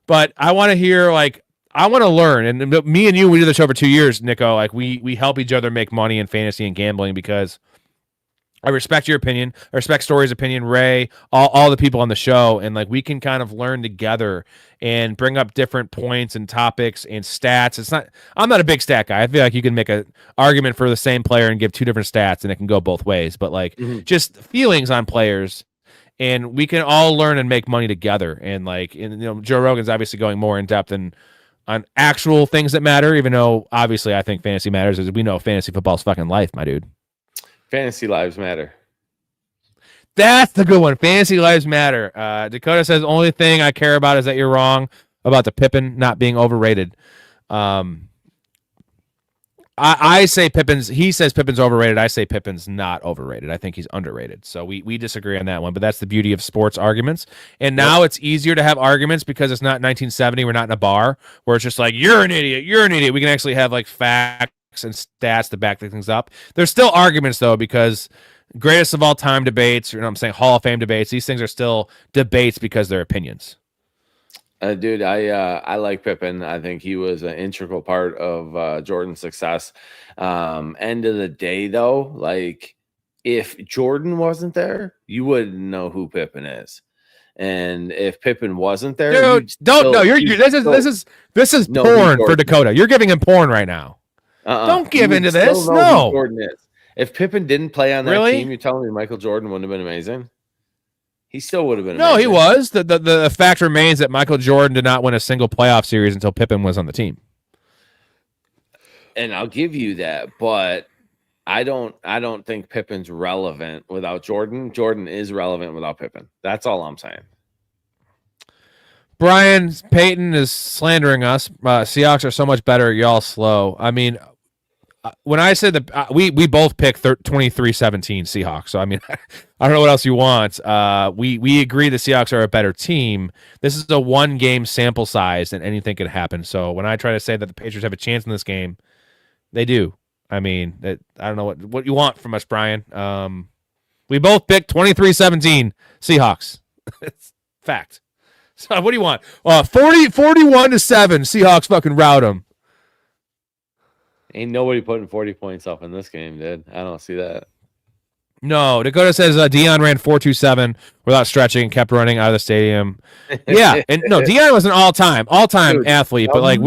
But I want to hear, I want to learn. And me and you, we did this show for 2 years, Nico. Like, we help each other make money in fantasy and gambling because I respect your opinion. I respect Storey's opinion, Ray, all the people on the show. And, like, we can kind of learn together and bring up different points and topics and stats. I'm not a big stat guy. I feel like you can make an argument for the same player and give two different stats, and it can go both ways. But, just feelings on players. And we can all learn and make money together. And Joe Rogan's obviously going more in depth on actual things that matter, even though obviously I think fantasy matters, as we know fantasy football's fucking life, my dude. Fantasy lives matter. That's the good one. Fantasy lives matter. Dakota says, only thing I care about is that you're wrong about the Pippen not being overrated. I say Pippen's. He says Pippen's overrated. I say Pippen's not overrated. I think he's underrated. So we disagree on that one. But that's the beauty of sports arguments. And now it's easier to have arguments because it's not 1970. We're not in a bar where it's just like, you're an idiot. You're an idiot. We can actually have facts and stats to back things up. There's still arguments though, because greatest of all time debates, I'm saying Hall of Fame debates, these things are still debates because they're opinions. Dude, I like Pippen. I think he was an integral part of Jordan's success. End of the day, though, if Jordan wasn't there, you wouldn't know who Pippen is. And if Pippen wasn't there, dude, this is porn for Dakota. You're giving him porn right now. Don't give into this. No. Jordan is. If Pippen didn't play on that team, you're telling me Michael Jordan wouldn't have been amazing? He still would have been amazing. No, he was. The fact remains that Michael Jordan did not win a single playoff series until Pippen was on the team. And I'll give you that, but I don't think Pippen's relevant without Jordan. Jordan is relevant without Pippen. That's all I'm saying. Brian Payton is slandering us. Seahawks are so much better. Y'all slow. I mean, when I said that we both picked 23-17 Seahawks. So, I mean, I don't know what else you want. We agree the Seahawks are a better team. This is a one-game sample size, and anything could happen. So when I try to say that the Patriots have a chance in this game, they do. I mean, I don't know what you want from us, Brian. We both picked 23-17 Seahawks. It's fact. So what do you want? 41-7 Seahawks fucking rout them. Ain't nobody putting 40 points up in this game, dude. I don't see that. No, Dakota says Deion ran 4.27 without stretching and kept running out of the stadium. Yeah, and no, Deion was an all-time Dude, athlete, but like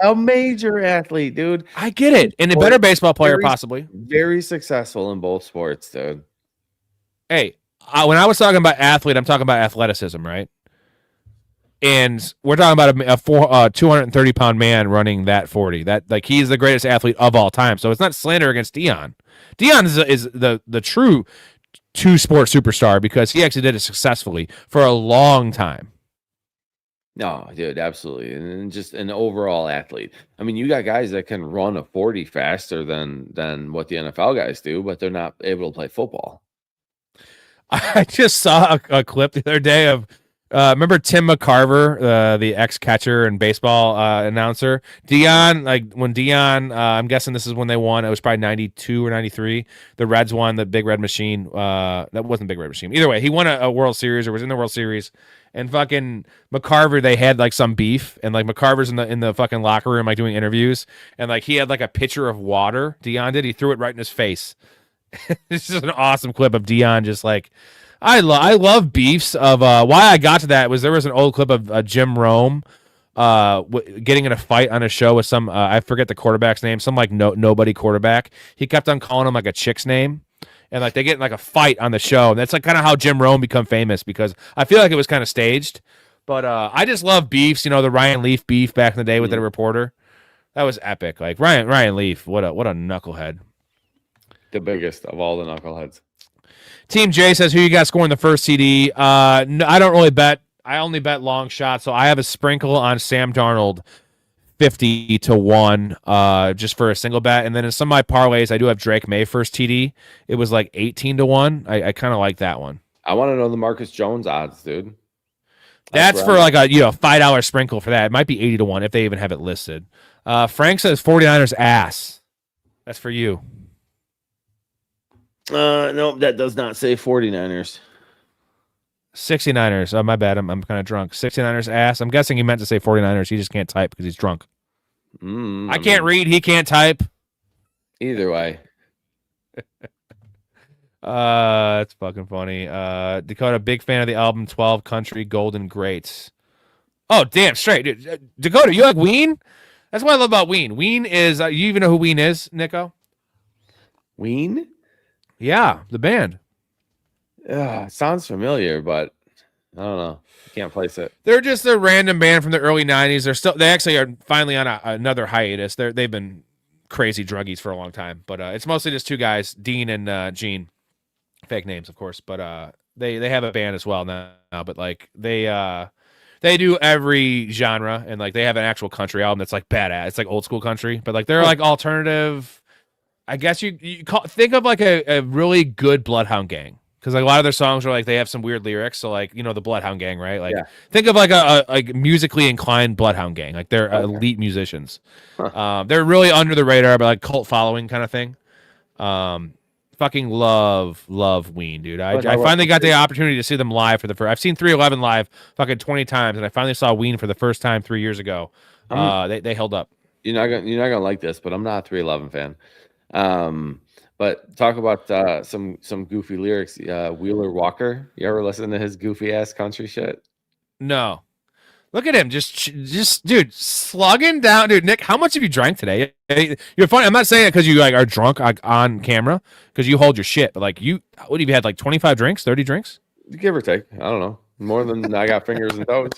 a major athlete, dude. I get it, and a better baseball player possibly. Very successful in both sports, dude. Hey, when I was talking about athlete, I'm talking about athleticism, right? And we're talking about a 230-pound man running that 40. That like he's the greatest athlete of all time. So it's not slander against Deion. Deion is the true two-sport superstar because he actually did it successfully for a long time. No, dude, absolutely. And just an overall athlete. I mean, you got guys that can run a 40 faster than what the NFL guys do, but they're not able to play football. I just saw a clip the other day of remember Tim McCarver, the ex-catcher and baseball announcer? Deion, like when Deion, I'm guessing this is when they won. It was probably 92 or 93. The Reds won the Big Red Machine. That wasn't Big Red Machine. Either way, he won a World Series or was in the World Series. And fucking McCarver, they had like some beef, and like McCarver's in the fucking locker room like doing interviews, and like he had like a pitcher of water. Deion did. He threw it right in his face. This is an awesome clip of Deion just like. I love beefs of why I got to that was there was an old clip of Jim Rome getting in a fight on a show with some I forget the quarterback's name, some like nobody quarterback. He kept on calling him like a chick's name, and like they get in like a fight on the show, and that's like kind of how Jim Rome become famous because I feel like it was kind of staged. But I just love beefs, you know, the Ryan Leaf beef back in the day with the reporter. That was epic. Like Ryan Leaf, what a knucklehead. The biggest of all the knuckleheads. Team J says, who you got scoring the first TD? No, I don't really bet. I only bet long shots, so I have a sprinkle on Sam Darnold 50-1 just for a single bet. And then in some of my parlays, I do have Drake May first TD. It was like 18-1. I kind of like that one. I want to know the Marcus Jones odds, dude. That's for like a $5 sprinkle for that. It might be 80-1 if they even have it listed. Frank says 49ers ass. That's for you. No, that does not say 49ers. 69ers. Oh, my bad. I'm kind of drunk. 69ers ass. I'm guessing he meant to say 49ers. He just can't type because he's drunk. I can't read. He can't type. Either way. It's fucking funny. Dakota, big fan of the album 12 Country Golden Greats. Oh, damn straight. Dude. Dakota, you like Ween? That's what I love about Ween. Ween is, you even know who Ween is, Nico? Ween? Yeah, the band. Sounds familiar, but I don't know. Can't place it. They're just a random band from the early 90s. They actually are finally on another hiatus. They've been crazy druggies for a long time, but it's mostly just two guys, Dean and Gene. Fake names, of course, but they have a band as well now. But like they do every genre, and like they have an actual country album that's like badass. It's like old school country, but like they're like alternative. I guess you think of like a really good Bloodhound Gang, because like a lot of their songs are like they have some weird lyrics. So like the Bloodhound Gang, right? Like think of like a musically inclined Bloodhound Gang. Like they're elite musicians. They're really under the radar, but like cult following kind of thing. Fucking love Ween, dude. I finally got the opportunity to see them live for the first. I've seen 311 live fucking 20 times, and I finally saw Ween for the first time 3 years ago. They held up. You're not gonna like this, but I'm not a 311 fan. But talk about some goofy lyrics. Wheeler Walker, you ever listen to his goofy ass country shit? No. Look at him, just dude, slugging down, dude. Nick, how much have you drank today? You're funny. I'm not saying it because you like are drunk on camera, because you hold your shit. But like what have you had? Like 25 drinks, 30 drinks, give or take. I don't know, more than I got fingers and toes.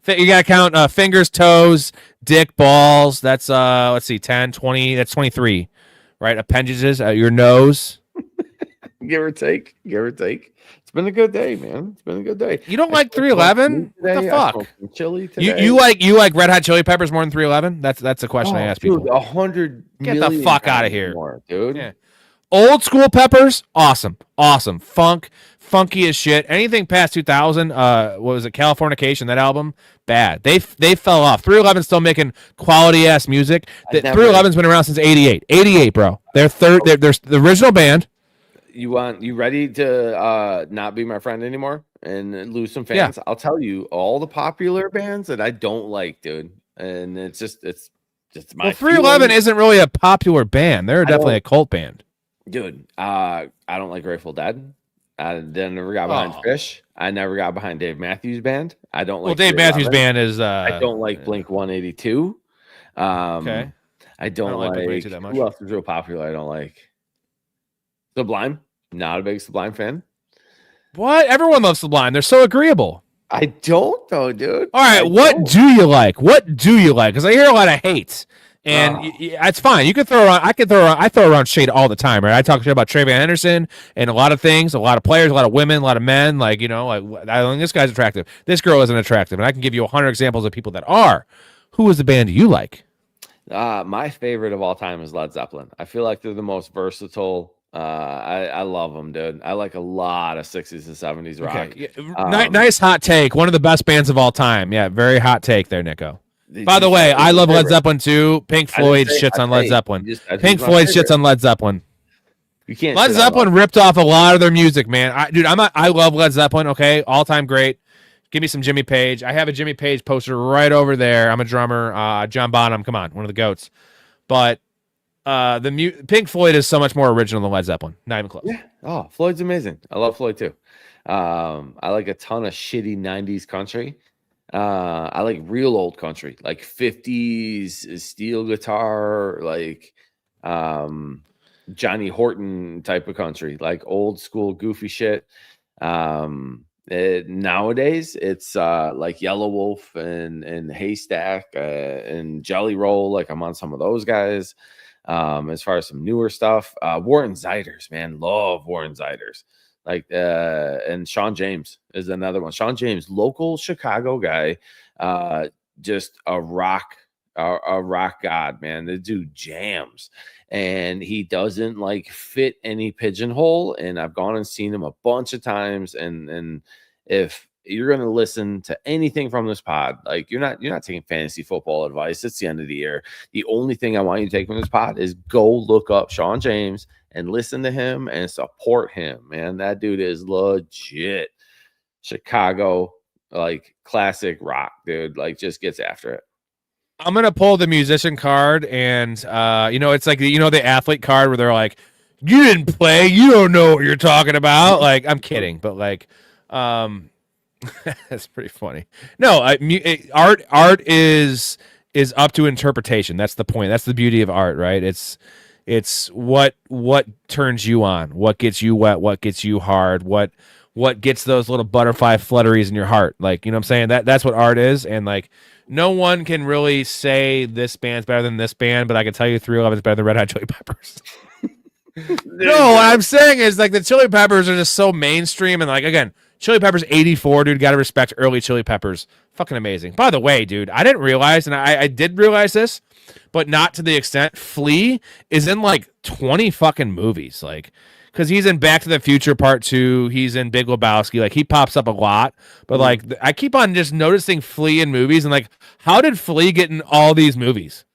You gotta count fingers, toes, dick, balls. That's let's see, 10, 20. That's 23, right? Appendages, your nose. Give or take. It's been a good day, man. It's been a good day. You don't like 311? What the fuck? Chili today. You like Red Hot Chili Peppers more than 311? That's the question I ask people. 100 Get the fuck out of here, more, dude. Yeah. Old school Peppers, awesome. Funky as shit. Anything past 2000, what was it, Californication, that album? Bad. They fell off. 311's still making quality ass music. 311's been around since 88. 88, bro. They're the original band. You ready to not be my friend anymore and lose some fans? Yeah. I'll tell you all the popular bands that I don't like, dude. And it's just my Well, 311 feeling. isn't really a popular band. They're definitely a cult band. Dude, I don't like Grateful Dead. I never got behind Fish. I never got behind Dave Matthews Band. I don't like. Well, Dave 311. Matthews Band is. I don't like Blink 182. Okay. I don't like Blink 182 that much. Who else is real popular? I don't like Sublime. Not a big Sublime fan. What? Everyone loves Sublime. They're so agreeable. I don't though, dude. All right, what do you like? What do you like? Because I hear a lot of hate, and it's fine. You can throw around. I throw around shade all the time, right? I talk shit about Trayvon Henderson and a lot of things, a lot of players, a lot of women, a lot of men. Like, I think this guy's attractive. This girl isn't attractive, and I can give you 100 examples of people that are. Who is the band you like? My favorite of all time is Led Zeppelin. I feel like they're the most versatile. I love them, dude. I like a lot of 60s and 70s rock. Okay. Nice hot take. One of the best bands of all time. Yeah, very hot take there, Nico. By the way, I love Led Zeppelin too. Pink Floyd shits on Led Zeppelin. Pink Floyd shits on Led Zeppelin. You can't. Led Zeppelin ripped off a lot of their music, man. I love Led Zeppelin. Okay, all time great. Give me some Jimmy Page. I have a Jimmy Page poster right over there. I'm a drummer. John Bonham, come on, one of the goats. But Pink Floyd is so much more original than Led Zeppelin. Not even close. Yeah. Oh, Floyd's amazing. I love Floyd too. I like a ton of shitty 90s country. I like real old country, like 50s steel guitar, like Johnny Horton type of country, like old school goofy shit. Nowadays it's like Yellow Wolf and Haystack and Jelly Roll. Like I'm on some of those guys. As far as some newer stuff, Warren Ziders, man, love Warren Ziders. Like and Sean James is another one. Sean James, local Chicago guy, just a rock god, man. The dude jams, and he doesn't like fit any pigeonhole. And I've gone and seen him a bunch of times. And if you're gonna listen to anything from this pod, like you're not taking fantasy football advice. It's the end of the year. The only thing I want you to take from this pod is go look up Sean James and listen to him and support him, man. That dude is legit Chicago, like classic rock, dude. Like just gets after it. I'm gonna pull the musician card, and it's like the athlete card where they're like, "You didn't play, you don't know what you're talking about." Like, I'm kidding, but like, that's pretty funny. No, art is up to interpretation. That's the point. That's the beauty of art, right? It's what turns you on, what gets you wet, what gets you hard, what gets those little butterfly flutteries in your heart. Like, you know what I'm saying? That's what art is. And like, no one can really say this band's better than this band, but I can tell you 311 is better than Red Hot Chili Peppers. No, what I'm saying is like the Chili Peppers are just so mainstream. And like, again, Chili Peppers 84, dude, got to respect early Chili Peppers. Fucking amazing. By the way, dude, I didn't realize, and I did realize this, but not to the extent. Flea is in like 20 fucking movies, like, because he's in Back to the Future Part 2. He's in Big Lebowski. Like, he pops up a lot. But like, I keep on just noticing Flea in movies, and like, how did Flea get in all these movies?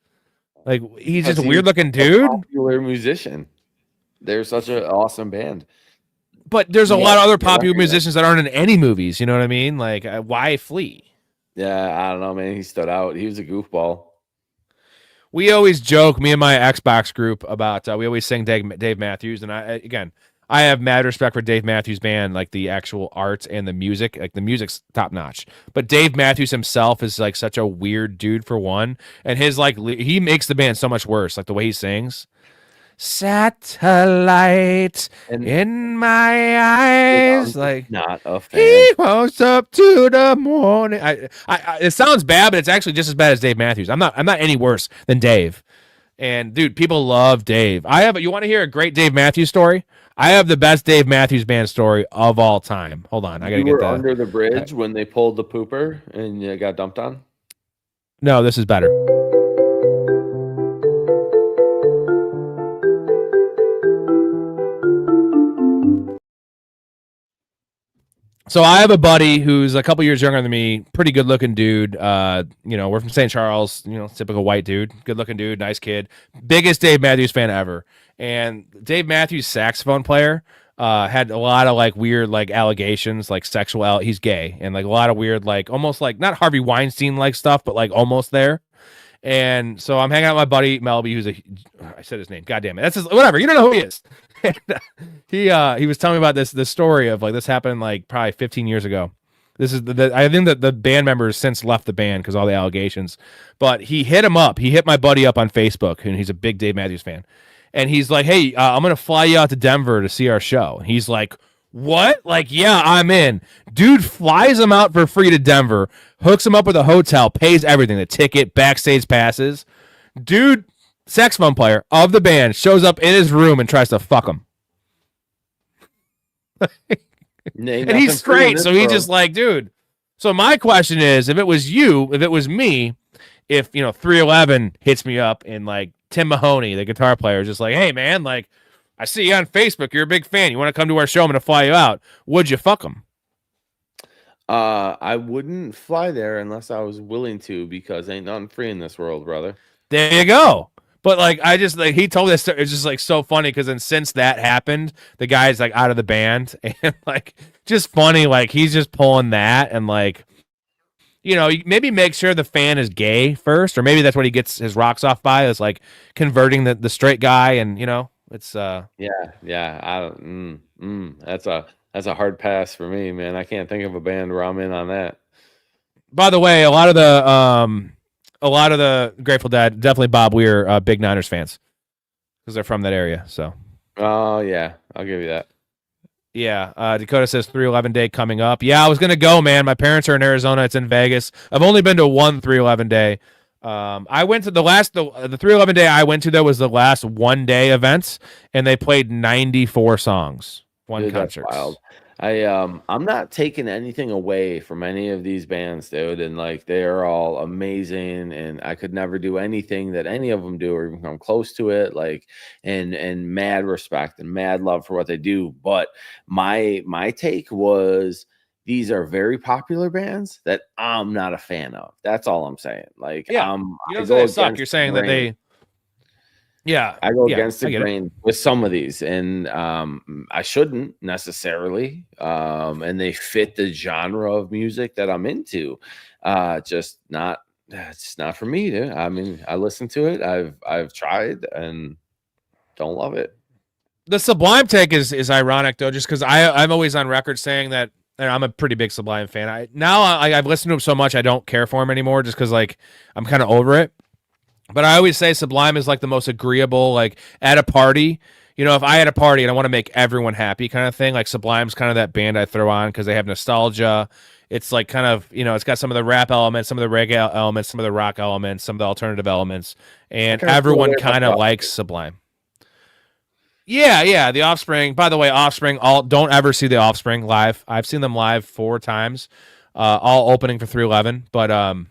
Like, he's just a weird looking dude. Popular musician. They're such an awesome band. But there's a lot of other popular musicians that aren't in any movies. You know what I mean? Like, why Flea? Yeah, I don't know, man. He stood out. He was a goofball. We always joke, me and my Xbox group, about we always sing Dave Matthews, and I have mad respect for Dave Matthews Band, like the actual art and the music. Like the music's top notch, but Dave Matthews himself is like such a weird dude for one, and his like he makes the band so much worse. Like the way he sings. Satellite in my eyes, like not a fan. He rose up to the morning. It sounds bad, but it's actually just as bad as Dave Matthews. I'm not any worse than Dave. And dude, people love Dave. You want to hear a great Dave Matthews story? I have the best Dave Matthews Band story of all time. Hold on, I gotta get that. Under the bridge when they pulled the pooper and you got dumped on. No, this is better. So I have a buddy who's a couple years younger than me, pretty good looking dude. We're from St. Charles, typical white dude, good looking dude, nice kid, biggest Dave Matthews fan ever. And Dave Matthews, saxophone player, had a lot of like weird like allegations, like sexual. He's gay, and like a lot of weird like almost like not Harvey Weinstein like stuff, but like almost there. And so I'm hanging out with my buddy Melby, who's I said his name. God damn it. That's whatever. You don't know who he is. He was telling me about this story of like this happened like probably 15 years ago. This is I think that the band members since left the band because all the allegations. But he hit him up. He hit my buddy up on Facebook, and he's a big Dave Matthews fan. And he's like, "Hey, I'm gonna fly you out to Denver to see our show." And he's like, "What? Like, yeah, I'm in." Dude flies him out for free to Denver, hooks him up with a hotel, pays everything, the ticket, backstage passes. Dude, saxophone player of the band, shows up in his room and tries to fuck him. And he's straight, so he's just like, dude. So my question is, if it was me, if 311 hits me up and like Tim Mahoney, the guitar player, is just like, "Hey man, like I see you on Facebook. You're a big fan. You want to come to our show? I'm going to fly you out." Would you fuck him? I wouldn't fly there unless I was willing to, because ain't nothing free in this world, brother. There you go. But like, I just like he told this. It's just like so funny because then since that happened, the guy's like out of the band, and like just funny. Like he's just pulling that, and like maybe make sure the fan is gay first, or maybe that's what he gets his rocks off by, is like converting the straight guy, and it's yeah. I don't. That's a hard pass for me, man. I can't think of a band where I'm in on that. By the way, a lot of the Grateful Dead, definitely Bob Weir, big Niners fans, because they're from that area. So, oh yeah, I'll give you that. Yeah, Dakota says 311 day coming up. Yeah, I was gonna go, man. My parents are in Arizona. It's in Vegas. I've only been to one 311 day. I went to the 311 day I went to, though, was the last 1 day events, and they played 94 songs. One concert. That's wild. I'm not taking anything away from any of these bands, dude, and like they are all amazing, and I could never do anything that any of them do or even come close to it. Like, and mad respect and mad love for what they do. But my take was, these are very popular bands that I'm not a fan of. That's all I'm saying. Like, yeah, you don't say they suck. You're saying that they. Yeah, I go against the grain with some of these, and I shouldn't necessarily. And they fit the genre of music that I'm into. Just not. It's not for me, dude. I mean, I listen to it. I've tried and don't love it. The Sublime take is ironic though, just because I'm always on record saying that. And I'm a pretty big Sublime fan. I've listened to him so much I don't care for him anymore, just because like I'm kind of over it. But I always say Sublime is like the most agreeable, like at a party. If I had a party and I want to make everyone happy kind of thing, like Sublime's kind of that band I throw on because they have nostalgia. It's like kind of, it's got some of the rap elements, some of the reggae elements, some of the rock elements, some of the alternative elements, and everyone kind of likes Sublime. Yeah, The Offspring. By the way, Offspring, don't ever see The Offspring live. I've seen them live 4 times, all opening for 311, but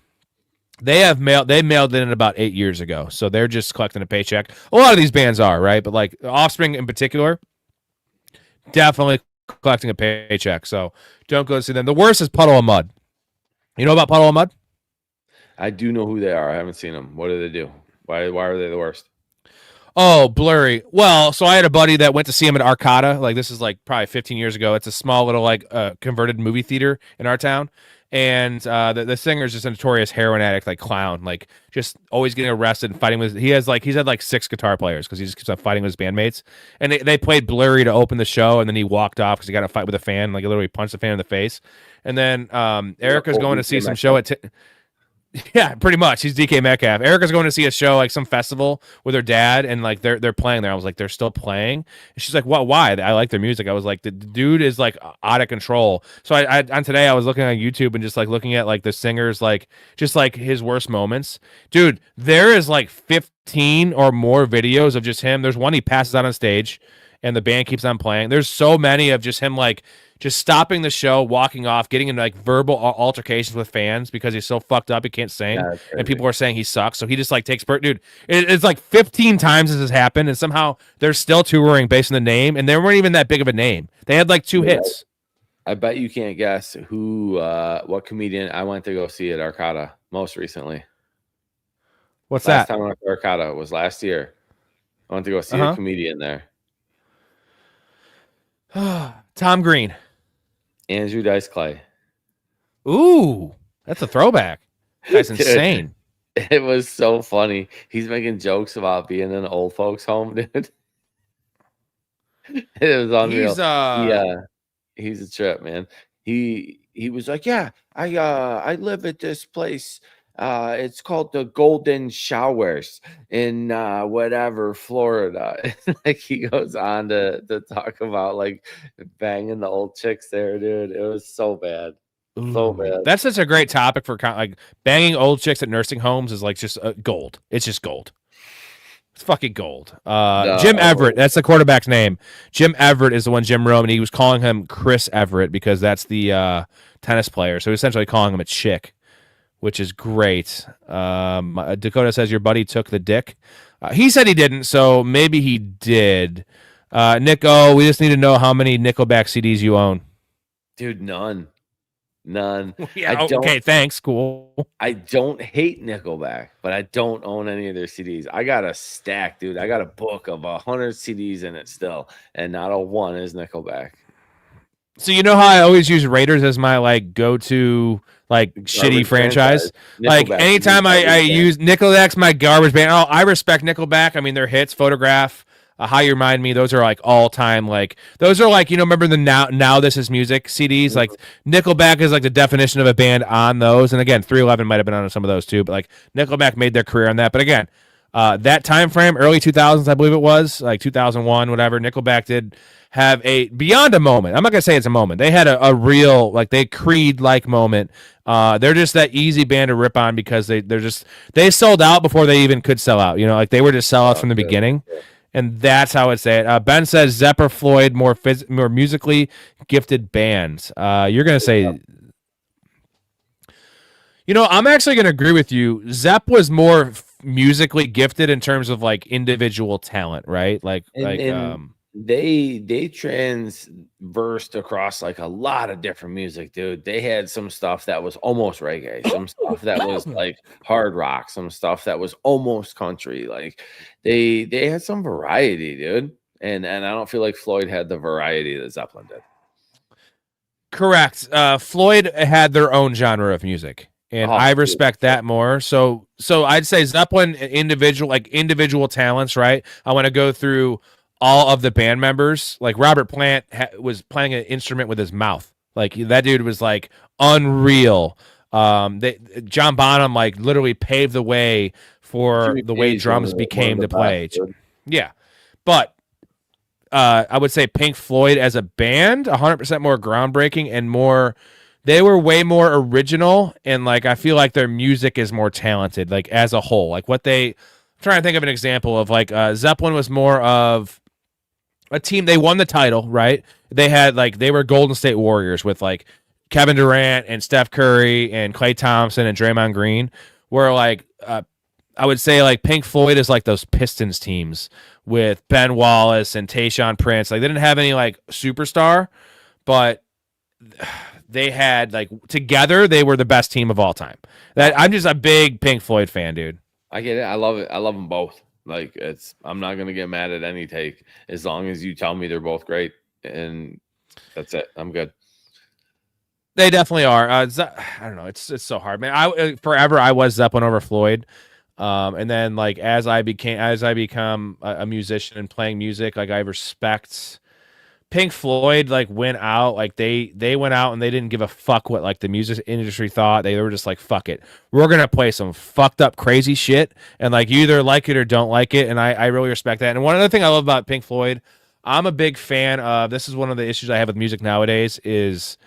they mailed it in about 8 years ago, so they're just collecting a paycheck. A lot of these bands are, right? But like Offspring in particular, definitely collecting a paycheck, so don't go see them. The worst is Puddle of Mud. You know about Puddle of Mud? I do know who they are. I haven't seen them. What do they do? Why are they the worst? Oh, Blurry. Well, so I had a buddy that went to see him at Arcata. Like, this is like probably 15 years ago. It's a small little like converted movie theater in our town. And the singer is just a notorious heroin addict, like clown, like just always getting arrested and fighting with. He's had like 6 guitar players because he just keeps on fighting with his bandmates. And they played Blurry to open the show, and then he walked off because he got in a fight with a fan, like literally punched the fan in the face. And then Erica's going to see some show at. Yeah, pretty much. He's DK Metcalf. Erica's going to see a show, like some festival with her dad, and like they're playing there. I was like, they're still playing? And she's like, what? Why? I like their music. I was like, the dude is like out of control. So I on today I was looking on YouTube and just like looking at like the singers, like just like his worst moments. Dude, there is like 15 or more videos of just him. There's one he passes out on stage, and the band keeps on playing. There's so many of just him like just stopping the show, walking off, getting in like verbal altercations with fans because he's so fucked up he can't sing, and people are saying he sucks. So he just like takes dude. It's like 15 times this has happened, and somehow they're still touring based on the name, and they weren't even that big of a name. They had like 2 hits. I bet you can't guess who, what comedian I went to go see at Arcata most recently. What's Last that? time I went to Arcata was last year. I went to go see a comedian there. Tom Green. Andrew Dice Clay. Ooh, that's a throwback. That's insane. It was so funny. He's making jokes about being in an old folks' home, dude. It was unreal. He's a trip, man. He was like, yeah, I live at this place. It's called the Golden Showers in whatever Florida. Like he goes on to talk about like banging the old chicks there, dude. It was so bad. So bad. That's such a great topic for like banging old chicks at nursing homes is like just gold. It's just gold. It's fucking gold. No. Jim Everett, that's the quarterback's name. Jim Everett is the one Jim wrote, and he was calling him Chris Everett because that's the tennis player. So essentially calling him a chick, which is great. Dakota says your buddy took the dick. He said he didn't, so maybe he did. Nick, we just need to know how many Nickelback CDs you own. Dude, none. Yeah, okay, thanks. Cool. I don't hate Nickelback, but I don't own any of their CDs. I got a stack, dude. I got a book of 100 CDs in it still, and not a one is Nickelback. So you know how I always use Raiders as my like go-to like shitty franchise? Like anytime I use Nickelback's my garbage band. Oh, I respect Nickelback. I mean their hits, Photograph, How You Remind Me, those are like all time like those are like, remember the now This Is Music CDs? Like Nickelback is like the definition of a band on those. And again, 311 might have been on some of those too, but like Nickelback made their career on that. But again, that time frame, early 2000s, I believe it was, like 2001, whatever, Nickelback did have a beyond a moment. I'm not gonna say it's a moment. They had a real like they Creed-like moment. They're just that easy band to rip on because they sold out before they even could sell out. Like they were just sellouts from the beginning. And that's how I'd say it. Ben says Zepp or Floyd, more musically gifted bands. You're going to say, I'm actually going to agree with you. Zepp was more musically gifted in terms of like individual talent, right? They transversed across like a lot of different music, dude. They had some stuff that was almost reggae, some stuff that was like hard rock, some stuff that was almost country. Like they had some variety, dude. And I don't feel like Floyd had the variety that Zeppelin did. Correct. Floyd had their own genre of music, and I respect that more. So I'd say Zeppelin individual talents, right? I want to go through all of the band members. Like Robert Plant was playing an instrument with his mouth. Like that dude was like unreal. John Bonham like literally paved the way for the way drums became to play. Yeah. But I would say Pink Floyd as a band, 100% more groundbreaking and they were way more original. And like, I feel like their music is more talented, like as a whole, like I'm trying to think of an example of like Zeppelin was more of a team. They won the title, right? They were Golden State Warriors with like Kevin Durant and Steph Curry and Klay Thompson and Draymond Green, where like I would say like Pink Floyd is like those Pistons teams with Ben Wallace and Tayshaun Prince. Like they didn't have any like superstar, but they had like together they were the best team of all time. I'm just a big Pink Floyd fan, dude. I get it. I love it. I love them both. Like I'm not gonna get mad at any take as long as you tell me they're both great, and that's it. I'm good. They definitely are. I don't know. It's so hard, man. Forever I was Zeppelin over Floyd, and then like as I become a musician and playing music, like I respect Pink Floyd. Like went out, like they went out and they didn't give a fuck what like the music industry thought. They were just like, fuck it, we're gonna play some fucked up crazy shit, and like you either like it or don't like it. And I really respect that. And one other thing I love about Pink Floyd, I'm a big fan of. This is one of the issues I have with music nowadays is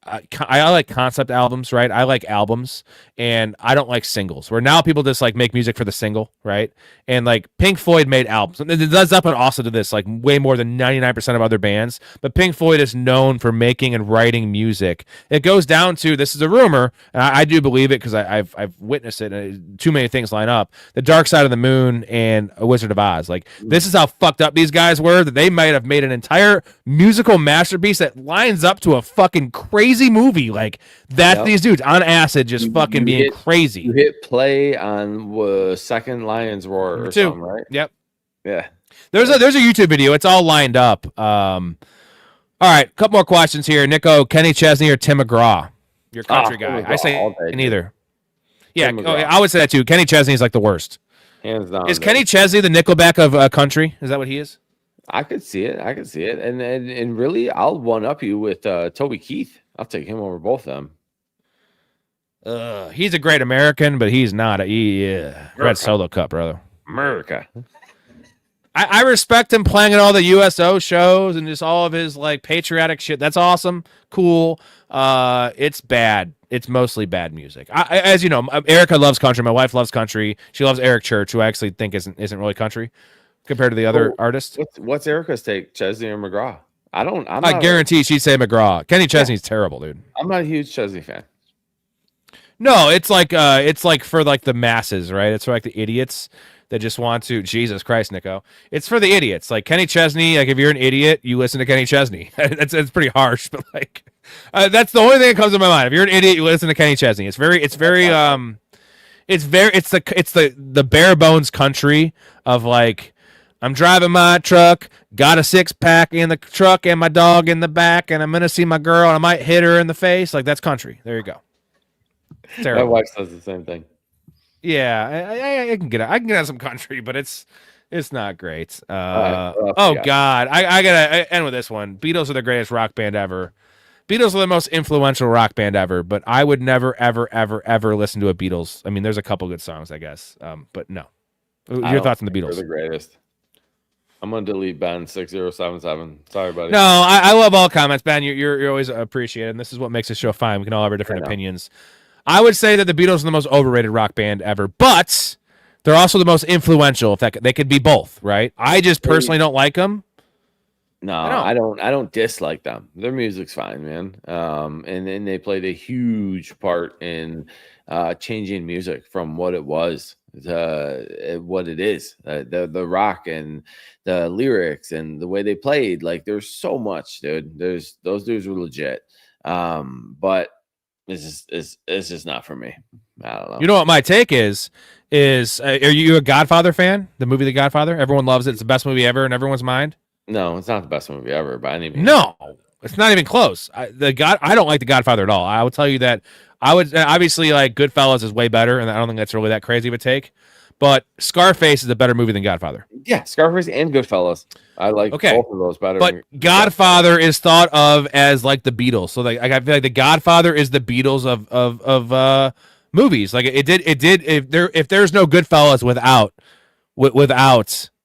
I like concept albums, right? I like albums, and I don't like singles. Where now people just like make music for the single, right? And like Pink Floyd made albums. And Led Zeppelin also did this, like way more than 99% of other bands. But Pink Floyd is known for making and writing music. It goes down to, this is a rumor, and I do believe it because I've witnessed it. And too many things line up. The Dark Side of the Moon and A Wizard of Oz. Like this is how fucked up these guys were, that they might have made an entire musical masterpiece that lines up to a fucking crazy movie. Like that's these dudes on acid just fucking being crazy. You hit play on Second Lion's Roar or something, right? Yep. Yeah. There's a YouTube video. It's all lined up. All right, couple more questions here. Nico, Kenny Chesney or Tim McGraw? Your country guy. I say neither. Yeah, I would say that too. Kenny Chesney is like the worst. Hands down. Is Kenny Chesney the Nickelback of country? Is that what he is? I could see it. And really, I'll one up you with Toby Keith. I'll take him over both of them. He's a great American, but he's not Red Solo Cup, brother. America. I respect him playing at all the USO shows and just all of his like patriotic shit. That's awesome. Cool. It's bad. It's mostly bad music. As you know, Erica loves country. My wife loves country. She loves Eric Church, who I actually think isn't really country compared to the other artists. What's Erica's take, Chesney or McGraw? I guarantee she'd say McGraw. Kenny Chesney's terrible, dude. I'm not a huge Chesney fan. No, it's like for like the masses, right? It's for like the idiots that just want to. Jesus Christ, Nico. It's for the idiots. Like Kenny Chesney. Like if you're an idiot, you listen to Kenny Chesney. It's pretty harsh, but like that's the only thing that comes to my mind. If you're an idiot, you listen to Kenny Chesney. It's the bare bones country of like, I'm driving my truck, got a 6-pack in the truck and my dog in the back, and I'm going to see my girl and I might hit her in the face. Like, that's country. There you go. My wife says the same thing. Yeah, I can get some country, but it's not great. God. I got to end with this one. Beatles are the greatest rock band ever. Beatles are the most influential rock band ever, but I would never, ever, ever, ever listen to a Beatles. I mean, there's a couple good songs, I guess, but no. Your thoughts on the Beatles? They're the greatest. I'm gonna delete Ben 6077. Sorry, buddy. No, I love all comments, Ben. You're always appreciated, and this is what makes this show fine. We can all have our different opinions. I would say that the Beatles are the most overrated rock band ever, but they're also the most influential. If they could be both, right? I just personally don't like them. No, I don't dislike them. Their music's fine, man. And they played a huge part in changing music from what it was to what it is. The rock and the lyrics and the way they played. Like there's so much, dude. Those dudes were legit. But it's just not for me. I don't know. You know what my take is are you a Godfather fan? The movie The Godfather? Everyone loves it. It's the best movie ever in everyone's mind. No, it's not the best movie ever by any means. No, it's not even close. I don't like The Godfather at all. I would tell you that I would obviously like Goodfellas is way better, and I don't think that's really that crazy of a take. But Scarface is a better movie than Godfather. Yeah, Scarface and Goodfellas. I like both of those better. But Godfather is thought of as like the Beatles. So like I feel like The Godfather is the Beatles of movies. Like it did if there's no Goodfellas without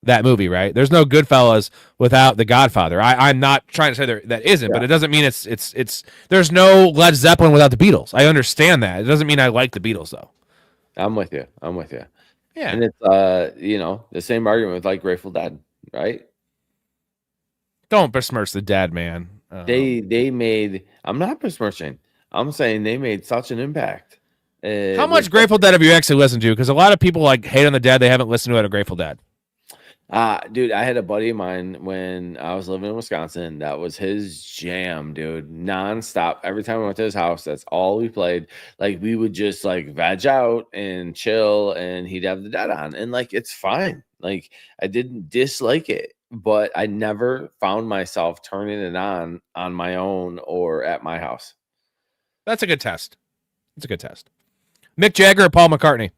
that movie, right? There's no Goodfellas without The Godfather. I'm not trying to say that isn't, but it doesn't mean it's there's no Led Zeppelin without the Beatles. I understand that. It doesn't mean I like the Beatles though. I'm with you. Yeah. And it's the same argument with like Grateful Dead, right? Don't besmirch the Dead, man. They made, I'm not besmirching. I'm saying they made such an impact. How much Grateful Dead have you actually listened to? Because a lot of people like hate on the Dead. They haven't listened to it, a Grateful Dead. Dude, I had a buddy of mine when I was living in Wisconsin. That was his jam, dude. Nonstop. Every time I went to his house, that's all we played. Like we would just like veg out and chill, and he'd have the Dead on, and like it's fine. Like I didn't dislike it, but I never found myself turning it on my own or at my house. That's a good test. It's a good test. Mick Jagger or Paul McCartney?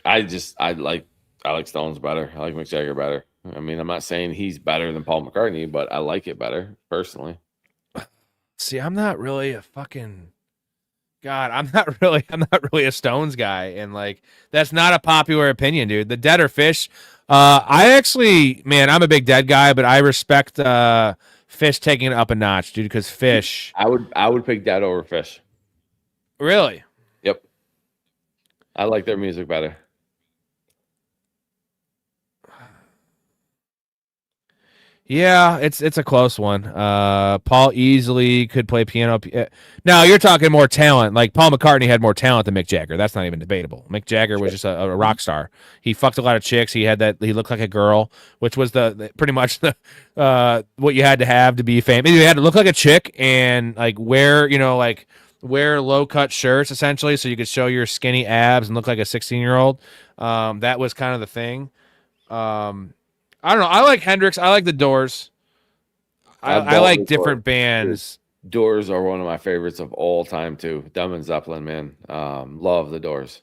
I like Stones better. I like Mick Jagger better. I mean, I'm not saying he's better than Paul McCartney, but I like it better personally. See, I'm not really a fucking I'm not really a Stones guy, and like that's not a popular opinion, dude. The Dead or Fish. I actually, man, I'm a big Dead guy, but I respect Fish taking it up a notch, dude, because Fish. I would pick that over Fish. Really? Yep. I like their music better. Yeah, it's a close one. Paul easily could play piano. Now you're talking more talent. Like Paul McCartney had more talent than Mick Jagger. That's not even debatable. Mick Jagger was just a rock star. He fucked a lot of chicks. He had that. He looked like a girl, which was the pretty much the what you had to have to be famous. You had to look like a chick and like wear low cut shirts essentially, so you could show your skinny abs and look like a 16-year-old. That was kind of the thing. I don't know. I like Hendrix. I like the Doors. I like different bands. Doors are one of my favorites of all time too. Them and Zeppelin, man. Love the Doors.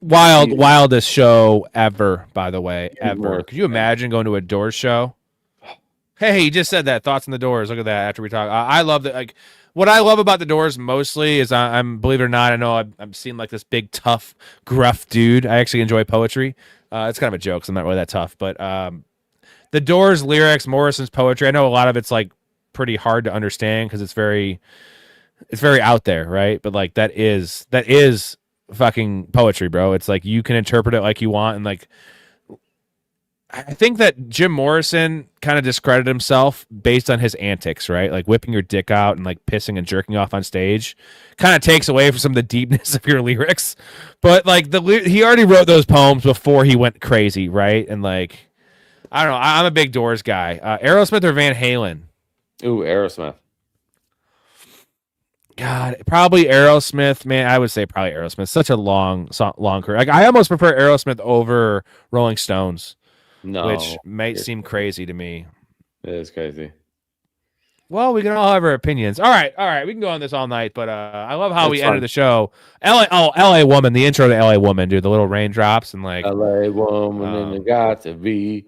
Wildest show ever, by the way, ever. Could you imagine going to a Doors show? Hey, you just said that. Thoughts on the Doors. Look at that. After we talk, I love that. Like, what I love about the Doors mostly is I'm believe it or not, I know I'm seeing like this big, tough, gruff dude. I actually enjoy poetry. It's kind of a joke because I'm not really that tough. But the Doors lyrics, Morrison's poetry, I know a lot of it's like pretty hard to understand because it's very out there, right? But like that is fucking poetry, bro. It's like you can interpret it like you want, and like I think that Jim Morrison kind of discredited himself based on his antics, right? Like whipping your dick out and like pissing and jerking off on stage kind of takes away from some of the deepness of your lyrics. But like he already wrote those poems before he went crazy, right? And like, I don't know. I'm a big Doors guy. Aerosmith or Van Halen? Ooh, Aerosmith. God, probably Aerosmith, man. I would say probably Aerosmith. Such a long career. Like I almost prefer Aerosmith over Rolling Stones. No, which might seem crazy to me. It is crazy. Well, we can all have our opinions. All right. We can go on this all night, but I love how we ended the show. LA Woman, the intro to LA Woman, dude, the little raindrops and like LA Woman and it got to be.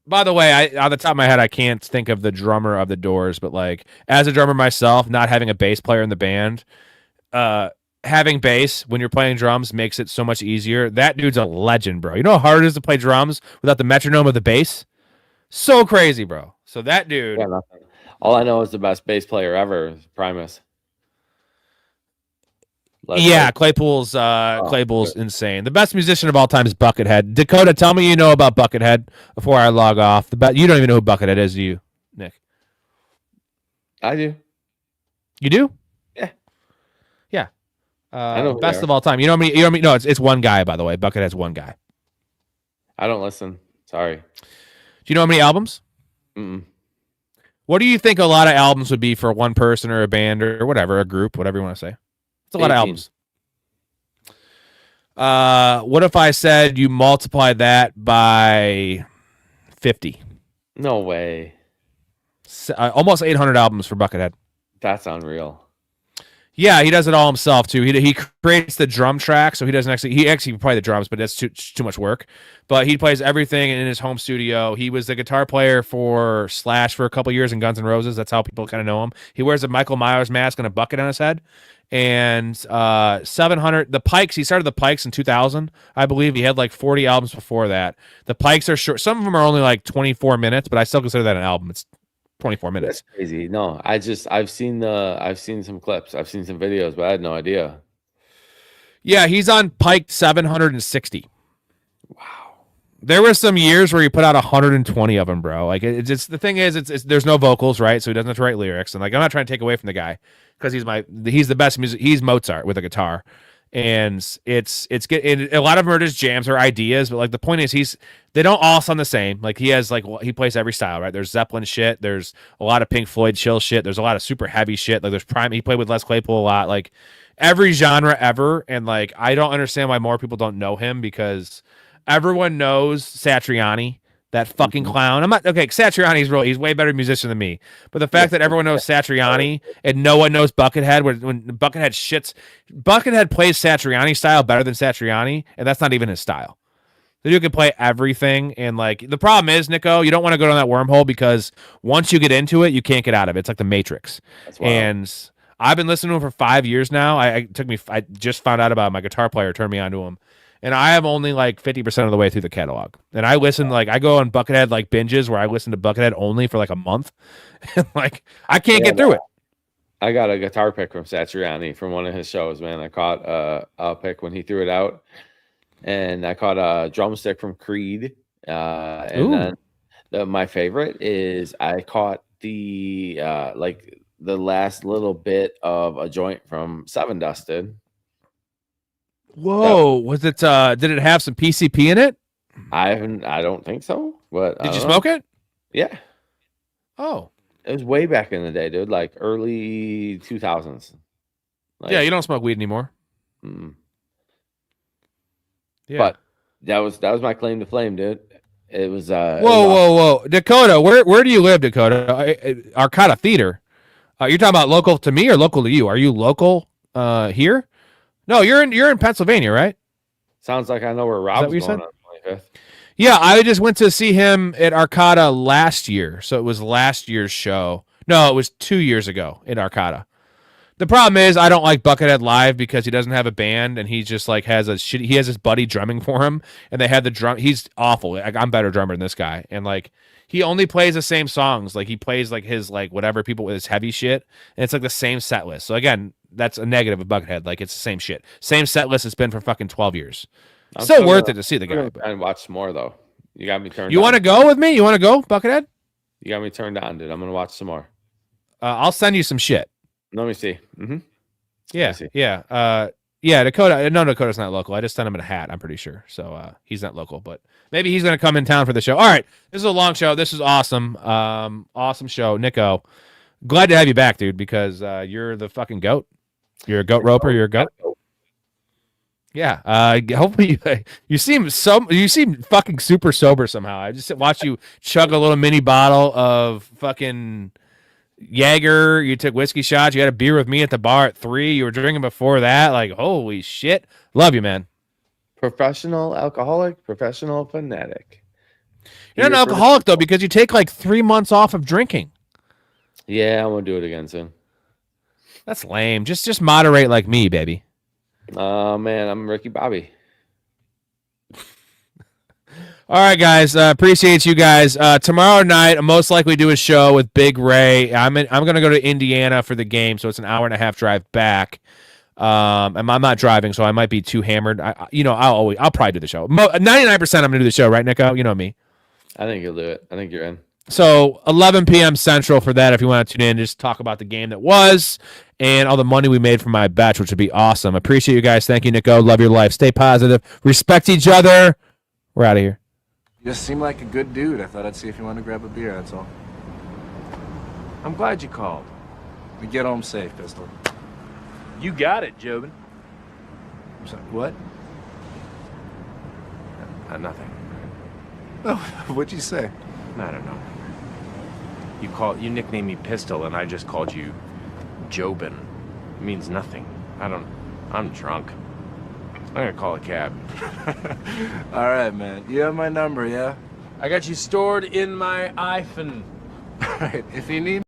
By the way, on the top of my head, I can't think of the drummer of the Doors, but like as a drummer myself, not having a bass player in the band, having bass when you're playing drums makes it so much easier. That dude's a legend, bro. You know how hard it is to play drums without the metronome of the bass? So crazy, bro. So that dude. Yeah, all I know is the best bass player ever, Primus. Claypool's insane. The best musician of all time is Buckethead. Dakota, tell me you know about Buckethead before I log off. You don't even know who Buckethead is, do you, Nick? I do. You do? Yeah. I know best of all time. You know what I mean? No, it's one guy, by the way. Buckethead's one guy. I don't listen. Sorry. Do you know how many albums? Mm-mm. What do you think a lot of albums would be for one person or a band or whatever, a group, whatever you want to say? It's a lot of albums. What if I said you multiply that by 50? No way. Almost 800 albums for Buckethead. That's unreal. Yeah, he does it all himself too. He creates the drum track, so he actually play the drums, but that's too much work. But he plays everything in his home studio. He was the guitar player for Slash for a couple years in Guns N' Roses. That's how people kind of know him. He wears a Michael Myers mask and a bucket on his head. And 700 the Pikes. He started the Pikes in 2000, I believe. He had like 40 albums before that. The Pikes are short. Some of them are only like 24 minutes, but I still consider that an album. It's 24 minutes. That's crazy. No, I've seen some clips. I've seen some videos, but I had no idea. Yeah, he's on Pike 760. Wow. There were some years where he put out 120 of them, bro. Like it's the thing is, it's there's no vocals, right? So he doesn't have to write lyrics. And like I'm not trying to take away from the guy because he's the best music. He's Mozart with a guitar. And it's a lot of them are just jams or ideas, but like the point is they don't all sound the same. Like he plays every style, right? There's Zeppelin shit, there's a lot of Pink Floyd chill shit, there's a lot of super heavy shit. Like there's he played with Les Claypool a lot, like every genre ever. And like I don't understand why more people don't know him because everyone knows Satriani. That fucking clown. He's way better musician than me. But the fact that everyone knows Satriani and no one knows Buckethead, when Buckethead plays Satriani style better than Satriani, and that's not even his style. So you can play everything, and like the problem is, Nico, you don't want to go down that wormhole because once you get into it, you can't get out of it. It's like the Matrix. And I've been listening to him for 5 years now. I just found out about it. My guitar player turned me on to him. and I am only like 50% of the way through the catalog. And I listen, like, I go on Buckethead like binges where I listen to Buckethead only for like a month. And like, I can't get through it. I got a guitar pick from Satriani from one of his shows, man. I caught a pick when he threw it out, and I caught a drumstick from Creed. And then my favorite is I caught the like the last little bit of a joint from Seven Dusted. Whoa, was it did it have some PCP in it? I don't think so. But did you smoke it? Yeah. Oh. It was way back in the day, dude, like early 2000s. Like, yeah, you don't smoke weed anymore. Yeah. But that was my claim to fame, dude. It was whoa. Dakota, where do you live, Dakota? Arcata Theater. You're talking about local to me or local to you? Are you local here? No, you're in Pennsylvania, right? Sounds like I know where Rob's going on 25th. Yeah, I just went to see him at Arcata last year. So it was last year's show. No, it was 2 years ago in Arcata. The problem is I don't like Buckethead live because he doesn't have a band and he just like has he has his buddy drumming for him and they had the drum. He's awful. Like, I'm a better drummer than this guy. And like he only plays the same songs. Like he plays like his like whatever people with his heavy shit. And it's like the same set list. So again, that's a negative of Buckethead. Like it's the same shit. Same set list it's been for fucking 12 years. Still worth it to see the guy. And watch some more though. You got me turned. You want to go with me? You want to go, Buckethead? You got me turned on, dude. I'm gonna watch some more. I'll send you some shit. Let me see. Yeah. Dakota. No, Dakota's not local. I just sent him a hat. I'm pretty sure. So he's not local, but maybe he's gonna come in town for the show. All right. This is a long show. This is awesome. Awesome show, Nico. Glad to have you back, dude. Because you're the fucking goat. You're a goat roper. You're a goat. Yeah. Hopefully you seem fucking super sober somehow. I just watched you chug a little mini bottle of fucking Jaeger. You took whiskey shots. You had a beer with me at the bar at 3. You were drinking before that. Like, holy shit. Love you, man. Professional alcoholic, professional fanatic. You're not an alcoholic though, because you take like 3 months off of drinking. Yeah, I'm gonna do it again soon. That's lame. Just moderate like me, baby. Oh man, I'm Ricky Bobby. All right, guys. Appreciate you guys. Tomorrow night, I'll most likely do a show with Big Ray. I'm going to go to Indiana for the game, so it's an hour and a half drive back. And I'm not driving, so I might be too hammered. I'll probably do the show. 99%, I'm going to do the show, right, Nico? You know me. I think you'll do it. I think you're in. So 11 p.m. Central for that. If you want to tune in, just talk about the game that was and all the money we made from my bets, which would be awesome. Appreciate you guys. Thank you, Nico. Love your life. Stay positive. Respect each other. We're out of here. You just seem like a good dude. I thought I'd see if you wanted to grab a beer, that's all. I'm glad you called. We get home safe, Pistol. You got it, Jobin. I'm sorry, what? Nothing. Oh, what'd you say? I don't know. You nicknamed me Pistol, and I just called you Jobin. It means nothing. I'm drunk. I'm gonna call a cab. All right, man. You have my number, yeah? I got you stored in my iPhone. All right, if you need